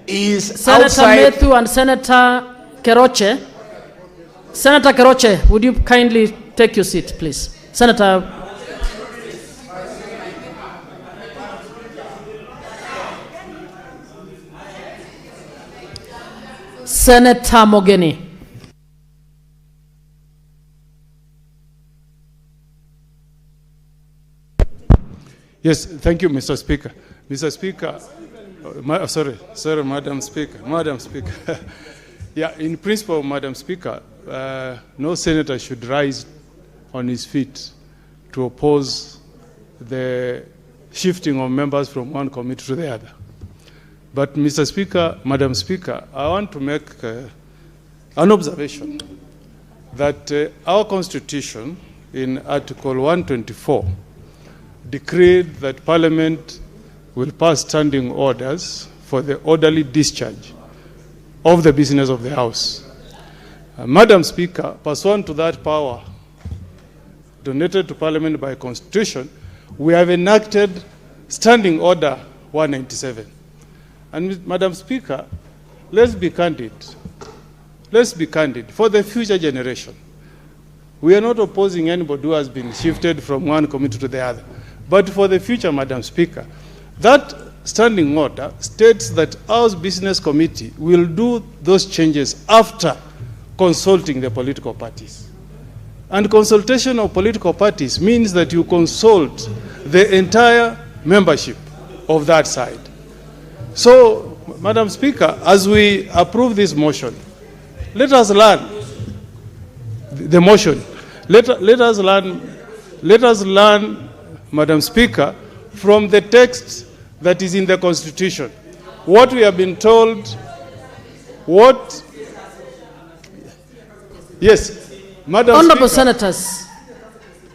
is Senator outside. Methu and Senator Keroche. Senator Keroche, would you kindly take your seat, please? Senator. Senator Mogeni. Yes, thank you, Mr. Speaker. Mr. Speaker, sorry, Madam Speaker. Madam Speaker. Yeah, in principle, Madam Speaker, no senator should rise on his feet to oppose the shifting of members from one committee to the other. But, Mr. Speaker, Madam Speaker, I want to make an observation that our Constitution, in Article 124, decreed that Parliament will pass standing orders for the orderly discharge of the business of the House. Madam Speaker, pursuant to that power donated to Parliament by Constitution, we have enacted Standing Order 197. And Madam Speaker, let's be candid. Let's be candid. For the future generation, we are not opposing anybody who has been shifted from one committee to the other. But for the future, Madam Speaker, that standing order states that our business committee will do those changes after consulting the political parties. And consultation of political parties means that you consult the entire membership of that side. So, Madam Speaker, as we approve this motion, let us learn the motion. Let us learn, Madam Speaker, from the text that is in the Constitution. What we have been told, yes, Madam Honorable Speaker. Senators.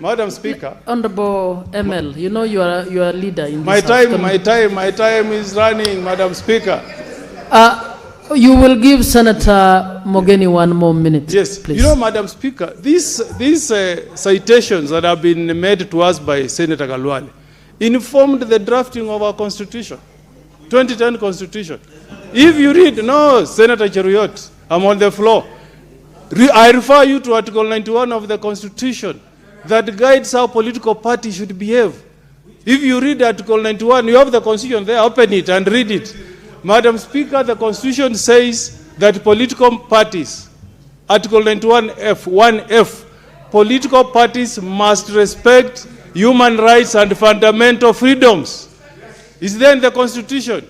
Madam Speaker. Honorable ML, you know you are a leader in My this House. my time is running, Madam Speaker. You will give Senator Mogeni 1 more minute. Yes, please. You know, Madam Speaker, these citations that have been made to us by Senator Galwale informed the drafting of our Constitution, 2010 Constitution. If you read, no, Senator Cheruyot, I'm on the floor. I refer you to Article 91 of the Constitution that guides how political parties should behave. If you read Article 91, you have the Constitution there, open it and read it. Madam Speaker, the Constitution says that political parties, Article 91F, 1F, political parties must respect human rights and fundamental freedoms. Is there in the Constitution?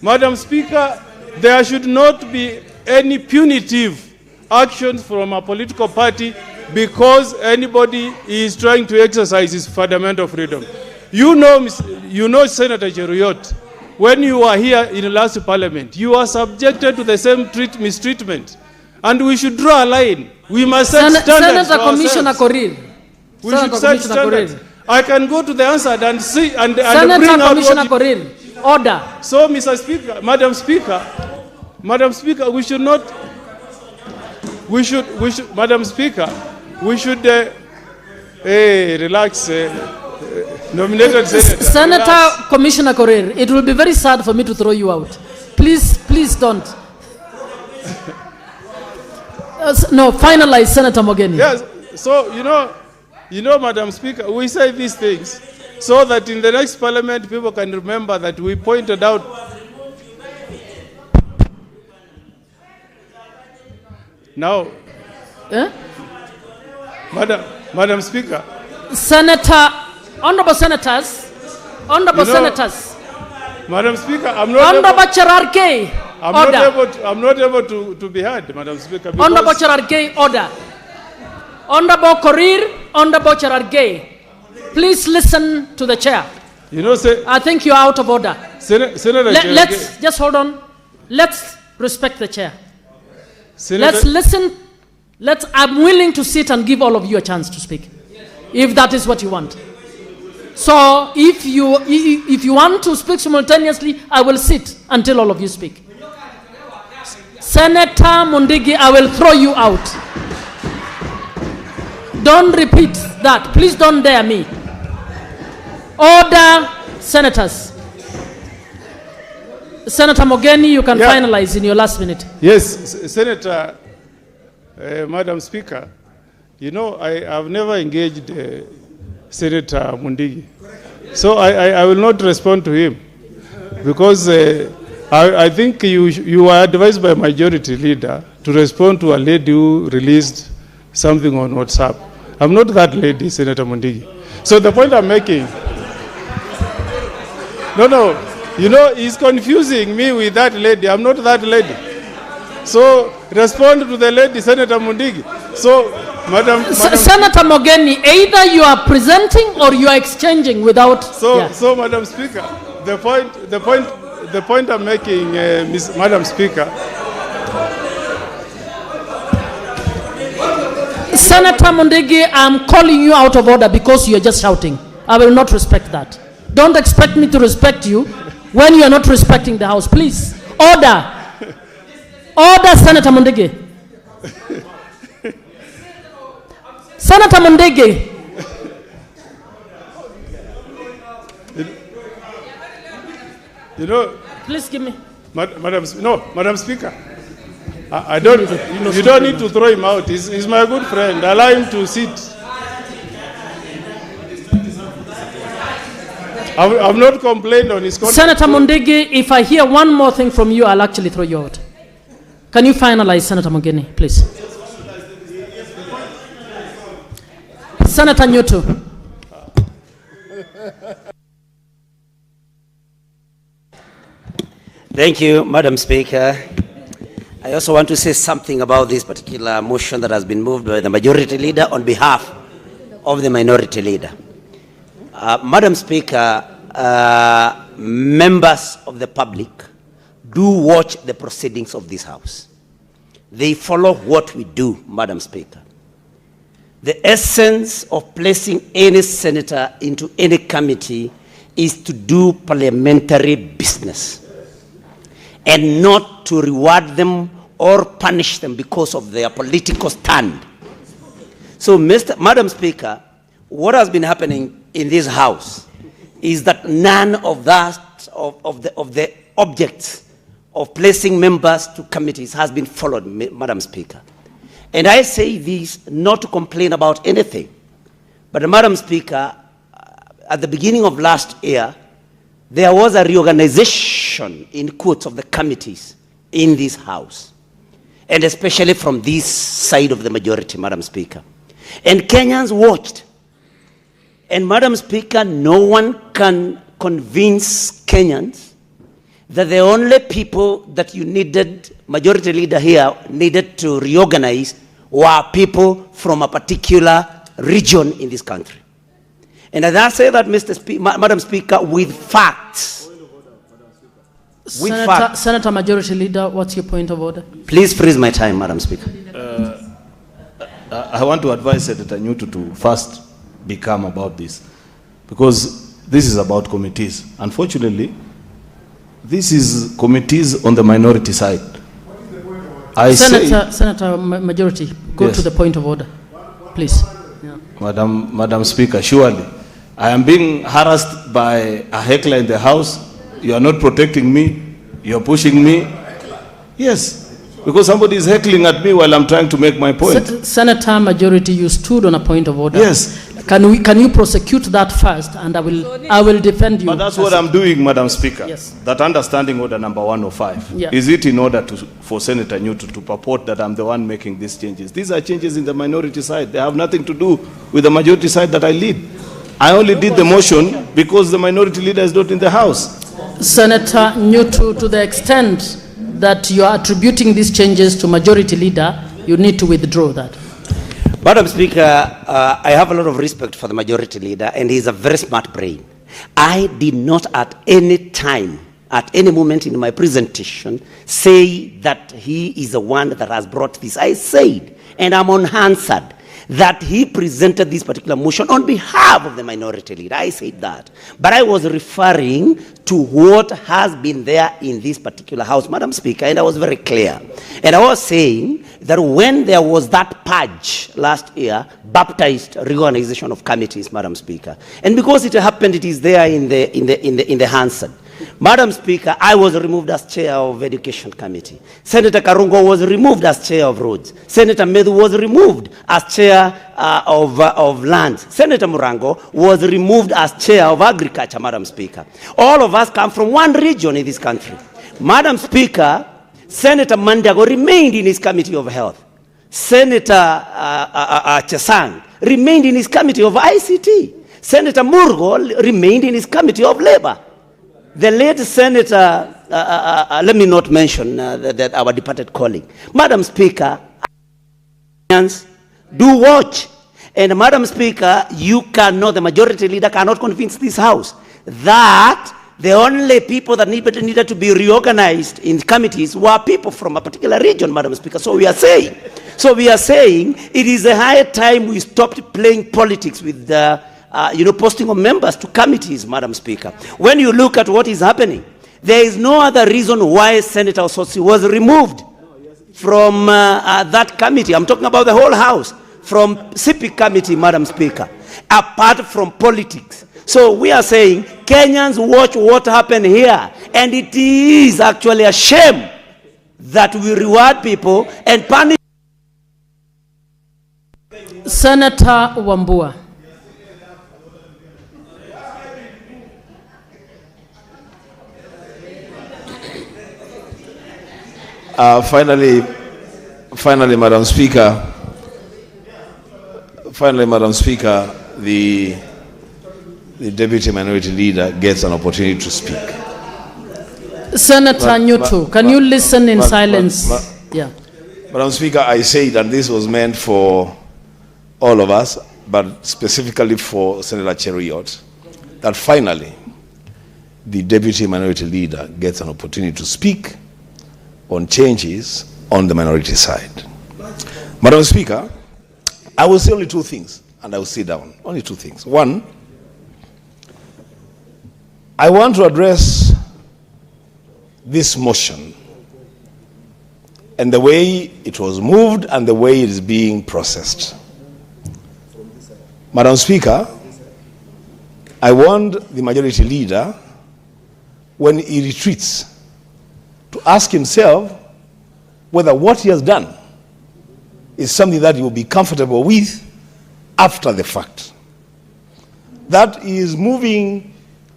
Madam Speaker, there should not be any punitive actions from a political party because anybody is trying to exercise his fundamental freedom. You know Senator Cheruyot, when you were here in the last parliament, you are subjected to the same mistreatment. And we should draw a line. We must set standards Senator Commissioner Korir. We should set standards. I can go to the answer and see and Senator bring out Commissioner Korir, order. So, Mr. Speaker, Madam Speaker, we should not. We should, Madam Speaker, we should relax. Nominated Senator. Senator Commissioner Korir, it will be very sad for me to throw you out. Please don't. No, finalize, Senator Mogeni. Yes. So you know, Madam Speaker, we say these things so that in the next Parliament people can remember that we pointed out. Now, Madam Speaker. Honorable Senators. Madam Speaker, I'm not able to be heard, Madam Speaker. Honorable Cherargei, order. Honorable Korir, Honorable Cherargei, please listen to the chair. I think you're out of order. Senator let's just hold on. Let's respect the chair. Let's listen. I'm willing to sit and give all of you a chance to speak, if that is what you want. So if you want to speak simultaneously, I will sit until all of you speak. Senator Mundigi, I will throw you out. Don't repeat that. Please don't dare me. Order, senators. Senator Mogeni, you can finalize in your last minute. Yes, Senator, Madam Speaker, I have never engaged Senator Mundigi. So I will not respond to him because I think you were advised by Majority Leader to respond to a lady who released something on WhatsApp. I'm not that lady, Senator Mundigi. So the point I'm making, he's confusing me with that lady. I'm not that lady. So respond to the lady, Senator Mundigi. So, Madam Senator Mogeni, either you are presenting or you are exchanging without. So, Madam Speaker, the point I'm making, Madam Speaker. Senator Mundigi, I'm calling you out of order because you're just shouting. I will not respect that. Don't expect me to respect you when you are not respecting the House. Please, order. Order, Senator Mundigi. Senator Mundigi. Please give me. Madam Speaker. I don't. You don't need to throw him out. He's my good friend. Allow him to sit. I've not complained on his conduct. Senator Mundigi, if I hear one more thing from you, I'll actually throw you out. Can you finalize, Senator Mogeni, please? Senator Nyutu. Thank you, Madam Speaker. I also want to say something about this particular motion that has been moved by the Majority Leader on behalf of the Minority Leader. Madam Speaker, members of the public do watch the proceedings of this House. They follow what we do, Madam Speaker. The essence of placing any senator into any committee is to do parliamentary business and not to reward them or punish them because of their political stand. So, Madam Speaker, what has been happening in this House is that none of the objects of placing members to committees has been followed, Madam Speaker. And I say this not to complain about anything, but Madam Speaker, at the beginning of last year, there was a reorganization, in quotes, of the committees in this House, and especially from this side of the majority, Madam Speaker. And Kenyans watched. And Madam Speaker, no one can convince Kenyans that the only people that you needed, Majority Leader here, needed to reorganize were people from a particular region in this country. And as I say that, Madam Speaker, with facts. Senator Majority Leader, what's your point of order? Please freeze my time, Madam Speaker. I want to advise Senator Nyutu to first be calm about this. because this is about committees. Unfortunately, this is committees on the minority side. Senator Majority, go Yes. to the point of order, please. Yeah. Madam Speaker, surely I am being harassed by a heckler in the House. You are not protecting me. You are pushing me. Yes, because somebody is heckling at me while I'm trying to make my point. Senator Majority, you stood on a point of order. Yes. Can you prosecute that first, and I will defend you. But that's what I'm doing, Madam Speaker. Yes. That understanding order number 105. Yeah. Is it in order for Senator Newton to purport that I'm the one making these changes? These are changes in the minority side. They have nothing to do with the majority side that I lead. I only did the motion because the minority leader is not in the House. Senator Newton, to the extent that you are attributing these changes to majority leader, you need to withdraw that. Madam Speaker, I have a lot of respect for the majority leader, and he's a very smart brain. I did not at any time, at any moment in my presentation, say that he is the one that has brought this. I said, and I'm unanswered, that he presented this particular motion on behalf of the minority leader. I said that. But I was referring to what has been there in this particular House, Madam Speaker, and I was very clear. And I was saying that when there was that purge last year, baptized reorganization of committees, Madam Speaker, and because it happened, it is there in the Hansard. Madam Speaker, I was removed as chair of Education Committee. Senator Karungo was removed as chair of Roads. Senator Medu was removed as chair of Lands. Senator Murango was removed as chair of Agriculture, Madam Speaker. All of us come from one region in this country. Madam Speaker, Senator Mandago remained in his Committee of Health. Senator Chesang remained in his Committee of ICT. Senator Murgo remained in his Committee of Labor. The late Senator, let me not mention that our departed colleague. Madam Speaker, do watch. And Madam Speaker, you cannot, the majority leader cannot convince this House that the only people that needed to be reorganized in committees were people from a particular region, Madam Speaker. So we are saying it is a high time we stopped playing politics with posting of members to committees, Madam Speaker. When you look at what is happening, there is no other reason why Senator Osotsi was removed from that committee. I'm talking about the whole House, from CP committee, Madam Speaker, apart from politics. So we are saying, Kenyans, watch what happened here. And it is actually a shame that we reward people and punish. Senator Wambua. Finally, Madam Speaker, the Deputy Minority Leader gets an opportunity to speak. Senator Newton, can you listen in silence? Yeah. Madam Speaker, I said, and this was meant for all of us, but specifically for Senator Cheruiyot, that finally the Deputy Minority Leader gets an opportunity to speak on changes on the minority side. Madam Speaker, I will say only two things, and I will sit down. Only two things. One, I want to address this motion and the way it was moved and the way it is being processed. Madam Speaker, I want the majority leader, when he retreats, to ask himself whether what he has done is something that he will be comfortable with after the fact. That is moving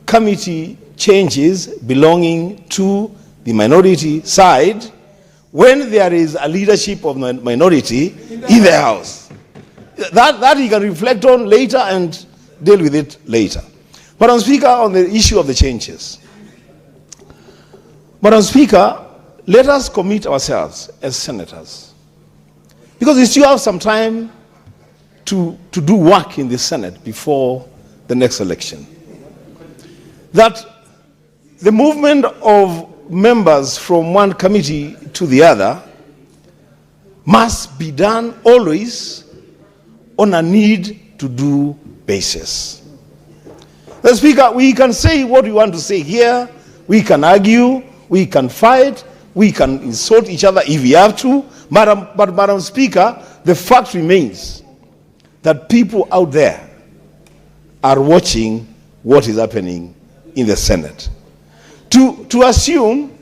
committee changes belonging to the minority side when there is a leadership of minority in the House. That he can reflect on later and deal with it later. Madam Speaker, on the issue of the changes, Madam Speaker, let us commit ourselves as senators, because we still have some time to do work in the Senate before the next election, that the movement of members from one committee to the other must be done always on a need-to-do basis. The Speaker, we can say what we want to say here, we can argue, we can fight, we can insult each other if we have to, but Madam Speaker, the fact remains that people out there are watching what is happening in the Senate. To assume,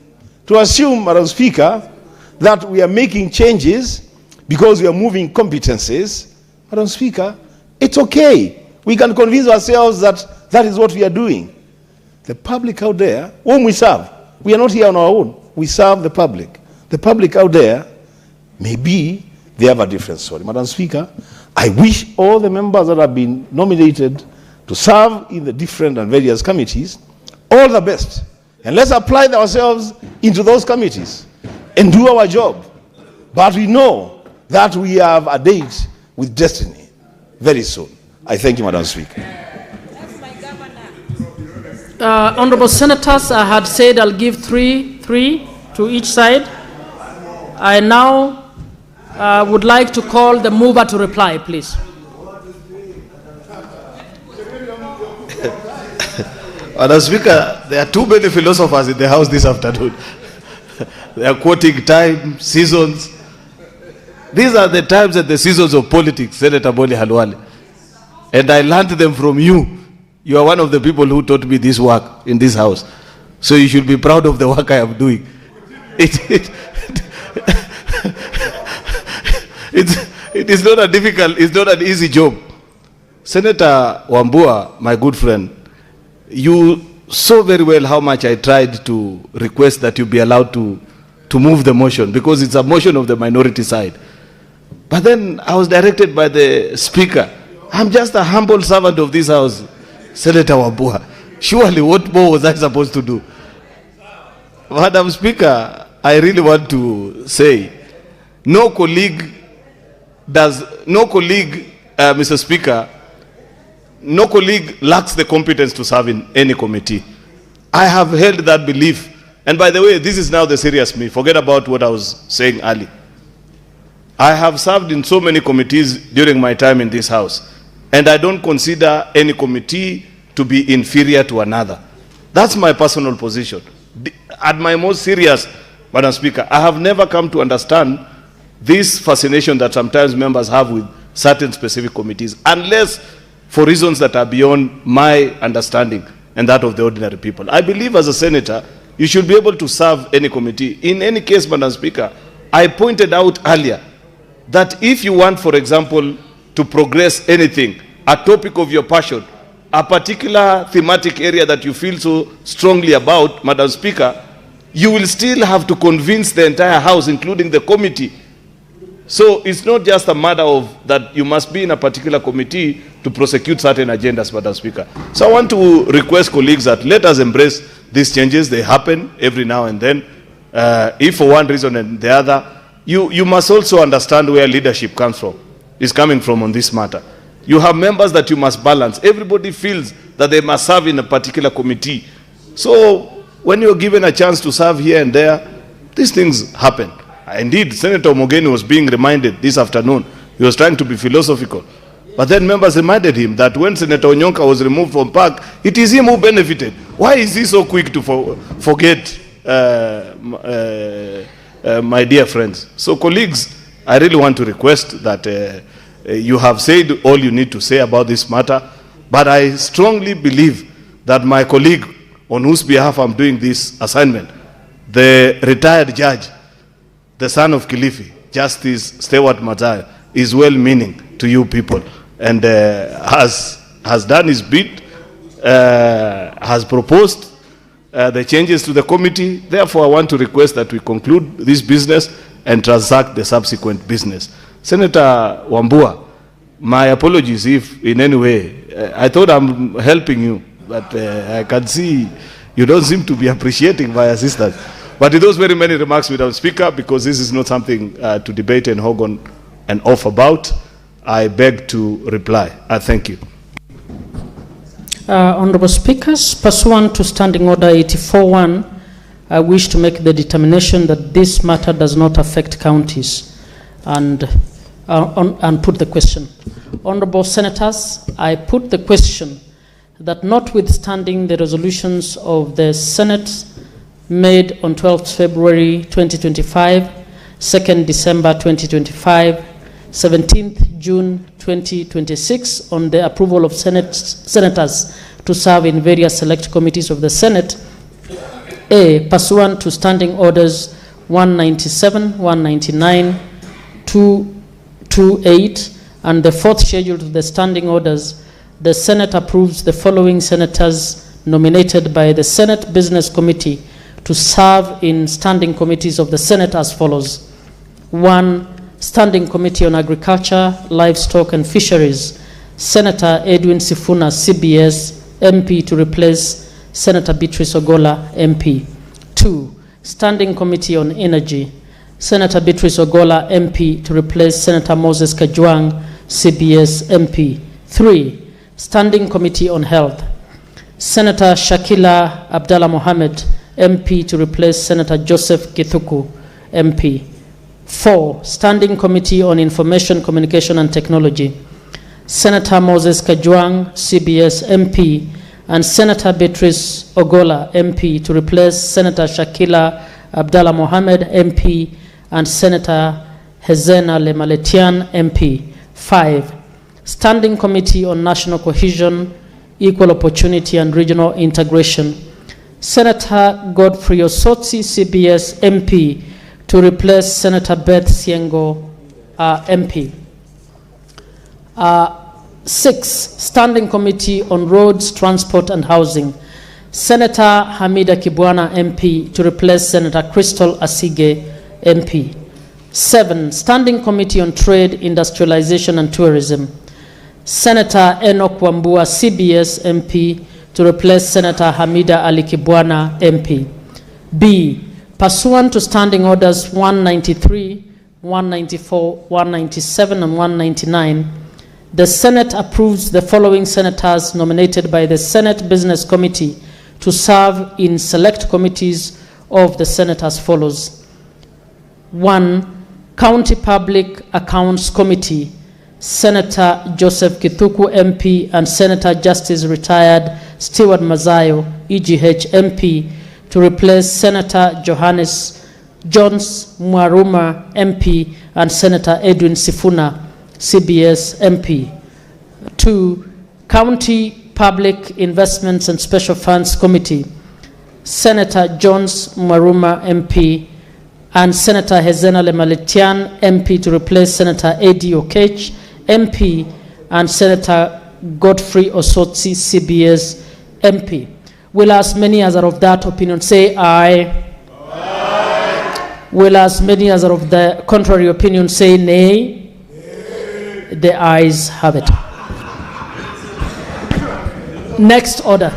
Madam Speaker, that we are making changes because we are moving competencies, Madam Speaker, it's okay. We can convince ourselves that that is what we are doing. The public out there, whom we serve, we are not here on our own. We serve the public. The public out there, maybe they have a different story. Madam Speaker, I wish all the members that have been nominated to serve in the different and various committees all the best. And let's apply ourselves into those committees and do our job. But we know that we have a date with destiny very soon. I thank you, Madam Speaker. Honorable Senators, I had said I'll give three to each side. I now would like to call the mover to reply, please. Madam Speaker, there are too many philosophers in the House this afternoon. They are quoting time, seasons. These are the times and the seasons of politics, Senator Boni Halwale. And I learned them from you. You are one of the people who taught me this work in this house. So you should be proud of the work I am doing. It is not a difficult, it's not an easy job. Senator Wambua, my good friend, you saw very well how much I tried to request that you be allowed to move the motion, because it's a motion of the minority side. But then I was directed by the Speaker. I'm just a humble servant of this house, Senator Wambua. Surely what more was I supposed to do? Madam Speaker, I really want to say, no colleague, Mr. Speaker, no colleague lacks the competence to serve in any committee. I have held that belief. And by the way, this is now the serious me. Forget about what I was saying earlier. I have served in so many committees during my time in this house, and I don't consider any committee to be inferior to another. That's my personal position. At my most serious, Madam Speaker, I have never come to understand this fascination that sometimes members have with certain specific committees, unless for reasons that are beyond my understanding and that of the ordinary people. I believe as a senator, you should be able to serve any committee. In any case, Madam Speaker, I pointed out earlier that if you want, for example, to progress anything, a topic of your passion, a particular thematic area that you feel so strongly about, Madam Speaker, you will still have to convince the entire House, including the committee. So it's not just a matter of that you must be in a particular committee to prosecute certain agendas, Madam Speaker. So I want to request colleagues that let us embrace these changes. They happen every now and then. If for one reason and the other, you must also understand where leadership is coming from on this matter. You have members that you must balance. Everybody feels that they must serve in a particular committee. So when you're given a chance to serve here and there, these things happen. Indeed, Senator Mogeni was being reminded this afternoon. He was trying to be philosophical. But then members reminded him that when Senator Onyonka was removed from PAC, it is him who benefited. Why is he so quick to forget, my dear friends? So colleagues, I really want to request that you have said all you need to say about this matter, but I strongly believe that my colleague on whose behalf I'm doing this assignment, the retired judge, the son of Kilifi, Justice Stewart Mazzaya, is well-meaning to you people, and has done his bit, has proposed the changes to the committee. Therefore, I want to request that we conclude this business and transact the subsequent business. Senator Wambua, my apologies if in any way, I thought I'm helping you, but I can see you don't seem to be appreciating my assistance. But in those very many remarks, Madam Speaker, because this is not something to debate and hog on and off about, I beg to reply. I thank you. Honorable Speakers, pursuant to Standing Order 84.1, I wish to make the determination that this matter does not affect counties and put the question. Honorable Senators, I put the question that notwithstanding the resolutions of the Senate made on 12th February 2025, 2nd December 2025, 17th June 2026 on the approval of senators to serve in various select committees of the Senate, A, pursuant to standing orders 197, 199, 228, and the fourth schedule to the standing orders, the Senate approves the following senators nominated by the Senate Business Committee to serve in standing committees of the Senate as follows. 1. Standing Committee on Agriculture, Livestock and Fisheries, Senator Edwin Sifuna, CBS, MP, to replace Senator Beatrice Ogola, MP. 2. Standing Committee on Energy, Senator Beatrice Ogola, MP, to replace Senator Moses Kajwang, CBS, MP. 3. Standing Committee on Health, Senator Shakila Abdallah Mohammed, MP, to replace Senator Joseph Kithuku, MP. 4. Standing Committee on Information, Communication and Technology, Senator Moses Kajwang, CBS, MP, and Senator Beatrice Ogola, MP, to replace Senator Shakila Abdallah Mohammed, MP, and Senator Hezena Lemaletian, MP. 5. Standing Committee on National Cohesion, Equal Opportunity and Regional Integration, Senator Godfrey Osotsi, CBS, MP, to replace Senator Beth Siengo, MP. 6. Standing Committee on Roads, Transport and Housing, Senator Hamida Kibwana, MP, to replace Senator Crystal Asige, MP. 7. Standing Committee on Trade, Industrialization and Tourism, Senator Enoch Wambua, CBS, MP, to replace Senator Hamida Ali Kibwana, MP. B. Pursuant to Standing Orders 193, 194, 197, and 199, the Senate approves the following senators nominated by the Senate Business Committee to serve in select committees of the Senate as follows. 1. County Public Accounts Committee, Senator Joseph Kithuku, MP, and Senator Justice Retired Stewart Mazayo, EGH, MP, to replace Senator Jones Mwaruma, MP, and Senator Edwin Sifuna, CBS, MP. 2. County Public Investments and Special Funds Committee, Senator Jones Mwaruma, MP, and Senator Hezena Lemaletian, MP, to replace Senator A.D. Okech, MP, and Senator Godfrey Osotsi, CBS, MP. Will as many as are of that opinion say aye? Aye. Will as many as are of the contrary opinion say nay? Nay. The ayes have it. Next order.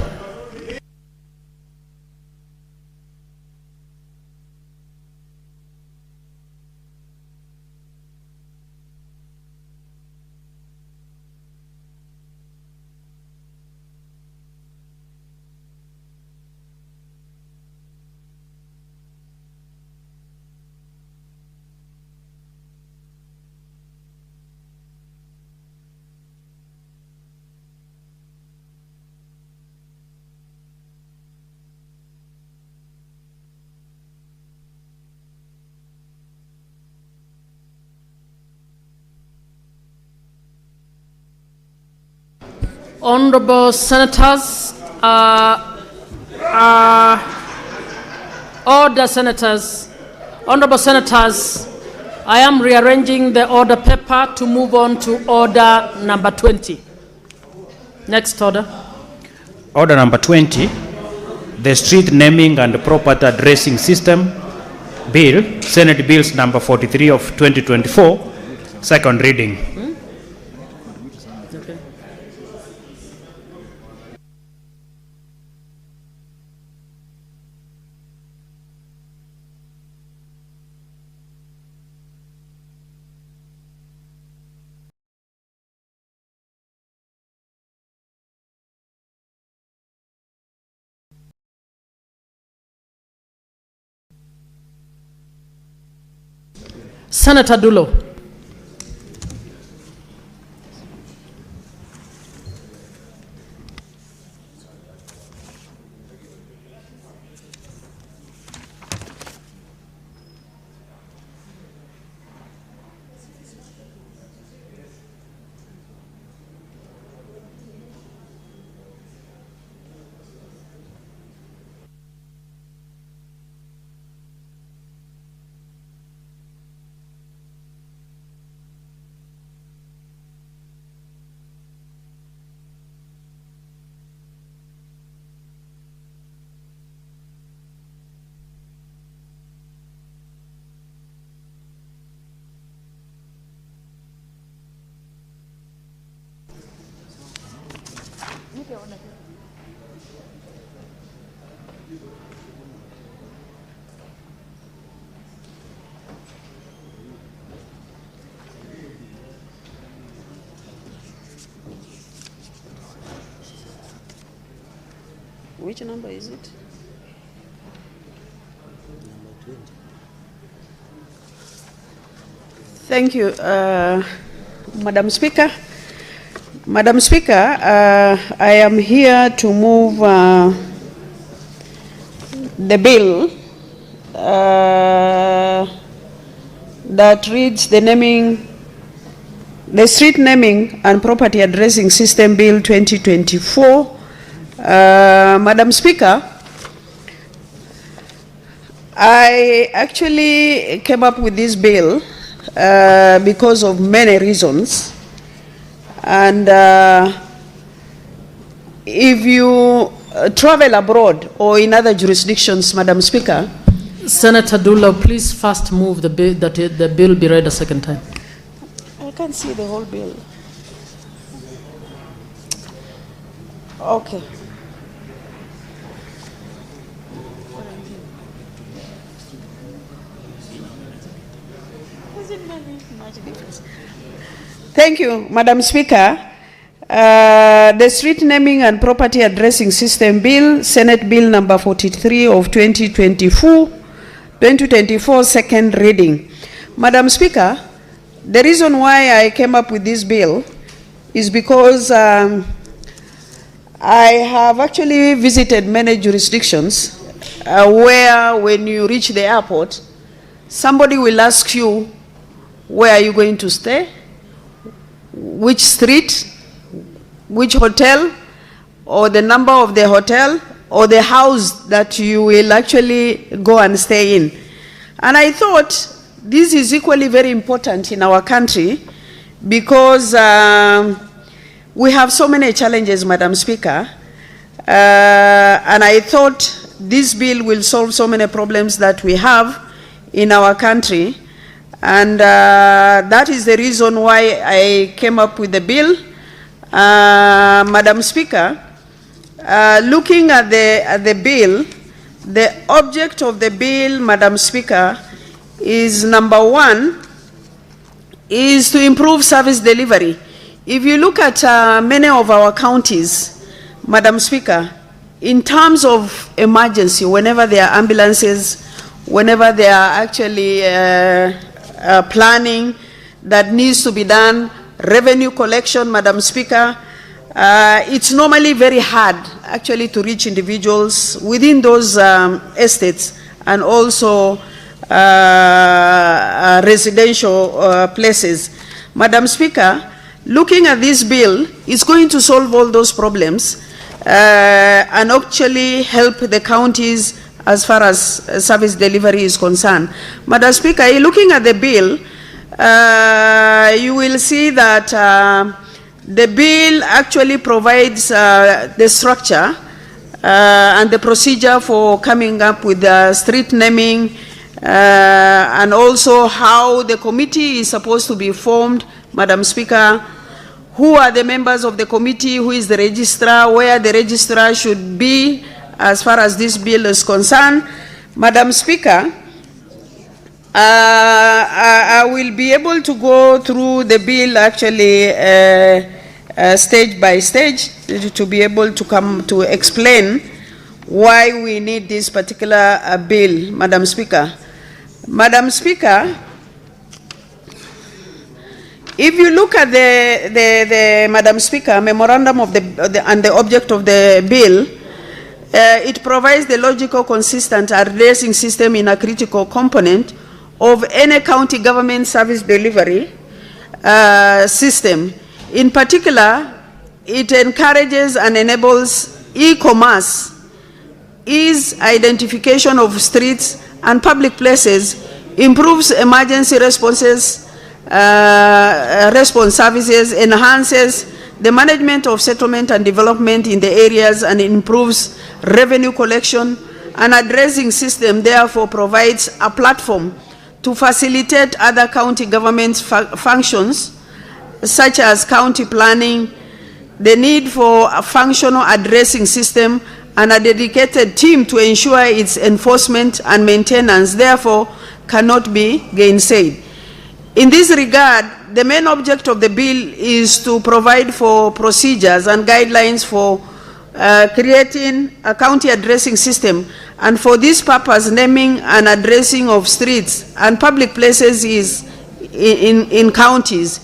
Honorable Senators, order Senators, Honorable Senators, I am rearranging the order paper to move on to order number 20. Next order. Order number 20, the Street Naming and Property Addressing System Bill, Senate Bills number 43 of 2024, second reading. Okay. Senator Dulo. Which number is it? Thank you, Madam Speaker. Madam Speaker, I am here to move the bill that reads the Street Naming and Property Addressing System Bill 2024. Madam Speaker, I actually came up with this bill because of many reasons. And if you travel abroad or in other jurisdictions, Madam Speaker. Senator Dullo, please first move the bill, that the bill be read a second time. I can't see the whole bill. Okay. Doesn't make much difference. Thank you, Madam Speaker. The Street Naming and Property Addressing System Bill, Senate Bill number 43 of 2024, second reading. Madam Speaker, the reason why I came up with this bill is because I have actually visited many jurisdictions where when you reach the airport, somebody will ask you, where are you going to stay? Which street, which hotel, or the number of the hotel, or the house that you will actually go and stay in. And I thought this is equally very important in our country because we have so many challenges, Madam Speaker, and I thought this bill will solve so many problems that we have in our country. And that is the reason why I came up with the bill. Madam Speaker, looking at the bill, the object of the bill, Madam Speaker, is number one, is to improve service delivery. If you look at many of our counties, Madam Speaker, in terms of emergency, whenever there are ambulances, whenever there are actually planning that needs to be done, revenue collection, Madam Speaker, it's normally very hard actually to reach individuals within those estates and also residential places. Madam Speaker, looking at this bill is going to solve all those problems and actually help the counties as far as service delivery is concerned. Madam Speaker, looking at the bill, you will see that the bill actually provides the structure and the procedure for coming up with the street naming and also how the committee is supposed to be formed, Madam Speaker, who are the members of the committee, who is the registrar, where the registrar should be as far as this bill is concerned. Madam Speaker, I will be able to go through the bill actually stage by stage to be able to come to explain why we need this particular bill, Madam Speaker. Madam Speaker, if you look at the Madam Speaker, memorandum of and the object of the bill, it provides the logical, consistent addressing system in a critical component of any county government service delivery system. In particular, it encourages and enables e-commerce, ease identification of streets and public places, improves emergency response services, enhances the management of settlement and development in the areas, and improves revenue collection. An addressing system therefore provides a platform to facilitate other county government functions, such as county planning, the need for a functional addressing system, and a dedicated team to ensure its enforcement and maintenance, therefore cannot be gainsaid. In this regard, the main object of the bill is to provide for procedures and guidelines for creating a county addressing system, and for this purpose, naming and addressing of streets and public places is in counties.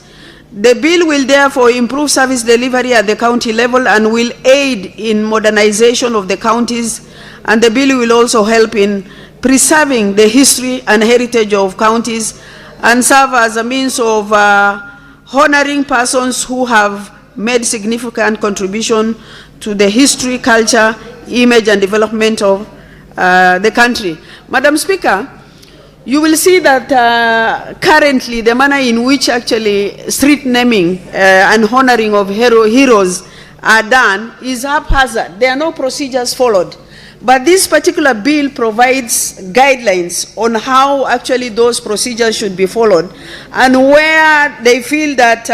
The bill will therefore improve service delivery at the county level and will aid in modernization of the counties, and the bill will also help in preserving the history and heritage of counties and serve as a means of honoring persons who have made significant contribution to the history, culture, image, and development of the country. Madam Speaker, you will see that currently the manner in which actually street naming and honoring of heroes are done is haphazard. There are no procedures followed. But this particular bill provides guidelines on how actually those procedures should be followed, and where they feel that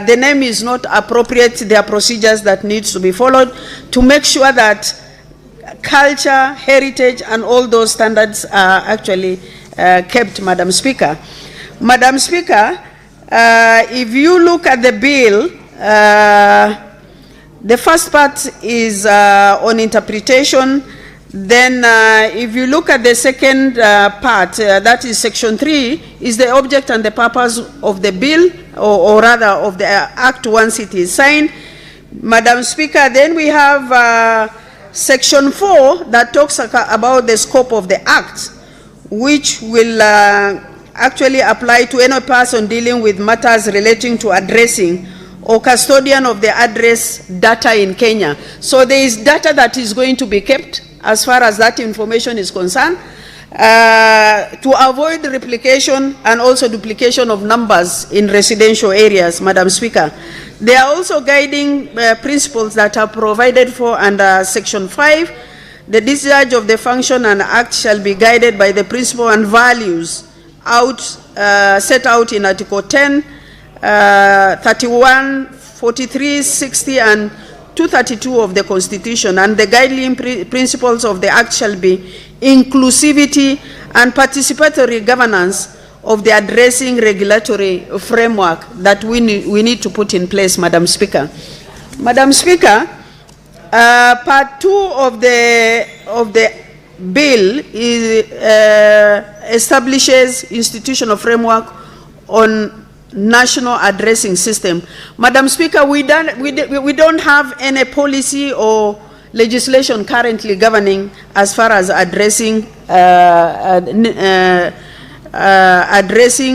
the name is not appropriate, there are procedures that needs to be followed to make sure that culture, heritage, and all those standards are actually kept, Madam Speaker. Madam Speaker, if you look at the bill, the first part is on interpretation. Then if you look at the second part, that is section 3, is the object and the purpose of the bill, or rather of the act once it is signed. Madam Speaker, then we have section 4 that talks about the scope of the act, which will actually apply to any person dealing with matters relating to addressing or custodian of the address data in Kenya. So there is data that is going to be kept as far as that information is concerned, to avoid replication and also duplication of numbers in residential areas, Madam Speaker. There are also guiding principles that are provided for under section 5. The discharge of the function and act shall be guided by the principle and values set out in Article 10, 31, 43, 60, and 232 of the Constitution, and the guiding principles of the Act shall be inclusivity and participatory governance of the addressing regulatory framework that we need to put in place, Madam Speaker. Madam Speaker, part 2 of the bill establishes institutional framework on national addressing system. Madam Speaker, we don't have any policy or legislation currently governing as far as addressing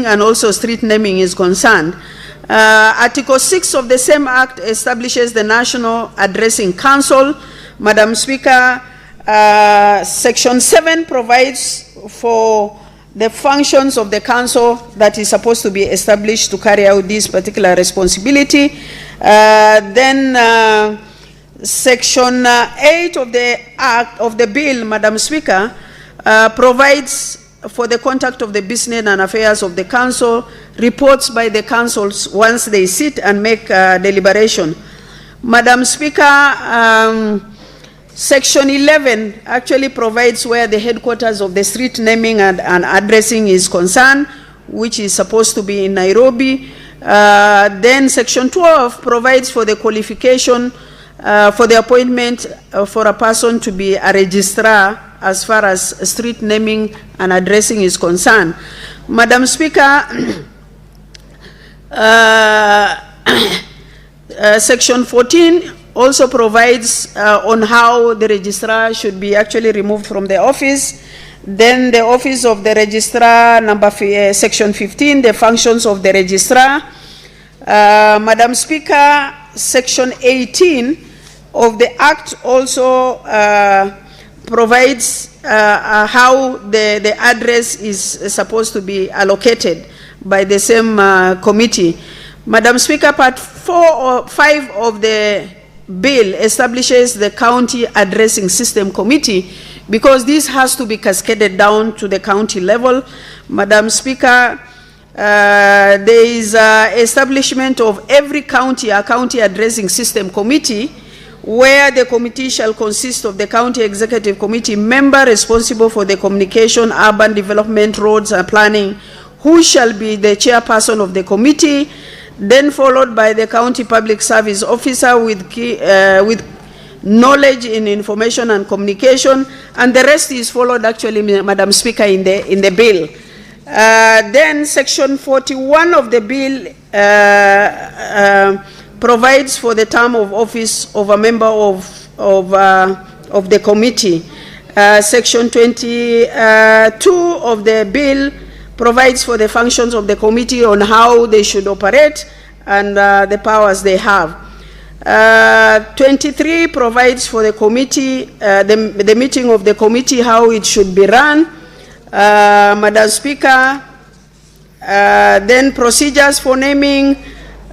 and also street naming is concerned. Article 6 of the same act establishes the National Addressing Council. Madam Speaker, section 7 provides for the functions of the council that is supposed to be established to carry out this particular responsibility. Then section 8 of the act of the bill, Madam Speaker, provides for the conduct of the business and affairs of the council, reports by the councils once they sit and make deliberation. Madam Speaker, section 11 actually provides where the headquarters of the street naming and addressing is concerned, which is supposed to be in Nairobi. Then section 12 provides for the qualification for the appointment for a person to be a registrar as far as street naming and addressing is concerned. Madam Speaker, section 14 also provides on how the registrar should be actually removed from the office. Then the office of the registrar, section 15, the functions of the registrar. Madam Speaker, section 18 of the Act also provides how the address is supposed to be allocated by the same committee. Madam Speaker, part 4 or 5 of the bill establishes the County Addressing System Committee, because this has to be cascaded down to the county level. Madam Speaker, there is establishment of every county, a County Addressing System Committee, where the committee shall consist of the County Executive Committee member responsible for the communication, urban development, roads and planning, who shall be the chairperson of the committee, then followed by the County Public Service Officer with knowledge in information and communication, and the rest is followed actually, Madam Speaker, in the bill. Then Section 41 of the bill provides for the term of office of a member of the committee. Section 22 of the bill provides for the functions of the committee on how they should operate and the powers they have. 23 provides for the committee, the meeting of the committee, how it should be run. Madam Speaker, then procedures for naming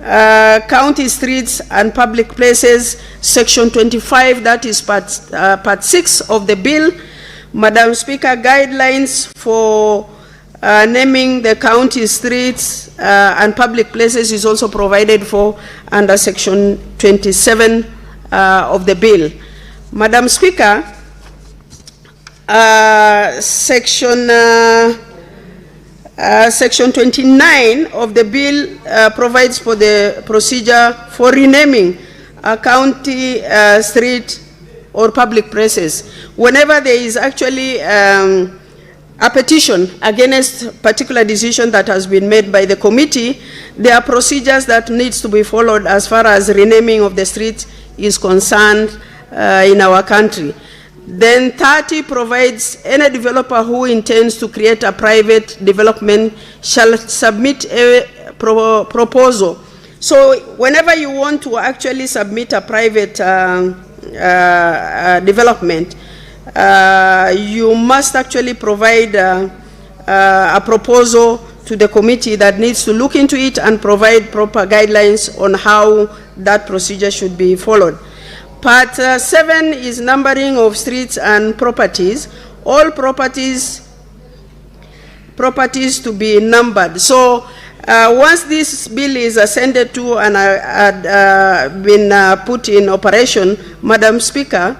county streets and public places, Section 25, that is part 6 of the bill. Madam Speaker, guidelines for naming the county streets and public places is also provided for under Section 27 of the bill. Madam Speaker, Section 29 of the bill provides for the procedure for renaming a county street or public places. Whenever there is actually a petition against a particular decision that has been made by the committee, there are procedures that needs to be followed as far as renaming of the street is concerned in our country. Then 30 provides any developer who intends to create a private development shall submit a proposal. So whenever you want to actually submit a private development, you must actually provide a proposal to the committee that needs to look into it and provide proper guidelines on how that procedure should be followed. Part 7 is numbering of streets and properties. All properties to be numbered. So once this bill is ascended to and been put in operation, Madam Speaker,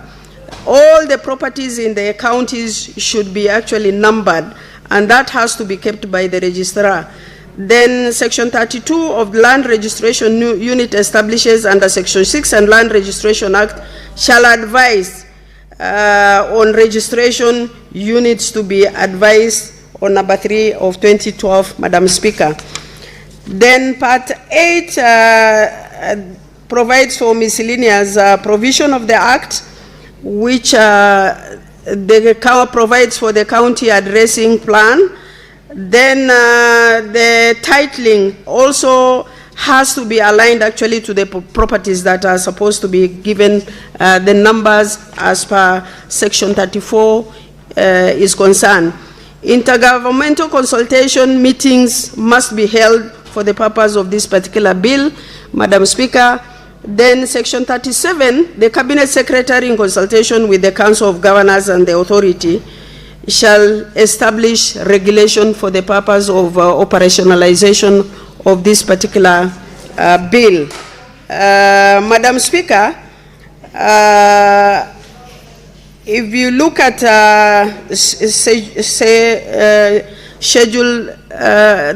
all the properties in the counties should be actually numbered, and that has to be kept by the registrar. Then Section 32 of the Land Registration Unit establishes under Section 6 and Land Registration Act shall advise on registration units to be advised on number 3 of 2012, Madam Speaker. Then Part 8 provides for miscellaneous provision of the Act, which provides for the county addressing plan. Then the titling also has to be aligned actually to the properties that are supposed to be given the numbers as per Section 34 is concerned. Intergovernmental consultation meetings must be held for the purpose of this particular bill, Madam Speaker. Then Section 37, the Cabinet Secretary in consultation with the Council of Governors and the authority shall establish regulation for the purpose of operationalization of this particular bill. Madam Speaker, if you look at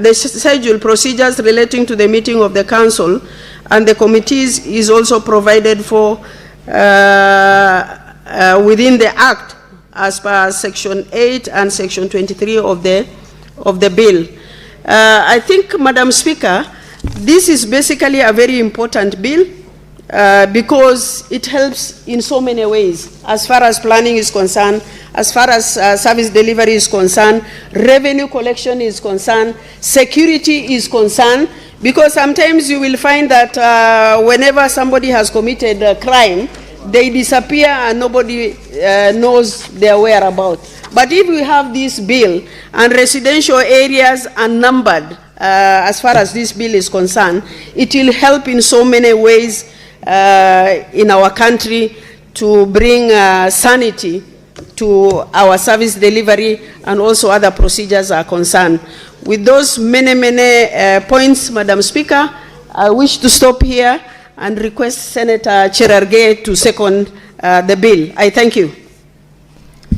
the schedule procedures relating to the meeting of the council and the committees is also provided for within the Act as per Section 8 and Section 23 of the bill. I think, Madam Speaker, this is basically a very important bill because it helps in so many ways as far as planning is concerned, as far as service delivery is concerned, revenue collection is concerned, security is concerned, because sometimes you will find that whenever somebody has committed a crime, they disappear and nobody knows their whereabouts. But if we have this bill and residential areas are numbered as far as this bill is concerned, it will help in so many ways in our country to bring sanity to our service delivery and also other procedures are concerned. With those many points, Madam Speaker, I wish to stop here and request Senator Cherargei to second the bill. I thank you.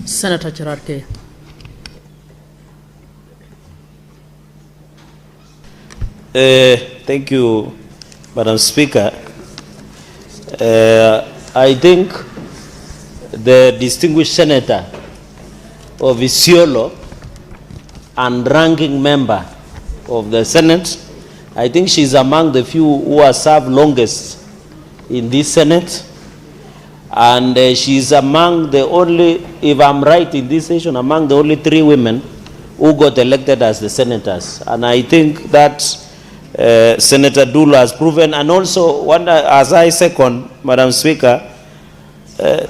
Senator Cherargei. Thank you, Madam Speaker. I think the distinguished senator of Isiolo and ranking member of the Senate. I think she's among the few who have served longest in this Senate. And she's among the only, if I'm right in this session, among the only 3 women who got elected as the senators. And I think that Senator Dulu has proven, and also, as I second, Madam Speaker,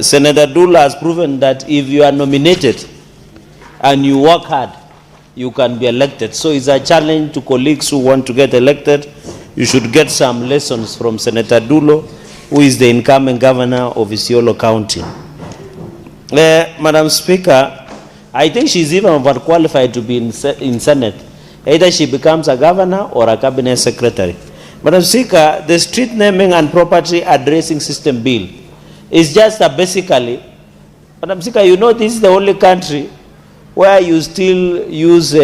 Senator Dulu has proven that if you are nominated and you work hard, you can be elected. So it's a challenge to colleagues who want to get elected. You should get some lessons from Senator Dulu, who is the incoming governor of Isiolo County. Madam Speaker, I think she's even overqualified to be in Senate. Either she becomes a governor or a cabinet secretary. Madam Speaker, the street naming and property addressing system bill is just basically, Madam Speaker, you know this is the only country where you still use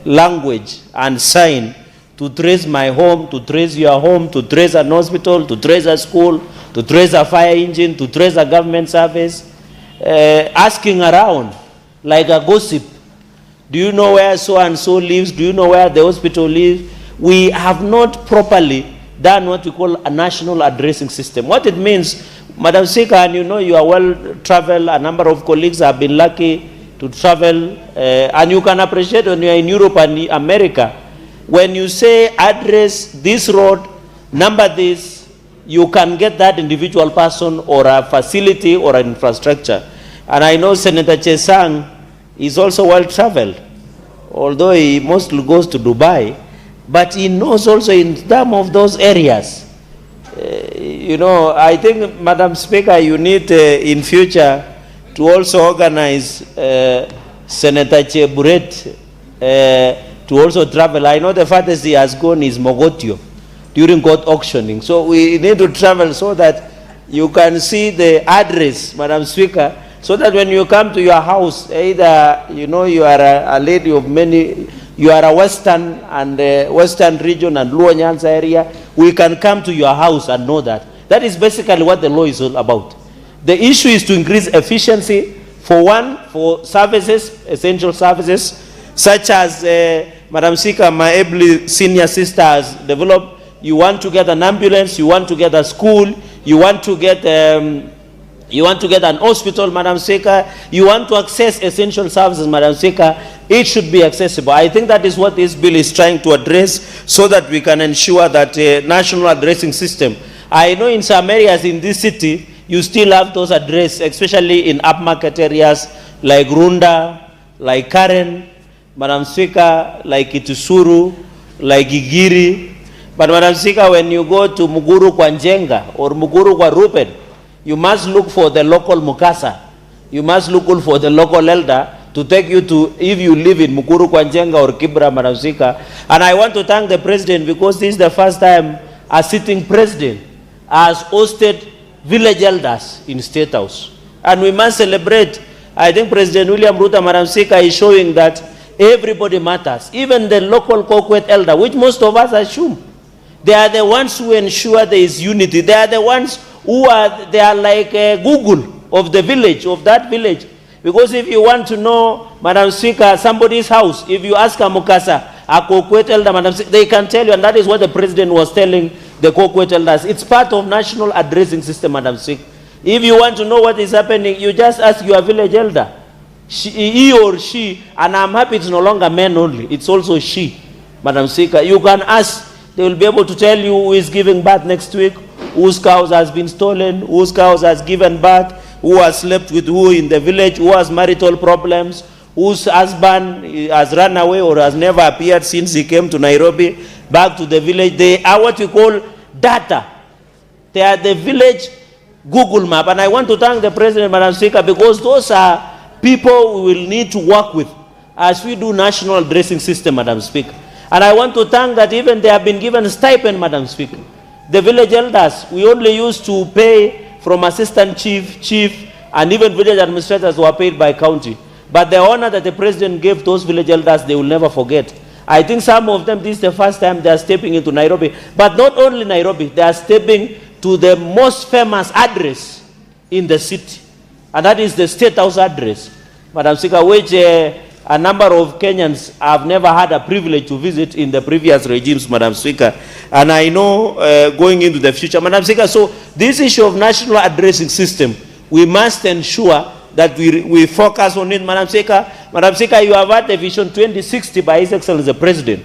language and sign to trace my home, to trace your home, to trace an hospital, to trace a school, to trace a fire engine, to trace a government service, asking around like a gossip. Do you know where so-and-so lives? Do you know where the hospital lives? We have not properly done what we call a national addressing system. What it means, Madam Speaker, and you know you are well-traveled, a number of colleagues have been lucky to travel, and you can appreciate when you are in Europe and America, when you say address this road, number this, you can get that individual person or a facility or an infrastructure. And I know Senator Chesang is also well-traveled, although he mostly goes to Dubai, but he knows also in some of those areas. You know, I think, Madam Speaker, you need in future to also organize Senator Cheburet to also travel. I know the farthest he has gone is Mogotio during court auctioning. So we need to travel so that you can see the address, Madam Speaker, so that when you come to your house, either, you know, you are a lady of many, you are a western and western region and Luo Nyanza area, we can come to your house and know that. That is basically what the law is all about. The issue is to increase efficiency, for one, for services, essential services, such as, Madam Speaker, my able senior sister has developed. You want to get an ambulance, you want to get a school, you want to get an hospital, Madam Speaker, you want to access essential services, Madam Speaker, it should be accessible. I think that is what this bill is trying to address, so that we can ensure that a national addressing system. I know in some areas in this city, you still have those addresses, especially in upmarket areas like Runda, like Karen, Madam Speaker, like Itusuru, like Igiri. But Madam Speaker, when you go to Muguru kwa Njenga or Muguru kwa Rupen, you must look for the local Mukasa. You must look for the local elder to take you to, if you live in Muguru kwa Njenga or Kibra, Madam Speaker. And I want to thank the President, because this is the first time a sitting President has hosted village elders in State House. And we must celebrate. I think President William Ruto, Madam Speaker, is showing that everybody matters. Even the local Kokwet elder, which most of us assume. They are the ones who ensure there is unity. They are the ones who are, they are like Google of the village, of that village. Because if you want to know, Madam Speaker, somebody's house, if you ask a Mukasa, a Kokwet elder, Madam Speaker, they can tell you, and that is what the President was telling the Kokwet elders. It's part of national addressing system, Madam Speaker. If you want to know what is happening, you just ask your village elder. He or she, and I'm happy it's no longer men only, it's also she, Madam Speaker. You can ask, they will be able to tell you who is giving birth next week, whose cows has been stolen, whose cows has given birth, who has slept with who in the village, who has marital problems, whose husband has run away or has never appeared since he came to Nairobi, back to the village. They are what we call data. They are the village Google map. And I want to thank the President, Madam Speaker, because those are people we will need to work with as we do national addressing system, Madam Speaker. And I want to thank that even they have been given stipend, Madam Speaker. The village elders, we only used to pay from assistant chief, and even village administrators were paid by county. But the honor that the President gave those village elders, they will never forget. I think some of them, this is the first time they are stepping into Nairobi. But not only Nairobi, they are stepping to the most famous address in the city. and that is the State House address, Madam Speaker, which a number of Kenyans have never had a privilege to visit in the previous regimes, Madam Speaker. And I know going into the future, Madam Speaker, so this issue of national addressing system, we must ensure that we focus on it, Madam Speaker. Madam Speaker, you have had the Vision 2060 by His Excellency the President.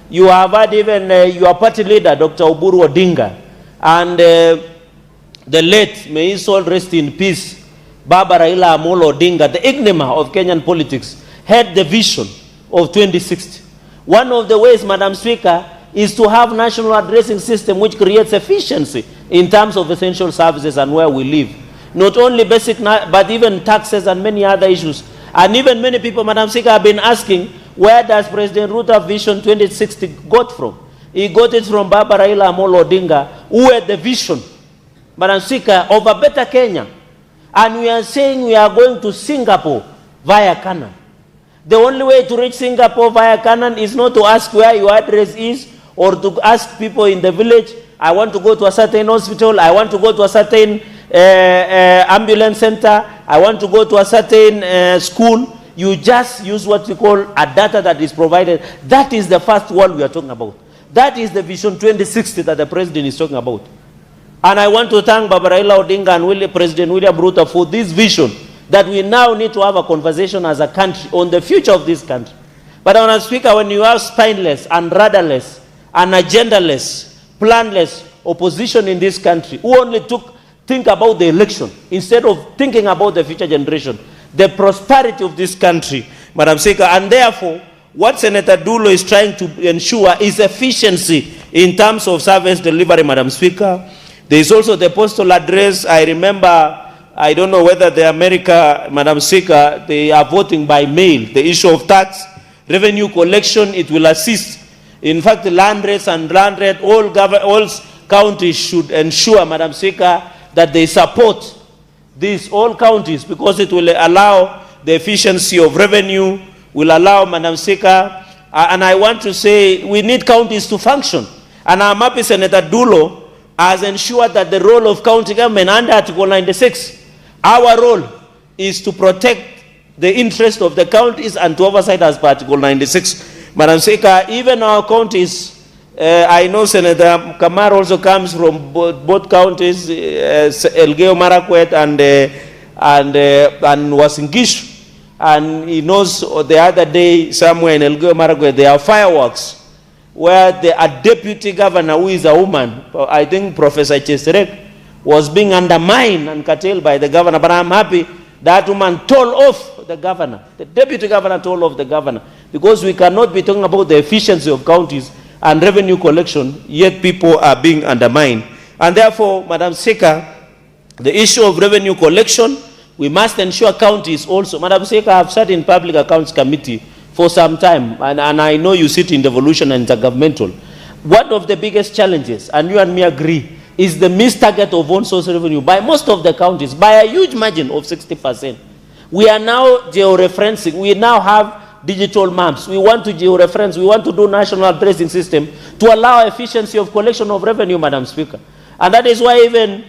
You have had even your party leader, Dr. Oburu Odinga, and the late, may his soul rest in peace, Baba Raila Amolo Odinga, the enigma of Kenyan politics, had the vision of 2060. One of the ways, Madam Speaker, is to have national addressing system which creates efficiency in terms of essential services and where we live. Not only basic, but even taxes and many other issues. And even many people, Madam Speaker, have been asking, where does President Ruto Vision 2060 got from? He got it from Baba Raila Amolo Odinga, who had the vision, Madam Speaker, of a better Kenya. And we are saying we are going to Singapore via Canaan. The only way to reach Singapore via Canaan is not to ask where your address is, or to ask people in the village, I want to go to a certain hospital, I want to go to a certain ambulance center, I want to go to a certain school. You just use what we call a data that is provided. That is the first world we are talking about. That is the Vision 2060 that the President is talking about. And I want to thank Baba Raila Odinga and President William Ruto for this vision, that we now need to have a conversation as a country on the future of this country. But Madam Speaker, when you have spineless and rudderless and agendaless, planless opposition in this country, who only think about the election instead of thinking about the future generation, the prosperity of this country, Madam Speaker, and therefore, what Senator Dulo is trying to ensure is efficiency in terms of service delivery, Madam Speaker. There is also the postal address. I remember, I don't know whether the America, Madam Speaker, they are voting by mail. The issue of tax, revenue collection, it will assist. In fact, the land rates and land rate, all counties should ensure, Madam Speaker, that they support these, all counties, because it will allow the efficiency of revenue, will allow, Madam Speaker, and I want to say we need counties to function. And I'm happy Senator Dulo has ensured that the role of county government under Article 96, our role is to protect the interest of the counties and to oversight as per Article 96. Madam Speaker, even our counties, I know Senator Kamar also comes from both counties, Elgeyo Marakwet and Uasin Gishu. And he knows the other day somewhere in Elgeyo Marakwet there are fireworks where a deputy governor who is a woman, I think Professor Cheserek, was being undermined and curtailed by the governor. But I'm happy that woman told off the governor. The deputy governor told off the governor. Because we cannot be talking about the efficiency of counties and revenue collection, yet people are being undermined. And therefore, Madam Speaker, the issue of revenue collection, we must ensure counties also. Madam Speaker, I have sat in Public Accounts Committee for some time, and I know you sit in devolution and intergovernmental. One of the biggest challenges, and you and me agree, is the missed target of own source revenue by most of the counties, by a huge margin of 60%. We are now georeferencing. We now have digital maps. We want to georeference. We want to do national addressing system to allow efficiency of collection of revenue, Madam Speaker. And that is why even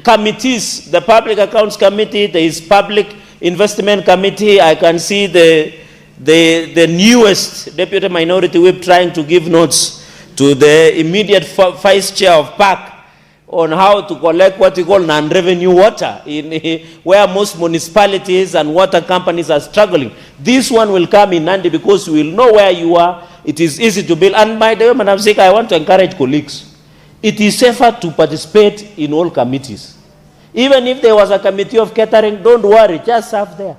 committees, the Public Accounts Committee, there is Public Investment Committee. I can see the newest Deputy Minority Whip trying to give notes to the immediate Vice Chair of PAC on how to collect what we call non-revenue water, where most municipalities and water companies are struggling. This one will come in handy because we will know where you are. It is easy to build. And by the way, Madam Speaker, I want to encourage colleagues. It is safer to participate in all committees. Even if there was a committee of catering, don't worry, just serve there.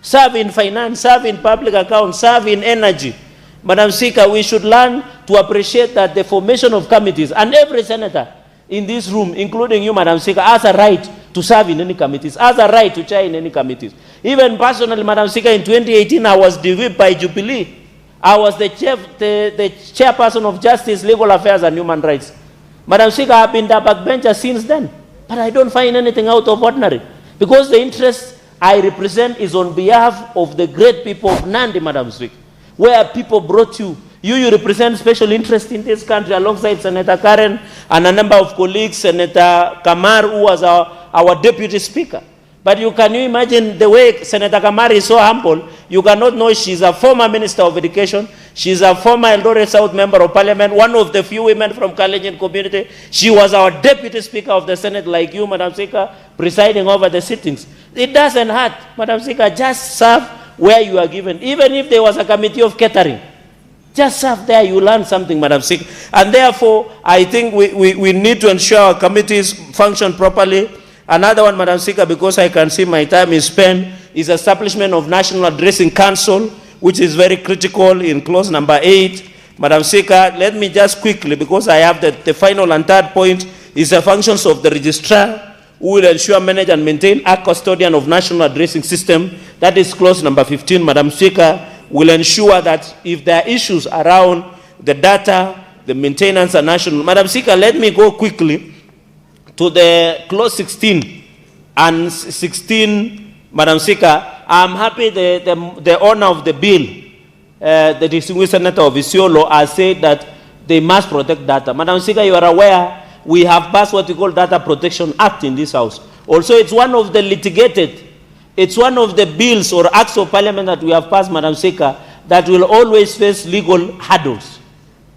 Serve in finance, serve in public accounts, serve in energy. Madam Speaker, we should learn to appreciate that the formation of committees, and every senator in this room, including you, Madam Speaker, has a right to serve in any committees, has a right to chair in any committees. Even personally, Madam Speaker, in 2018, I was de-whipped by Jubilee. I was the chairperson of Justice, Legal Affairs and Human Rights. Madam Speaker, I have been the backbencher since then, but I don't find anything out of ordinary, because the interest I represent is on behalf of the great people of Nandi, Madam Speaker, where people brought you. You represent special interest in this country alongside Senator Karen and a number of colleagues, Senator Kamar, who was our deputy speaker. But can you imagine the way Senator Kamari is so humble? You cannot know she's a former Minister of Education. She's a former Eldoret South Member of Parliament, one of the few women from Kalenjin community. She was our Deputy Speaker of the Senate, like you, Madam Speaker, presiding over the sittings. It doesn't hurt, Madam Speaker, just serve where you are given. Even if there was a committee of catering, just serve there, you learn something, Madam Speaker. And therefore, I think we need to ensure our committees function properly. Another one, Madam Speaker, because I can see my time is spent, is establishment of National Addressing Council, which is very critical in clause number 8. Madam Speaker, let me just quickly, because I have the final and third point, is the functions of the registrar, who will ensure, manage and maintain a custodian of National Addressing System. That is clause number 15, Madam Speaker, will ensure that if there are issues around the data, the maintenance and national. Madam Speaker, let me go quickly to the clause 16 and 16, Madam Speaker. I'm happy the owner of the bill, the distinguished Senator of Isiolo, has said that they must protect data. Madam Speaker, you are aware we have passed what we call Data Protection Act in this House. Also, it's one of the litigated, it's one of the bills or acts of parliament that we have passed, Madam Speaker, that will always face legal hurdles.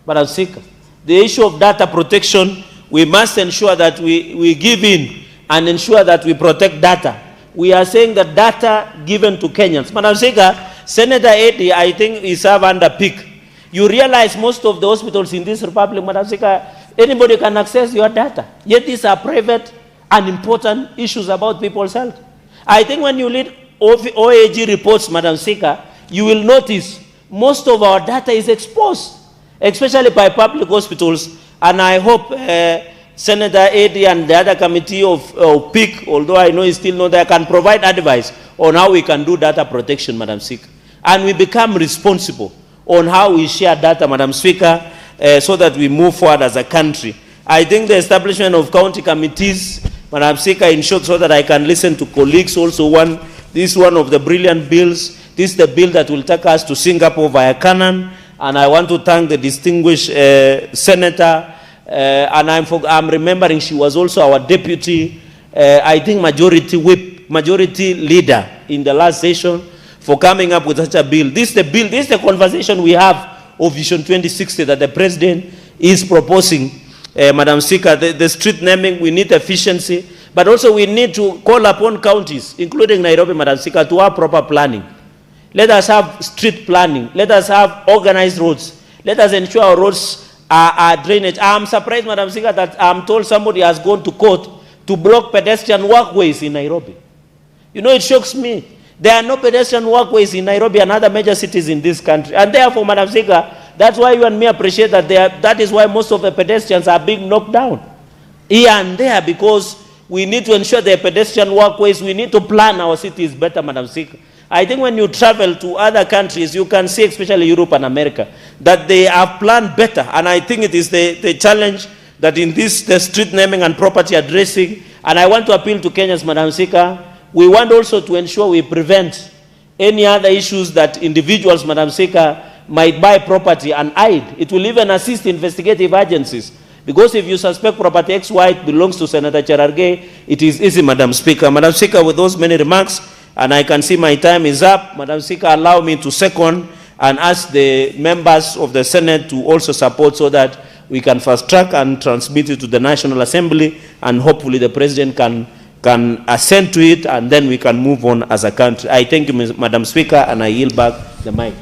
Madam Speaker, the issue of data protection, we must ensure that we give in and ensure that we protect data. We are saying that data given to Kenyans. Madam Speaker, Senator Eddie, I think, is served under PIC. You realize most of the hospitals in this republic, Madam Speaker, anybody can access your data. Yet these are private and important issues about people's health. I think when you read OAG reports, Madam Speaker, you will notice most of our data is exposed, especially by public hospitals. And I hope Senator Eddie and the other committee of PIC, although I know he's still not there, can provide advice on how we can do data protection, Madam Speaker. And we become responsible on how we share data, Madam Speaker, so that we move forward as a country. I think the establishment of county committees, Madam Speaker, in short, so that I can listen to colleagues also. This is one of the brilliant bills. This is the bill that will take us to Singapore via Canaan. And I want to thank the distinguished senator. And I'm remembering she was also our deputy, I think, majority leader in the last session for coming up with such a bill. This is the conversation we have of Vision 2060 that the president is proposing. Madam Speaker, the street naming, we need efficiency, but also we need to call upon counties, including Nairobi, Madam Speaker, to have proper planning. Let us have street planning. Let us have organized roads. Let us ensure our roads are drainage. I'm surprised, Madam Speaker, that I'm told somebody has gone to court to block pedestrian walkways in Nairobi. You know, it shocks me. There are no pedestrian walkways in Nairobi and other major cities in this country. And therefore, Madam Speaker, that's why you and me appreciate that that is why most of the pedestrians are being knocked down here and there, because we need to ensure the pedestrian walkways. We need to plan our cities better, Madam Speaker. I think when you travel to other countries, you can see, especially Europe and America, that they have planned better. And I think it is the challenge that in this, the street naming and property addressing, and I want to appeal to Kenyans, Madam Speaker, we want also to ensure we prevent any other issues that individuals, Madam Speaker, might buy property and hide. It will even assist investigative agencies. Because if you suspect property XY belongs to Senator Cherargei, it is easy, Madam Speaker. Madam Speaker, with those many remarks, and I can see my time is up, Madam Speaker, allow me to second and ask the members of the Senate to also support so that we can fast track and transmit it to the National Assembly, and hopefully the President can assent to it, and then we can move on as a country. I thank you, Madam Speaker, and I yield back the mic.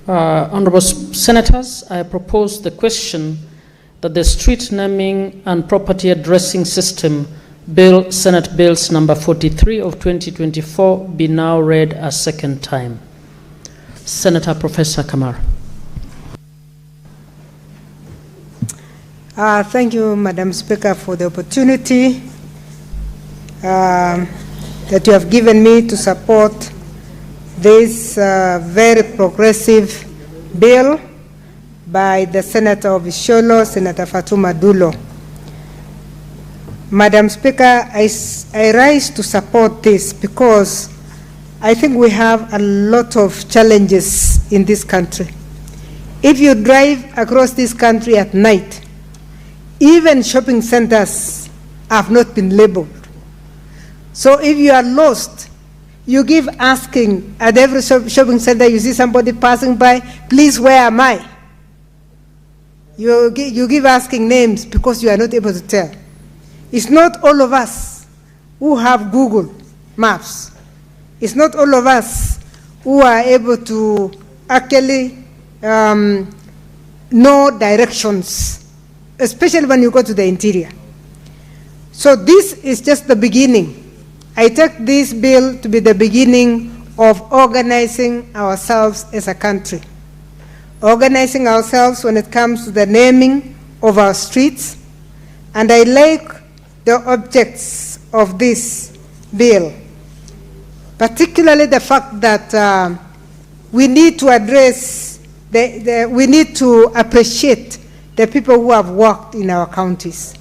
Honorable Senators, I propose the question that the street naming and property addressing system bill, Senate Bills number 43 of 2024, be now read a second time. Senator Professor Kamara. Thank you, Madam Speaker, for the opportunity that you have given me to support this very progressive bill by the Senator of Isiolo, Senator Fatuma Dulo. Madam Speaker, I rise to support this because I think we have a lot of challenges in this country. If you drive across this country at night, even shopping centers have not been labeled. So if you are lost, you give asking at every shopping center, you see somebody passing by, please, where am I? You give asking names because you are not able to tell. It's not all of us who have Google Maps. It's not all of us who are able to actually know directions, especially when you go to the interior. So this is just the beginning. I take this bill to be the beginning of organizing ourselves as a country. Organizing ourselves when it comes to the naming of our streets. And I like the objects of this bill, particularly the fact that we need to address, we need to appreciate the people who have worked in our counties.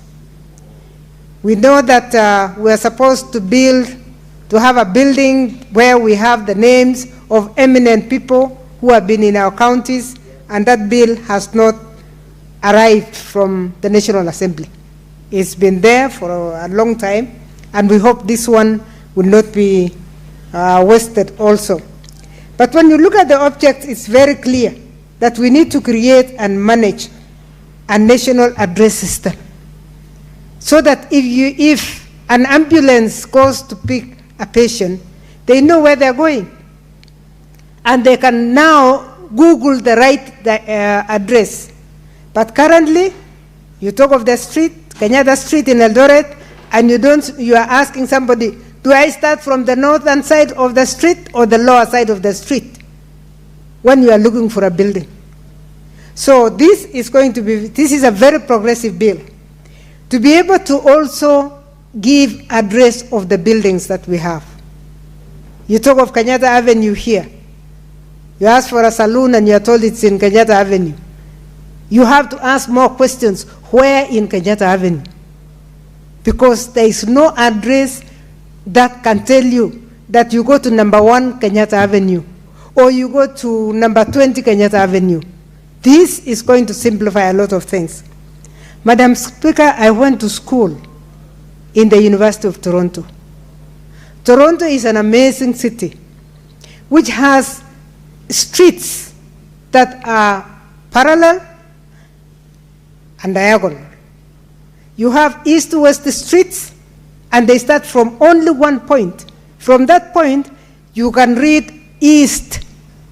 We know that we are supposed to have a building where we have the names of eminent people who have been in our counties, and that bill has not arrived from the National Assembly. It's been there for a long time, and we hope this one will not be wasted also. But when you look at the object, it's very clear that we need to create and manage a national address system, so that if an ambulance goes to pick a patient, they know where they're going. And they can now Google the right address. But currently, you talk of the street, Kenyatta Street in Eldoret, and you are asking somebody, do I start from the northern side of the street or the lower side of the street when you are looking for a building? So this is a very progressive bill. To be able to also give address of the buildings that we have. You talk of Kenyatta Avenue here. You ask for a saloon and you are told it's in Kenyatta Avenue. You have to ask more questions. Where in Kenyatta Avenue? Because there is no address that can tell you that you go to number 1 Kenyatta Avenue or you go to number 20 Kenyatta Avenue. This is going to simplify a lot of things. Madam Speaker, I went to school in the University of Toronto. Toronto is an amazing city which has streets that are parallel and diagonal. You have east-west streets, and they start from only one point. From that point, you can read east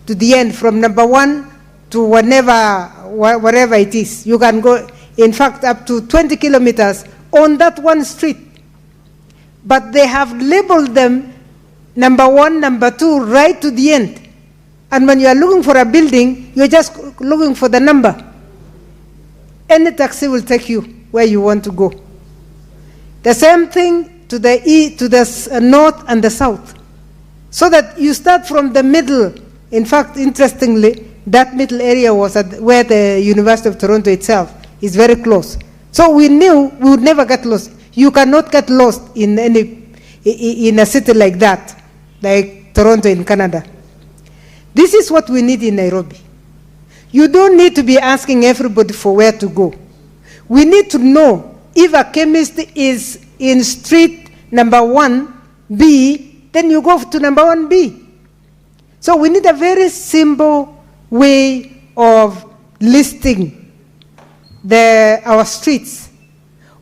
to the end, from number 1 to wherever it is. You can go, in fact, up to 20 kilometers on that one street. But they have labeled them number 1, number 2, right to the end. And when you are looking for a building, you're just looking for the number. Any taxi will take you where you want to go. The same thing to the north and the south. So that you start from the middle. In fact, interestingly, that middle area was where the University of Toronto itself is very close. So we knew we would never get lost. You cannot get lost in a city like that, like Toronto in Canada. This is what we need in Nairobi. You don't need to be asking everybody for where to go. We need to know if a chemist is in street number 1B, then you go to number 1B. So we need a very simple way of listing our streets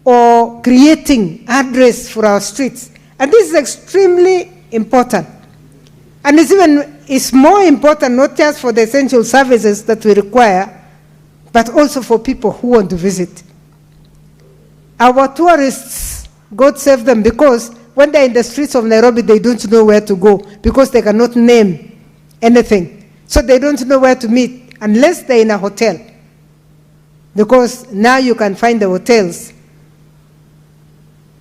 or creating address for our streets. And this is extremely important. And it's more important not just for the essential services that we require, but also for people who want to visit. Our tourists, God save them, because when they're in the streets of Nairobi, they don't know where to go because they cannot name anything. So they don't know where to meet unless they're in a hotel. Because now you can find the hotels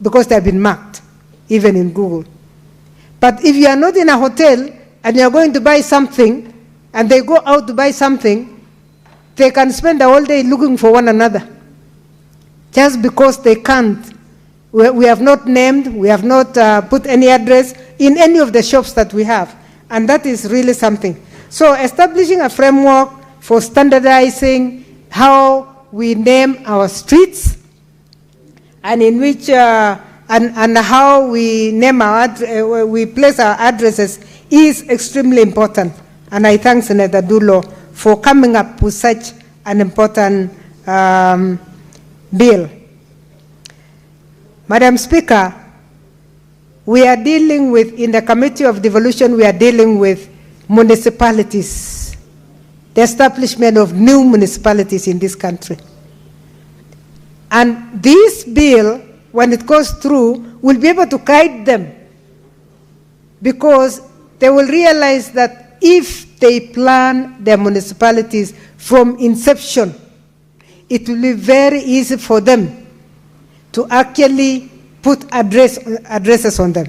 because they've been marked, even in Google. But if you are not in a hotel and you are going to buy something and they go out to buy something, they can spend the whole day looking for one another. Just because they can't. We have not named, we have not put any address in any of the shops that we have. And that is really something. So establishing a framework for standardizing how we name our streets and in which and how we name we place our addresses is extremely important. And I thank Senator Dulo for coming up with such an important bill. Madam Speaker, we are dealing with, in the Committee of Devolution, we are dealing with municipalities, the establishment of new municipalities in this country. And this bill, when it goes through, will be able to guide them, because they will realize that if they plan their municipalities from inception, it will be very easy for them to actually put addresses on them.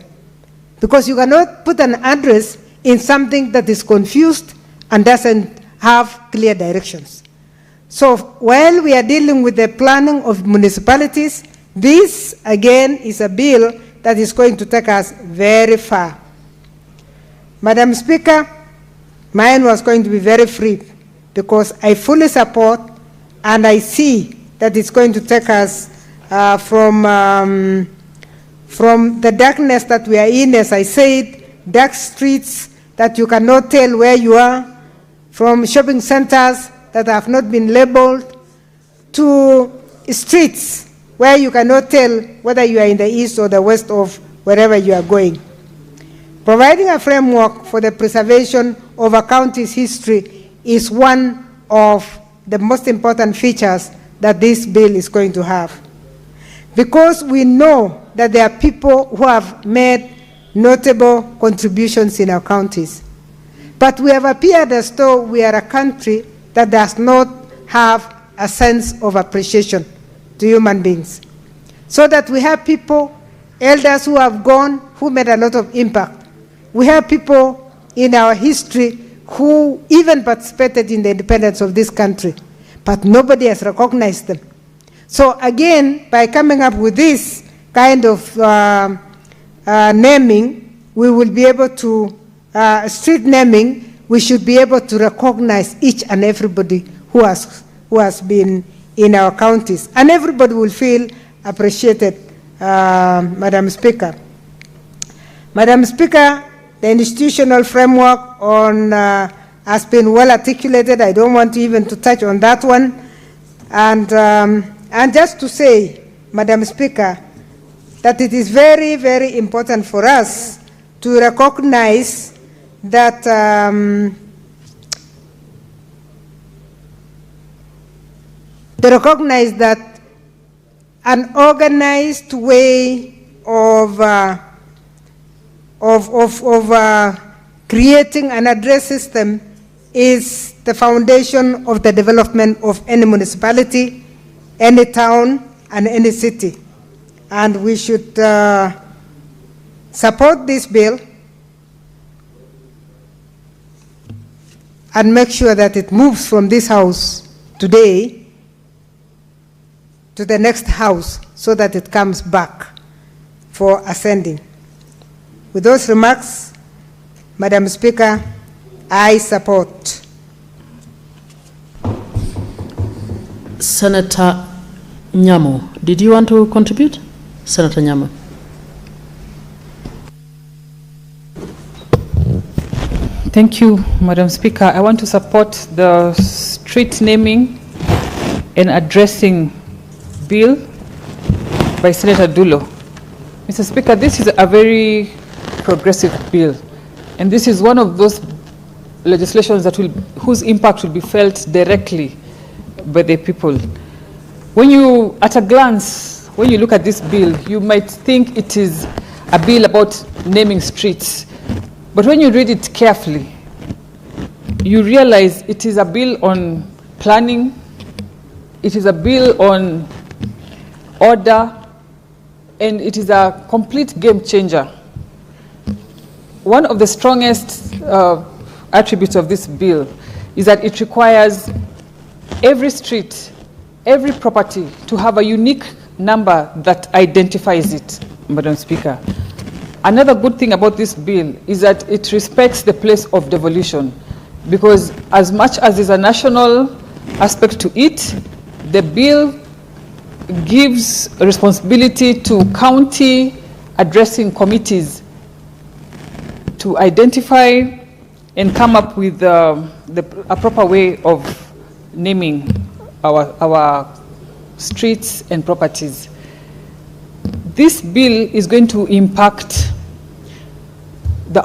Because you cannot put an address in something that is confused and doesn't have clear directions. So while we are dealing with the planning of municipalities, this again is a bill that is going to take us very far. Madam Speaker, mine was going to be very free, because I fully support and I see that it's going to take us from the darkness that we are in, as I said, dark streets that you cannot tell where you are, from shopping centers that have not been labeled, to streets where you cannot tell whether you are in the east or the west of wherever you are going. Providing a framework for the preservation of a county's history is one of the most important features that this bill is going to have. Because we know that there are people who have made notable contributions in our counties. But we have appeared as though we are a country that does not have a sense of appreciation to human beings. So that we have people, elders who have gone, who made a lot of impact. We have people in our history who even participated in the independence of this country, but nobody has recognized them. So again, by coming up with this kind of naming, we will be able to, street naming, we should be able to recognize each and everybody who has been in our counties. And everybody will feel appreciated, Madam Speaker. Madam Speaker, the institutional framework has been well articulated. I don't want to even to touch on that one. And just to say, Madam Speaker, that it is very, very important for us to recognize that an organized way of creating an address system is the foundation of the development of any municipality, any town, and any city. And we should support this bill and make sure that it moves from this house today to the next house so that it comes back for ascending. With those remarks, Madam Speaker, I support. Senator Nyamo, did you want to contribute? Senator Nyamo. Thank you, Madam Speaker. I want to support the street naming and addressing bill by Senator Dulo. Mr. Speaker, this is a very progressive bill, and this is one of those legislations that whose impact will be felt directly by the people. When you, at a glance, when you look at this bill, you might think it is a bill about naming streets. But when you read it carefully, you realize it is a bill on planning, it is a bill on order, and it is a complete game changer. One of the strongest attributes of this bill is that it requires every street, every property to have a unique number that identifies it, Madam Speaker. Another good thing about this bill is that it respects the place of devolution, because as much as there's a national aspect to it, the bill gives responsibility to county addressing committees to identify and come up with a proper way of naming our streets and properties. This bill is going to impact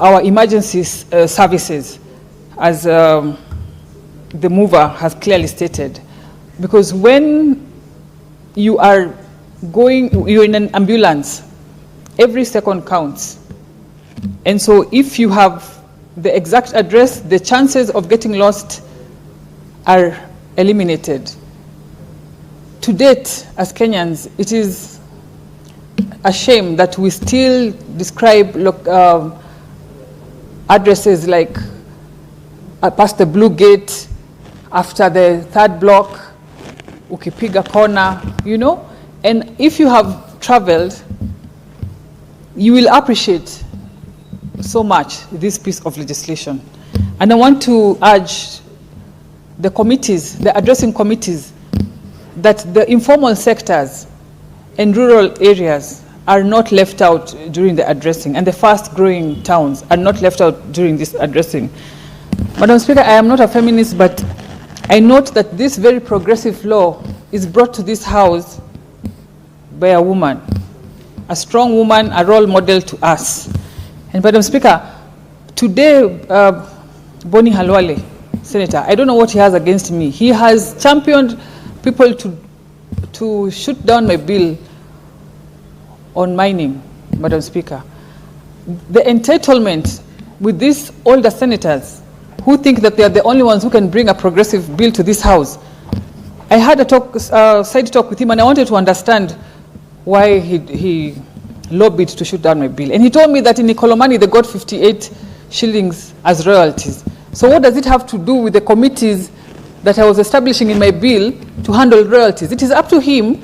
our emergency services, as the mover has clearly stated. Because when you're in an ambulance, every second counts. And so if you have the exact address, the chances of getting lost are eliminated. To date, as Kenyans, it is a shame that we still describe addresses like past the blue gate, after the third block, ukipiga corner, you know? And if you have traveled, you will appreciate so much this piece of legislation. And I want to urge the committees, the addressing committees, that the informal sectors and rural areas are not left out during the addressing, and the fast-growing towns are not left out during this addressing. Madam Speaker, I am not a feminist, but I note that this very progressive law is brought to this House by a woman, a strong woman, a role model to us. And Madam Speaker, today, Boni Halwale, Senator, I don't know what he has against me. He has championed people to shoot down my bill on mining, Madam Speaker. The entitlement with these older senators who think that they are the only ones who can bring a progressive bill to this House. I had a side talk with him, and I wanted to understand why he lobbied to shoot down my bill. And he told me that in Ikolomani they got 58 shillings as royalties. So what does it have to do with the committees that I was establishing in my bill to handle royalties? It is up to him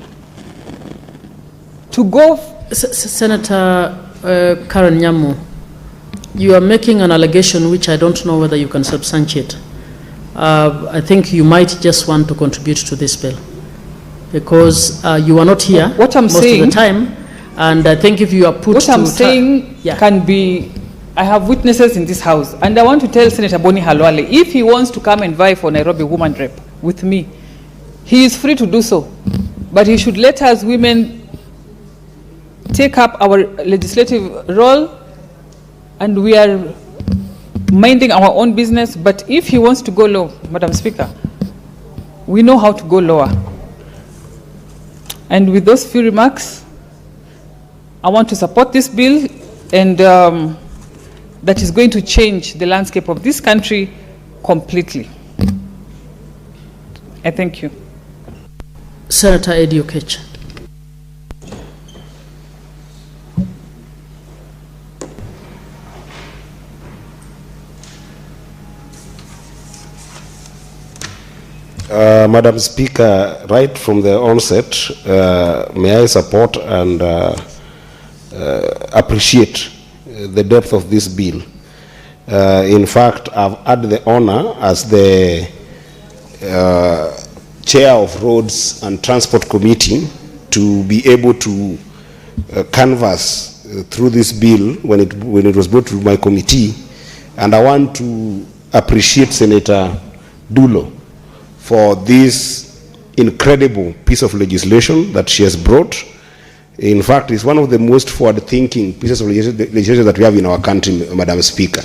to go. Senator Karen Nyamu, you are making an allegation which I don't know whether you can substantiate. I think you might just want to contribute to this bill, because you are not here what I'm most saying, of the time, and I think if you are put what to... I'm saying can be, I have witnesses in this House, and I want to tell Senator Boni Halwale, if he wants to come and vie for Nairobi Woman Rep with me, he is free to do so, but he should let us women take up our legislative role, and we are minding our own business. But if he wants to go low, Madam Speaker, we know how to go lower. And with those few remarks, I want to support this bill, and that is going to change the landscape of this country completely. I thank you. Senator Eddie Okech. Madam Speaker, right from the onset, may I support and appreciate the depth of this bill. In fact, I've had the honor as the Chair of Roads and Transport Committee to be able to canvass through this bill when it was brought to my committee, and I want to appreciate Senator Dulo for this incredible piece of legislation that she has brought. In fact, it's one of the most forward-thinking pieces of legislation that we have in our country, Madam Speaker.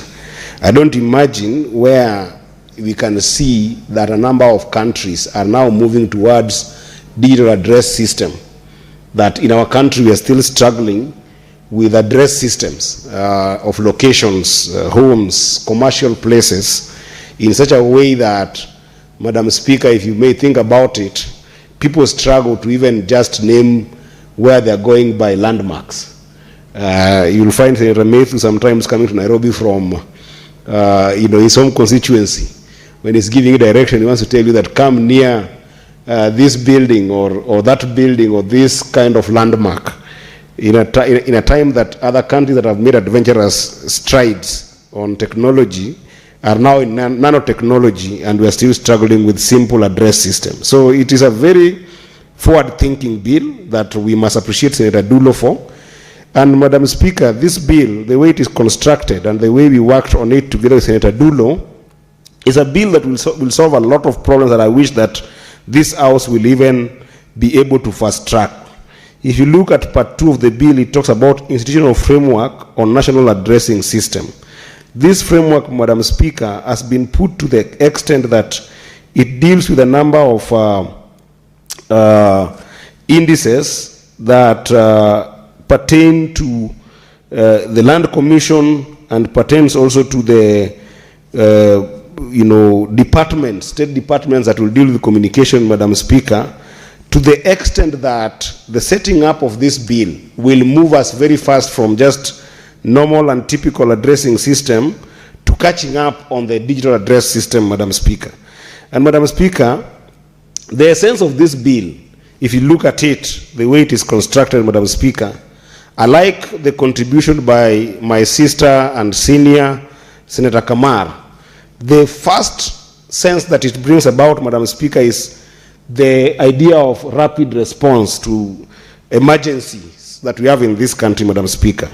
I don't imagine where we can see that a number of countries are now moving towards digital address system, that in our country we are still struggling with address systems of locations, homes, commercial places, in such a way that, Madam Speaker, if you may think about it, people struggle to even just name where they're going by landmarks. You'll find Senator Matthew sometimes coming to Nairobi from his home constituency. When he's giving you direction, he wants to tell you that come near this building or that building or this kind of landmark. In a time that other countries that have made adventurous strides on technology are now in nanotechnology, and we are still struggling with simple address systems. So it is a very forward-thinking bill that we must appreciate Senator Dulo for. And Madam Speaker, this bill, the way it is constructed and the way we worked on it together with Senator Dulo, is a bill that will solve a lot of problems that I wish that this House will even be able to fast track. If you look at part 2 of the bill, it talks about institutional framework on national addressing system. This framework, Madam Speaker, has been put to the extent that it deals with a number of indices that pertain to the Land Commission and pertains also to the departments, state departments that will deal with communication, Madam Speaker, to the extent that the setting up of this bill will move us very fast from just normal and typical addressing system to catching up on the digital address system, Madam Speaker. And Madam Speaker, the essence of this bill, if you look at it, the way it is constructed, Madam Speaker, I like the contribution by my sister and senior, Senator Kamar. The first sense that it brings about, Madam Speaker, is the idea of rapid response to emergencies that we have in this country, Madam Speaker.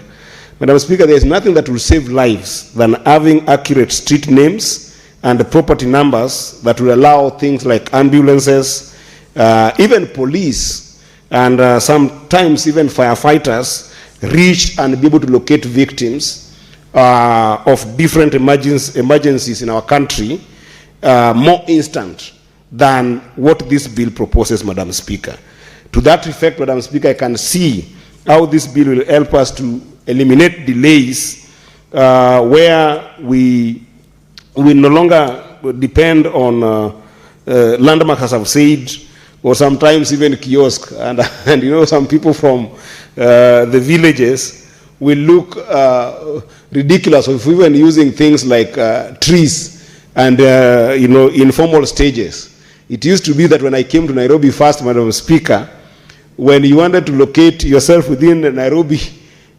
Madam Speaker, there is nothing that will save lives than having accurate street names and property numbers that will allow things like ambulances, even police, and sometimes even firefighters reach and be able to locate victims of different emergencies in our country more instant than what this bill proposes, Madam Speaker. To that effect, Madam Speaker, I can see how this bill will help us to eliminate delays where we no longer depend on landmarks, as I've said, or sometimes even kiosk. And you know, some people from the villages will look ridiculous if we were using things like trees and informal stages. It used to be that when I came to Nairobi first, Madam Speaker, when you wanted to locate yourself within Nairobi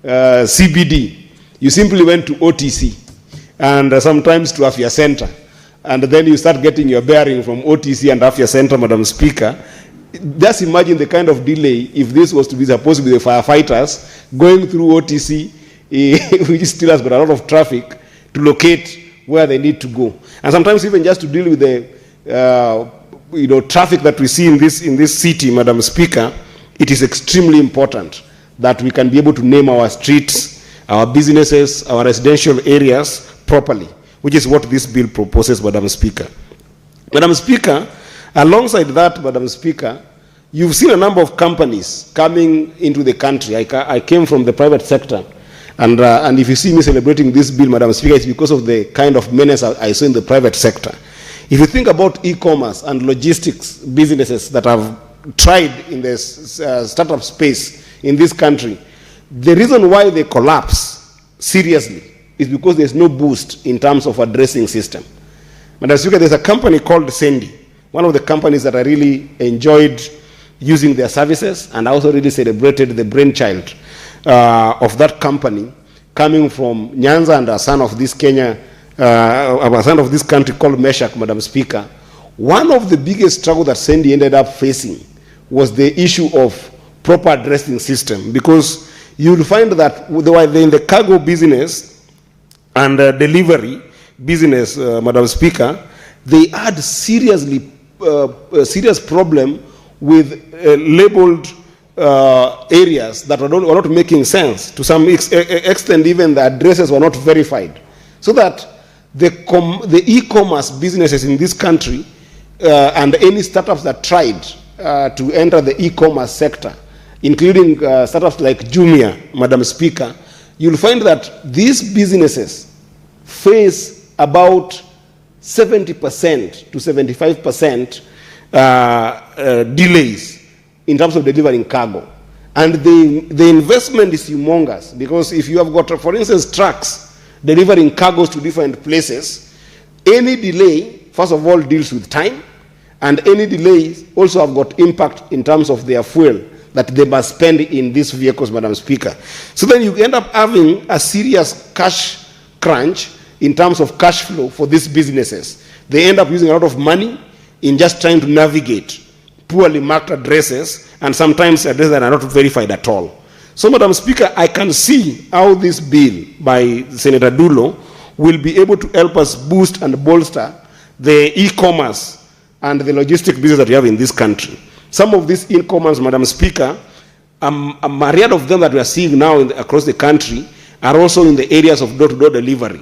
CBD, you simply went to OTC and sometimes to Afya Center. And then you start getting your bearing from OTC and Afya Center, Madam Speaker. Just imagine the kind of delay if this was to be supposed to be the firefighters going through OTC, which still has got a lot of traffic, to locate where they need to go. And sometimes even just to deal with the traffic that we see in this city, Madam Speaker, it is extremely important that we can be able to name our streets, our businesses, our residential areas properly, which is what this bill proposes, Madam Speaker. Madam Speaker, alongside that, Madam Speaker, you've seen a number of companies coming into the country. I came from the private sector, and if you see me celebrating this bill, Madam Speaker, it's because of the kind of menace I saw in the private sector. If you think about e-commerce and logistics businesses that have tried in the startup space in this country, the reason why they collapse seriously is because there's no boost in terms of addressing system. Madam Speaker, there's a company called Sandy, one of the companies that I really enjoyed using their services, and I also really celebrated the brainchild of that company coming from Nyanza and a son of this a son of this country called Meshach, Madam Speaker. One of the biggest struggles that Sandy ended up facing was the issue of proper addressing system, because you'll find that they were in the cargo business and delivery business, Madam Speaker. They had serious problem with labeled areas that were not making sense. To some extent, even the addresses were not verified. So that the e-commerce businesses in this country and any startups that tried to enter the e-commerce sector, including startups like Jumia, Madam Speaker, you'll find that these businesses face about 70% to 75% delays in terms of delivering cargo. And the investment is humongous, because if you have got, for instance, trucks delivering cargoes to different places, any delay, first of all, deals with time, and any delays also have got impact in terms of their fuel that they must spend in these vehicles, Madam Speaker. So then you end up having a serious cash crunch in terms of cash flow for these businesses. They end up using a lot of money in just trying to navigate poorly marked addresses, and sometimes addresses that are not verified at all. So, Madam Speaker, I can see how this bill by Senator Dulo will be able to help us boost and bolster the e-commerce and the logistic business that we have in this country. Some of these e-commerce, Madam Speaker, a myriad of them that we are seeing now across the country are also in the areas of door-to-door delivery.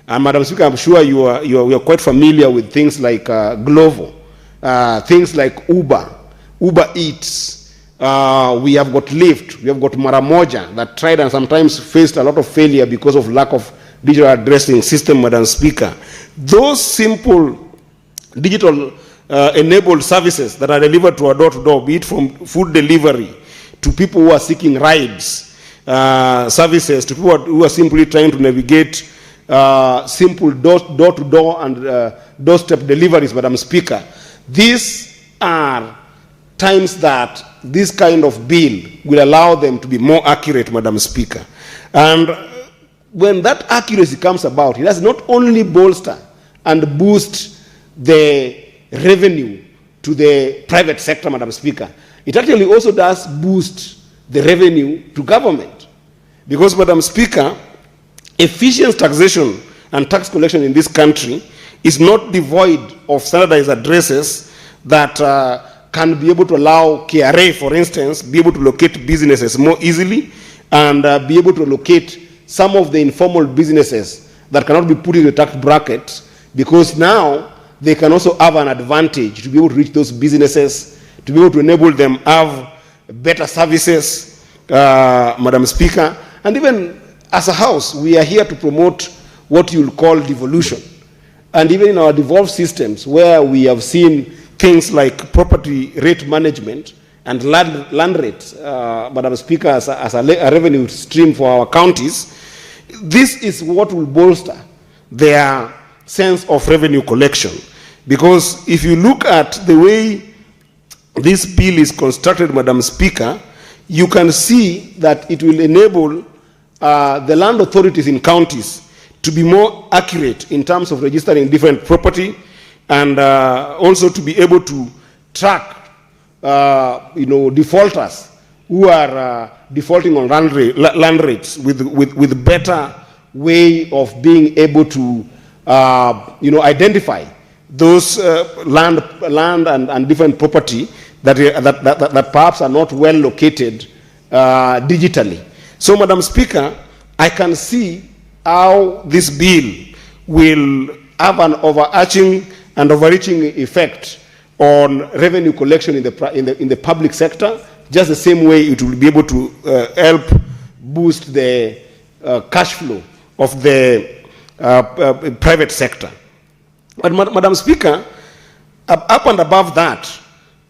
And Madam Speaker, I'm sure you are quite familiar with things like Glovo, things like Uber Eats. We have got Lyft, we have got Maramoja that tried and sometimes faced a lot of failure because of lack of digital addressing system, Madam Speaker. Those simple digital enabled services that are delivered to a door-to-door, be it from food delivery to people who are seeking rides, services to people who are simply trying to navigate simple door-to-door and doorstep deliveries, Madam Speaker. These are times that this kind of bill will allow them to be more accurate, Madam Speaker. And when that accuracy comes about, it does not only bolster and boost the revenue to the private sector, Madam Speaker, it actually also does boost the revenue to government. Because, Madam Speaker, efficient taxation and tax collection in this country is not devoid of standardized addresses that can be able to allow KRA, for instance, be able to locate businesses more easily and be able to locate some of the informal businesses that cannot be put in the tax bracket, because now they can also have an advantage to be able to reach those businesses, to be able to enable them have better services, Madam Speaker. And even as a house, we are here to promote what you'll call devolution. And even in our devolved systems, where we have seen things like property rate management and land rates, Madam Speaker, as a revenue stream for our counties, this is what will bolster their sense of revenue collection. Because if you look at the way this bill is constructed, Madam Speaker, you can see that it will enable the land authorities in counties to be more accurate in terms of registering different property, and also to be able to track, defaulters who are defaulting on land rates with better way of being able to, identify those land and different property that perhaps are not well located digitally. So, Madam Speaker, I can see how this bill will have an overarching and overreaching effect on revenue collection in the public sector, just the same way it will be able to help boost the cash flow of the private sector. But, Madam Speaker, up and above that,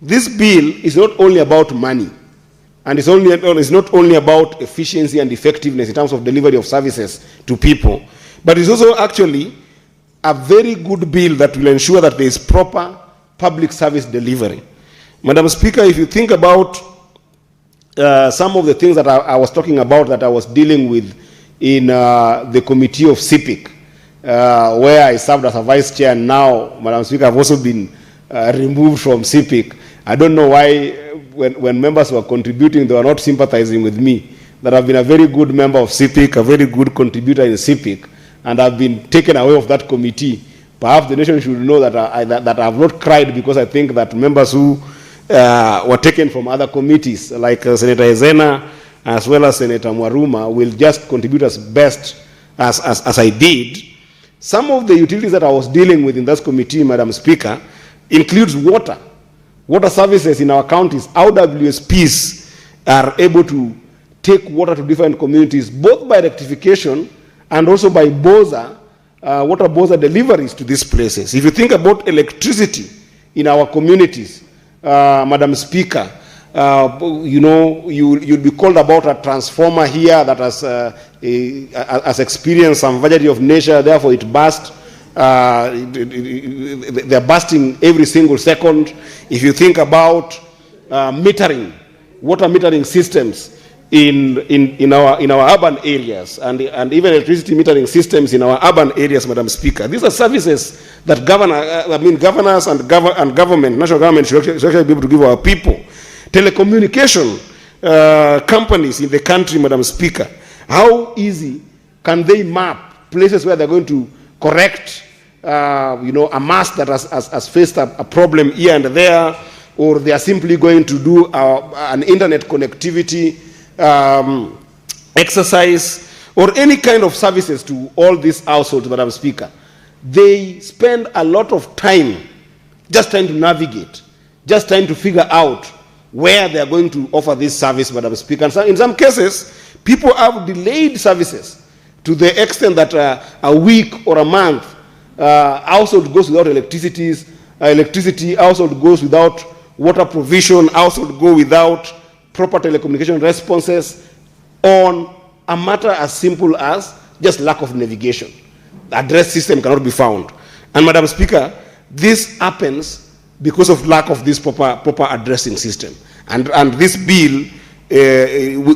this bill is not only about money, and it's not only about efficiency and effectiveness in terms of delivery of services to people, but it's also actually a very good bill that will ensure that there is proper public service delivery. Madam Speaker, if you think about some of the things that I was talking about, that I was dealing with in the committee of CIPIC, where I served as a vice chair, and now, Madam Speaker, I've also been removed from CIPIC. I don't know why, when members were contributing, they were not sympathizing with me. That I've been a very good member of CIPIC, a very good contributor in CIPIC, and I've been taken away of that committee. Perhaps the nation should know that I have not cried, because I think that members who were taken from other committees, like Senator Ezena, as well as Senator Mwaruma, will just contribute as best as I did. Some of the utilities that I was dealing with in that committee, Madam Speaker, includes water. Water services in our counties. How WSPs are able to take water to different communities, both by rectification and also by BOZA, water BOZA deliveries to these places. If you think about electricity in our communities, Madam Speaker, you'll be called about a transformer here that has experienced some vagaries of nature, therefore it burst. They're bursting every single second. If you think about metering, water metering systems in our urban areas, and even electricity metering systems in our urban areas, Madam Speaker. These are services that governors and government, national government should actually be able to give our people. Telecommunication companies in the country, Madam Speaker, how easy can they map places where they're going to correct a mast that has faced a problem here and there, or they are simply going to do an internet connectivity exercise, or any kind of services to all these households, Madam Speaker. They spend a lot of time just trying to navigate, just trying to figure out where they are going to offer this service, Madam Speaker. And so in some cases, people have delayed services to the extent that a week or a month, household goes without electricity, household goes without water provision, household go without proper telecommunication responses on a matter as simple as just lack of navigation. The address system cannot be found. And Madam Speaker, this happens because of lack of this proper addressing system. And this bill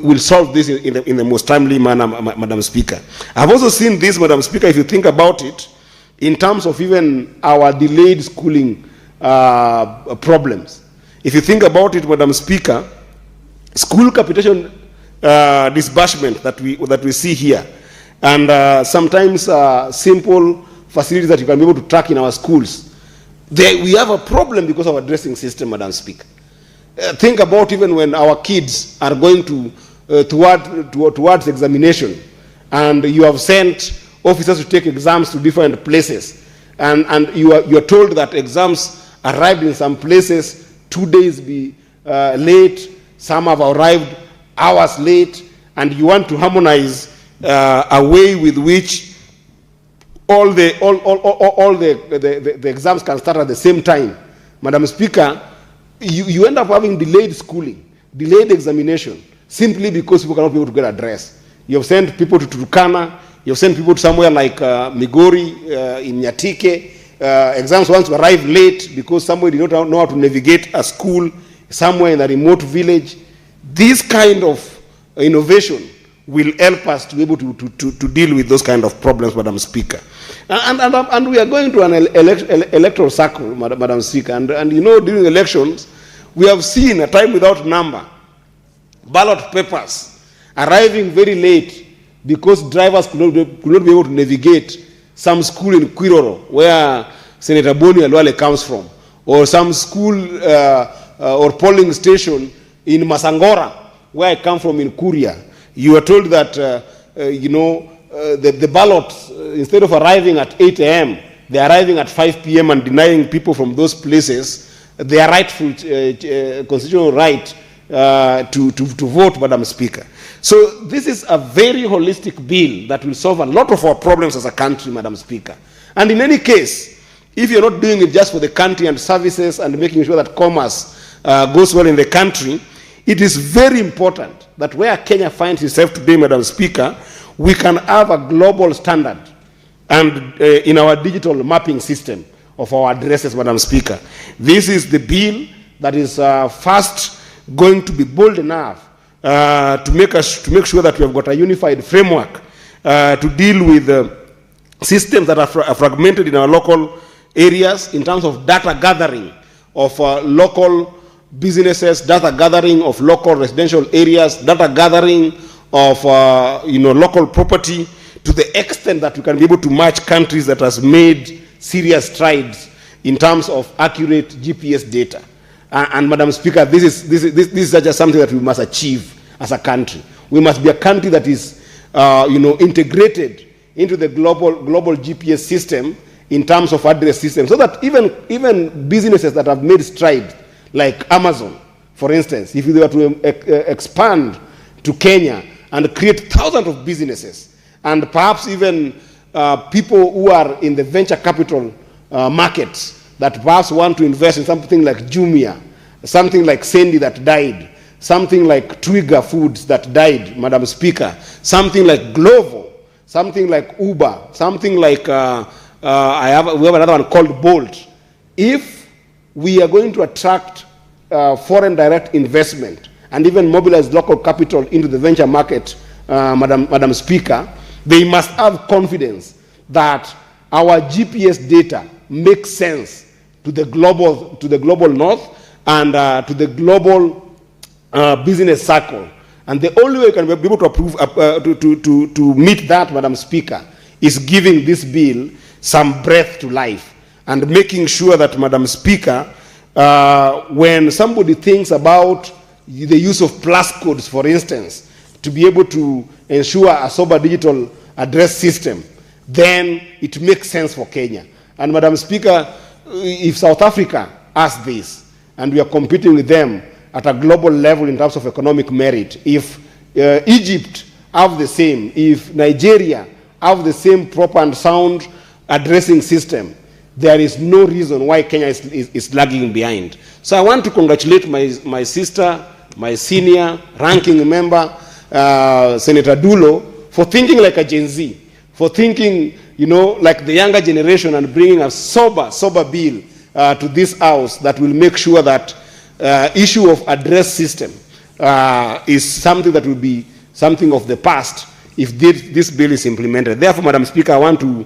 will solve this in the most timely manner, Madam Speaker. I've also seen this, Madam Speaker, if you think about it, in terms of even our delayed schooling problems. If you think about it, Madam Speaker, school capitation disbursement that we see here, and sometimes simple facilities that you can be able to track in our schools, we have a problem because of our addressing system, Madam Speaker. Think about even when our kids are going towards examination, and you have sent officers to take exams to different places, and you are told that exams arrived in some places 2 days late, some have arrived hours late, and you want to harmonize a way with which all the exams can start at the same time. Madam Speaker, you end up having delayed schooling, delayed examination, simply because people cannot be able to get address. You have sent people to Turkana, you have sent people to somewhere like Migori, in Nyatike. Exams want to arrive late because somebody did not know how to navigate a school somewhere in a remote village. This kind of innovation will help us to be able to deal with those kind of problems, Madam Speaker. And we are going to an electoral cycle, Madam Speaker. And you know, during elections, we have seen a time without number ballot papers arriving very late because drivers could not be able to navigate some school in Kwiroro, where Senator Boni Alwale comes from, or some school or polling station in Masangora, where I come from in Kuria. You are told that, the ballots, instead of arriving at 8 a.m., they are arriving at 5 p.m. and denying people from those places their rightful constitutional right to vote, Madam Speaker. So this is a very holistic bill that will solve a lot of our problems as a country, Madam Speaker. And in any case, if you're not doing it just for the country and services and making sure that commerce goes well in the country, it is very important that where Kenya finds itself today, Madam Speaker, we can have a global standard and in our digital mapping system of our addresses, Madam Speaker. This is the bill that is first going to be bold enough to make sure that we have got a unified framework to deal with systems that are fragmented in our local areas in terms of data gathering of local businesses, data gathering of local residential areas, data gathering of local property, to the extent that we can be able to match countries that has made serious strides in terms of accurate GPS data. And Madam Speaker, this is just something that we must achieve as a country. We must be a country that is, integrated into the global GPS system in terms of address system, so that even businesses that have made strides, like Amazon, for instance, if they were to expand to Kenya and create thousands of businesses, and perhaps even people who are in the venture capital markets that perhaps want to invest in something like Jumia, something like Sendi that died, something like Twiga Foods that died, Madam Speaker, something like Glovo, something like Uber, something like, we have another one called Bolt. If we are going to attract foreign direct investment and even mobilize local capital into the venture market, Madam Speaker, they must have confidence that our GPS data makes sense to the global north and to the global business circle. And the only way we can be able to approve to meet that, Madam Speaker, is giving this bill some breath to life and making sure that, Madam Speaker, when somebody thinks about the use of plus codes, for instance, to be able to ensure a sober digital address system, then it makes sense for Kenya. And Madam Speaker, if South Africa has this, and we are competing with them at a global level in terms of economic merit, if Egypt have the same, if Nigeria have the same proper and sound addressing system, there is no reason why Kenya is lagging behind. So I want to congratulate my sister, my senior ranking member, Senator Dulo, for thinking like a Gen Z, for thinking, like the younger generation and bringing a sober bill to this house that will make sure that issue of address system is something that will be something of the past if this bill is implemented. Therefore, Madam Speaker, I want to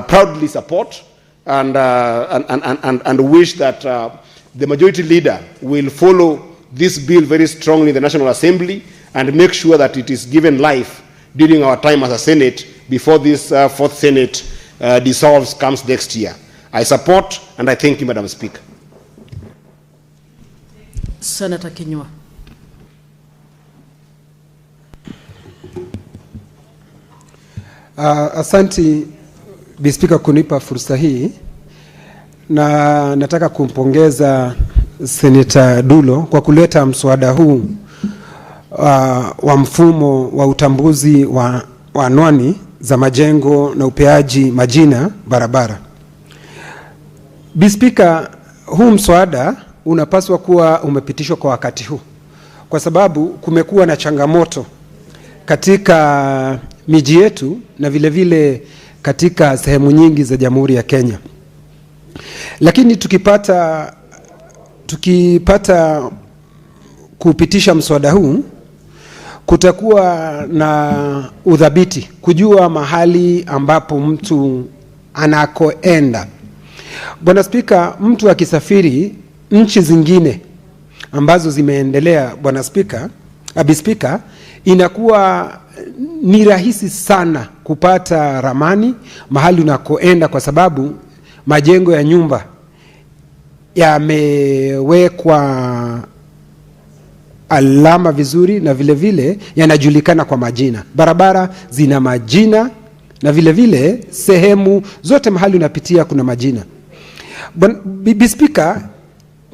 proudly support and wish that the majority leader will follow this bill very strongly in the National Assembly and make sure that it is given life during our time as a Senate before this fourth Senate dissolves comes next year. I support and I thank you, Madam Speaker. Senator Kinyua. Asanti Bi Speaker kunipa fursa hii, na nataka kumpongeza Senator Dulo kwa kuleta mswada huu wa mfumo wa utambuzi wa anwani za majengo na upeaji majina barabara. Bi Speaker, huu mswada unapaswa kuwa umepitishwa kwa wakati huu, kwa sababu kumekuwa na changamoto katika miji yetu na vile vile katika sehemu nyingi za Jamhuri ya Kenya. Lakini tukipata kupitisha mswada huu, kutakuwa na udhabiti kujua mahali ambapo mtu anakoenda. Bwana Spika, mtu akisafiri nchi zingine ambazo zimeendelea, Bwana Spika, Abi Spika, inakuwa ni rahisi sana kupata ramani mahali unakoenda, kwa sababu majengo ya nyumba yamewekwa alama vizuri na vile vile yanajulikana kwa majina. Barabara zina majina na vile vile sehemu zote mahali unapitia kuna majina. Bi Speaker,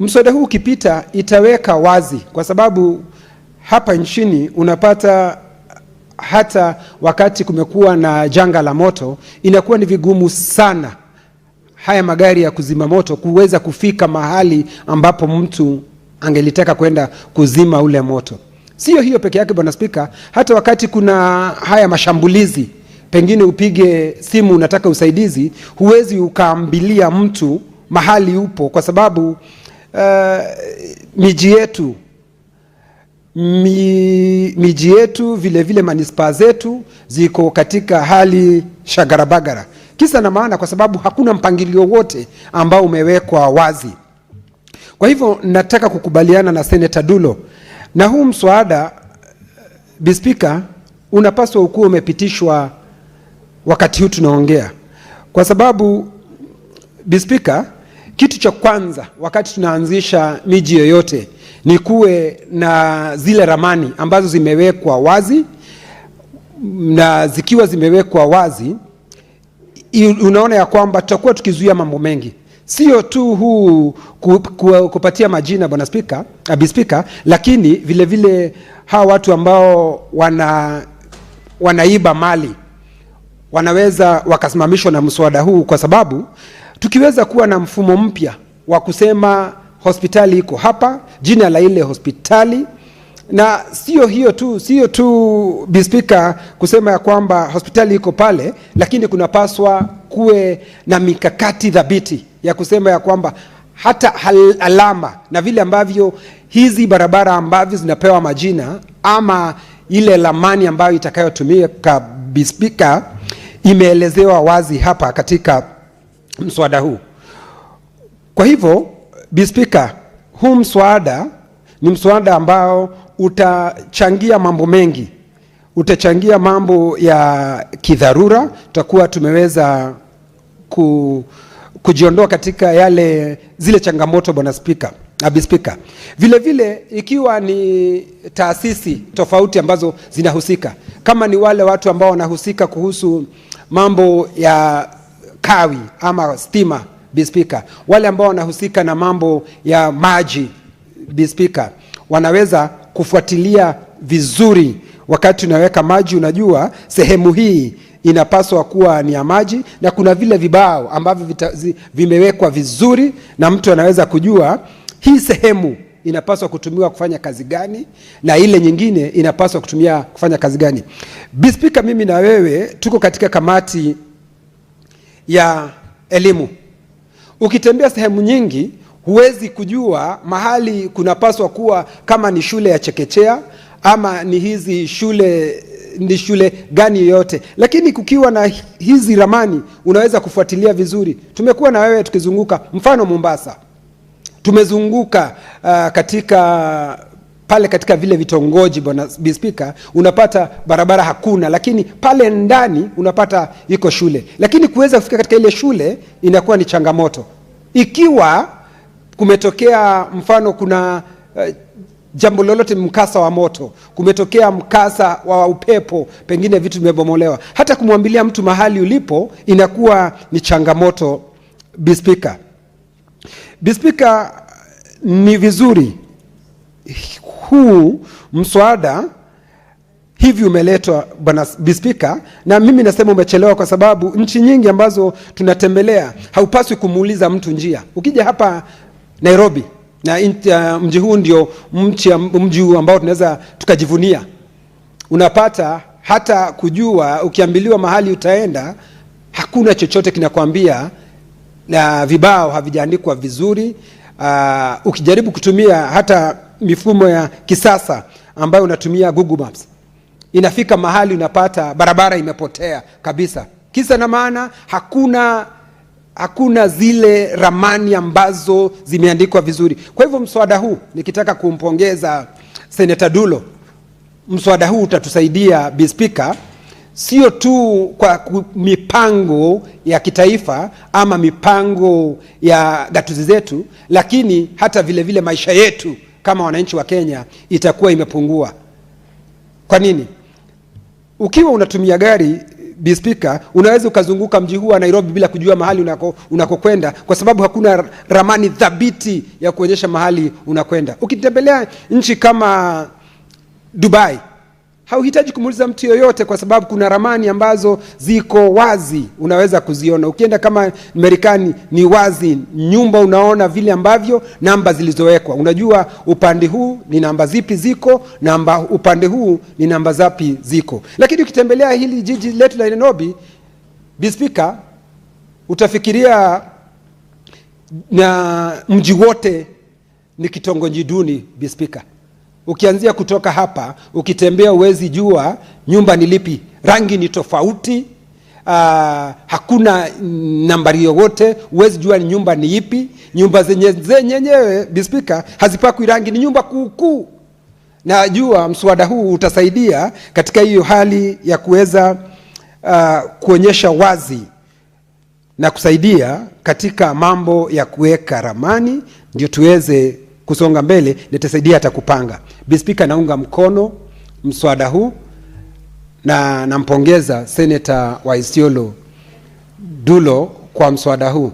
mswada huu ukipita itaweka wazi, kwa sababu hapa nchini unapata hata wakati kumekuwa na janga la moto, inakuwa ni vigumu sana haya magari ya kuzima moto kuweza kufika mahali ambapo mtu angelitaka kwenda kuzima ule moto. Sio hiyo peke yake, Bwana Spika, hata wakati kuna haya mashambulizi, pengine upige simu unataka usaidizi, huwezi ukaambilia mtu mahali upo, kwa sababu miji yetu vile vile manispaa zetu ziko katika hali shagarabagara. Kisa na maana kwa sababu hakuna mpangilio wote ambao umewekwa wazi. Kwa hivyo nataka kukubaliana na Senator Dulo, na huu mswada, Bi Speaker, unapaswa ukuwa umepitishwa wakati huu tunaongea, kwa sababu Bi Speaker, kitu cha kwanza wakati tunaanzisha miji yoyote ni kuwe na zile ramani ambazo zimewekwa wazi, na zikiwa zimewekwa wazi unaona ya kwamba tutakuwa tukizuia mambo mengi. Sio tu huu kupatia majina, Bwana Speaker, Abi Speaker, lakini vile vile hawa watu ambao wanaiba mali wanaweza wakasimamishwa na mswada huu, kwa sababu tukiweza kuwa na mfumo mpya wa kusema hospitali iko hapa, jina la ile hospitali, na sio tu Bi Speaker kusema ya kwamba hospitali iko pale, lakini kunapaswa kuwe na mikakati dhabiti ya kusema ya kwamba hata alama na vile ambavyo hizi barabara ambavyo zinapewa majina ama ile lamani ambayo itakayotumika, Speaker, imeelezewa wazi hapa katika mswada huu. Kwa hivyo, Speaker, huu mswada ni mswada ambao utachangia mambo mengi. Utachangia mambo ya kidharura, tutakuwa tumeweza kujiondoa katika zile changamoto bwana Speaker. Speaker, vile vile ikiwa ni taasisi tofauti ambazo zinahusika, kama ni wale watu ambao wanahusika kuhusu mambo ya kawi ama stima, Speaker, wale ambao wanahusika na mambo ya maji, Speaker, wanaweza kufuatilia vizuri. Wakati unaweka maji, unajua sehemu hii inapaswa kuwa ni ya maji, na kuna vile vibao ambavyo vimewekwa vizuri, na mtu anaweza kujua hii sehemu inapaswa kutumiwa kufanya kazi gani na ile nyingine inapaswa kutumia kufanya kazi gani. Speaker, mimi na wewe tuko katika kamati ya elimu. Ukitembea sehemu nyingi huwezi kujua mahali kunapaswa kuwa kama ni shule ya chekechea ama ni hizi shule gani yoyote, lakini kukiwa na hizi ramani unaweza kufuatilia vizuri. Tumekuwa na wewe tukizunguka, mfano Mombasa, tumezunguka katika vile vitongoji bwana Speaker, unapata barabara hakuna, lakini pale ndani unapata iko shule, lakini kuweza kufika katika ile shule inakuwa ni changamoto. Ikiwa kumetokea mfano kuna jambo lolote, mkasa wa moto, kumetokea mkasa wa upepo, pengine vitu vimebomolewa, hata kumwambilia mtu mahali ulipo inakuwa ni changamoto, Speaker. Speaker, ni vizuri huu mswada hivi umeletwa bwana Speaker, na mimi nasema umechelewa kwa sababu nchi nyingi ambazo tunatembelea haupaswi kumuuliza mtu njia. Ukija hapa Nairobi, na mji huu ndio mji ambao tunaweza tukajivunia, unapata hata kujua, ukiambiliwa mahali utaenda, hakuna chochote kinakwambia, na vibao havijaandikwa vizuri. Ukijaribu kutumia hata mifumo ya kisasa ambayo unatumia Google Maps, inafika mahali unapata barabara imepotea kabisa. Kisa na maana hakuna zile ramani ambazo zimeandikwa vizuri. Kwa hivyo mswada huu, nikitaka kumpongeza Senator Dulo, mswada huu utatusaidia, Speaker, sio tu kwa mipango ya kitaifa ama mipango ya gatuzi zetu, lakini hata vile vile maisha yetu kama wananchi wa Kenya itakuwa imepungua. Kwa nini? Ukiwa unatumia gari, Speaker, unaweza ukazunguka mji huu wa Nairobi bila kujua mahali unakokwenda, kwa sababu hakuna ramani thabiti ya kuonyesha mahali unakwenda. Ukitembelea nchi kama Dubai, hauhitaji kumuuliza mtu yoyote, kwa sababu kuna ramani ambazo ziko wazi, unaweza kuziona. Ukienda kama Marekani ni wazi, nyumba unaona vile ambavyo namba zilizowekwa, unajua upande huu ni namba zipi ziko, upande huu ni namba zapi ziko. Lakini ukitembelea hili jiji letu la Nairobi, Speaker, utafikiria na mji wote ni kitongoji duni, Speaker. Ukianzia kutoka hapa, ukitembea uwezi jua nyumba ni lipi, rangi ni tofauti, hakuna nambari yoyote, uwezi jua ni nyumba ni ipi. Nyumba zenyewe, Speaker, hazipakwi rangi, ni nyumba kuu. Na jua mswada huu utasaidia katika hiyo hali ya kuweza kuonyesha wazi na kusaidia katika mambo ya kuweka ramani, ndio tuweze kusonga mbele, nitasaidia hata kupanga. Speaker, naunga mkono mswada huu na nampongeza Senator wa Isiolo Dulo kwa mswada huu,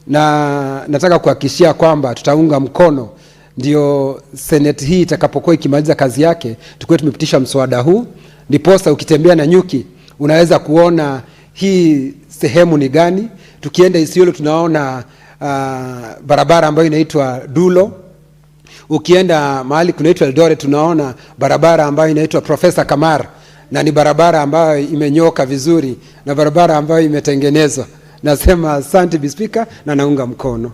na nataka kuhakikishia kwamba tutaunga mkono, ndio Senate hii itakapokuwa ikimaliza kazi yake tukue tumepitisha mswada huu. Ndiposa ukitembea na nyuki unaweza kuona hii sehemu ni gani. Tukienda Isiolo tunaona barabara ambayo inaitwa Dulo. Ukienda mahali kunaitwa Eldoret tunaona barabara ambayo inaitwa Professor Kamar, na ni barabara ambayo imenyoka vizuri na barabara ambayo imetengenezwa. Nasema asante, Speaker, na naunga mkono.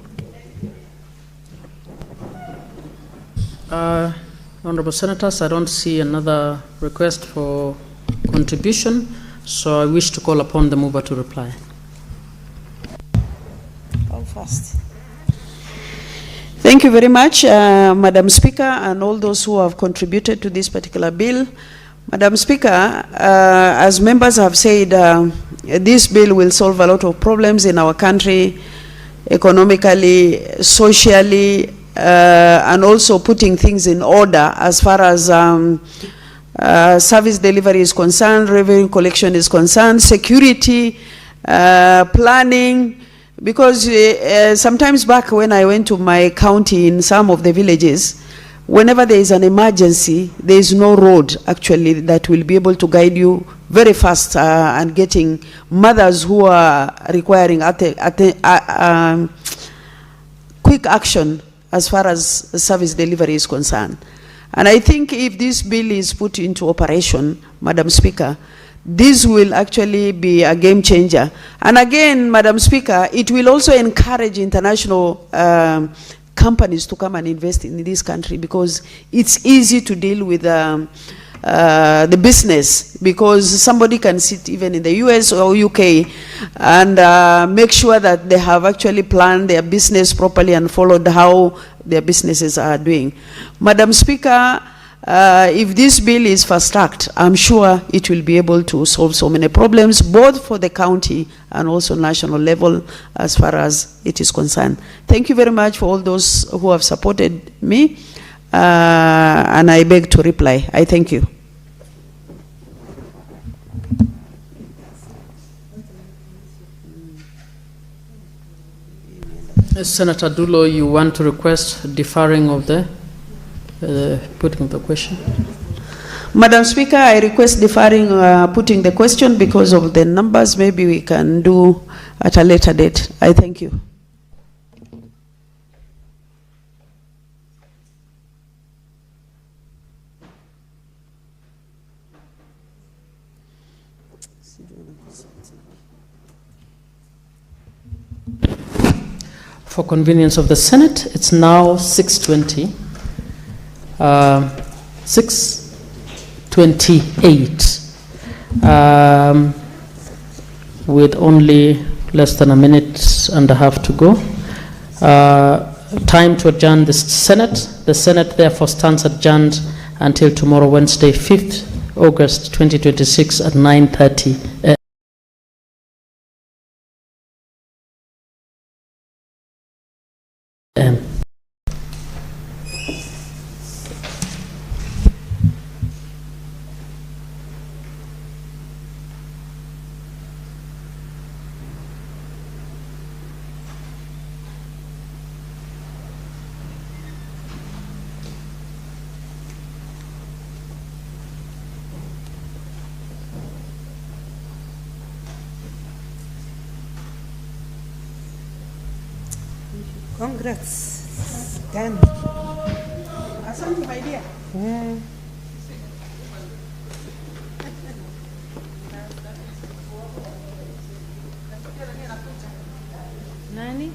Honorable Senators, I don't see another request for contribution, so I wish to call upon the mover to reply. All fast. Thank you very much, Madam Speaker, and all those who have contributed to this particular bill. Madam Speaker, as members have said, this bill will solve a lot of problems in our country, economically, socially, and also putting things in order as far as service delivery is concerned, revenue collection is concerned, security, planning. Because sometimes back when I went to my county in some of the villages, whenever there is an emergency, there is no road actually that will be able to guide you very fast and getting mothers who are requiring quick action as far as service delivery is concerned. And I think if this bill is put into operation, Madam Speaker, this will actually be a game changer. And again, Madam Speaker, it will also encourage international companies to come and invest in this country, because it's easy to deal with the business, because somebody can sit even in the US or UK and make sure that they have actually planned their business properly and followed how their businesses are doing. Madam Speaker, if this bill is fast-tracked, I'm sure it will be able to solve so many problems, both for the county and also national level as far as it is concerned. Thank you very much for all those who have supported me, and I beg to reply. I thank you. Senator Dulo, you want to request deferring of the putting the question? Madam Speaker, I request deferring putting the question because of the numbers. Maybe we can do at a later date. I thank you. For convenience of the Senate, it's now 6:20. 6:28. With only less than a minute and a half to go. Time to adjourn the Senate. The Senate therefore stands adjourned until tomorrow, Wednesday, 5th August 2026 at 9:30 a.m. Congrats. Done. Asante, my dear. Yeah. Nani?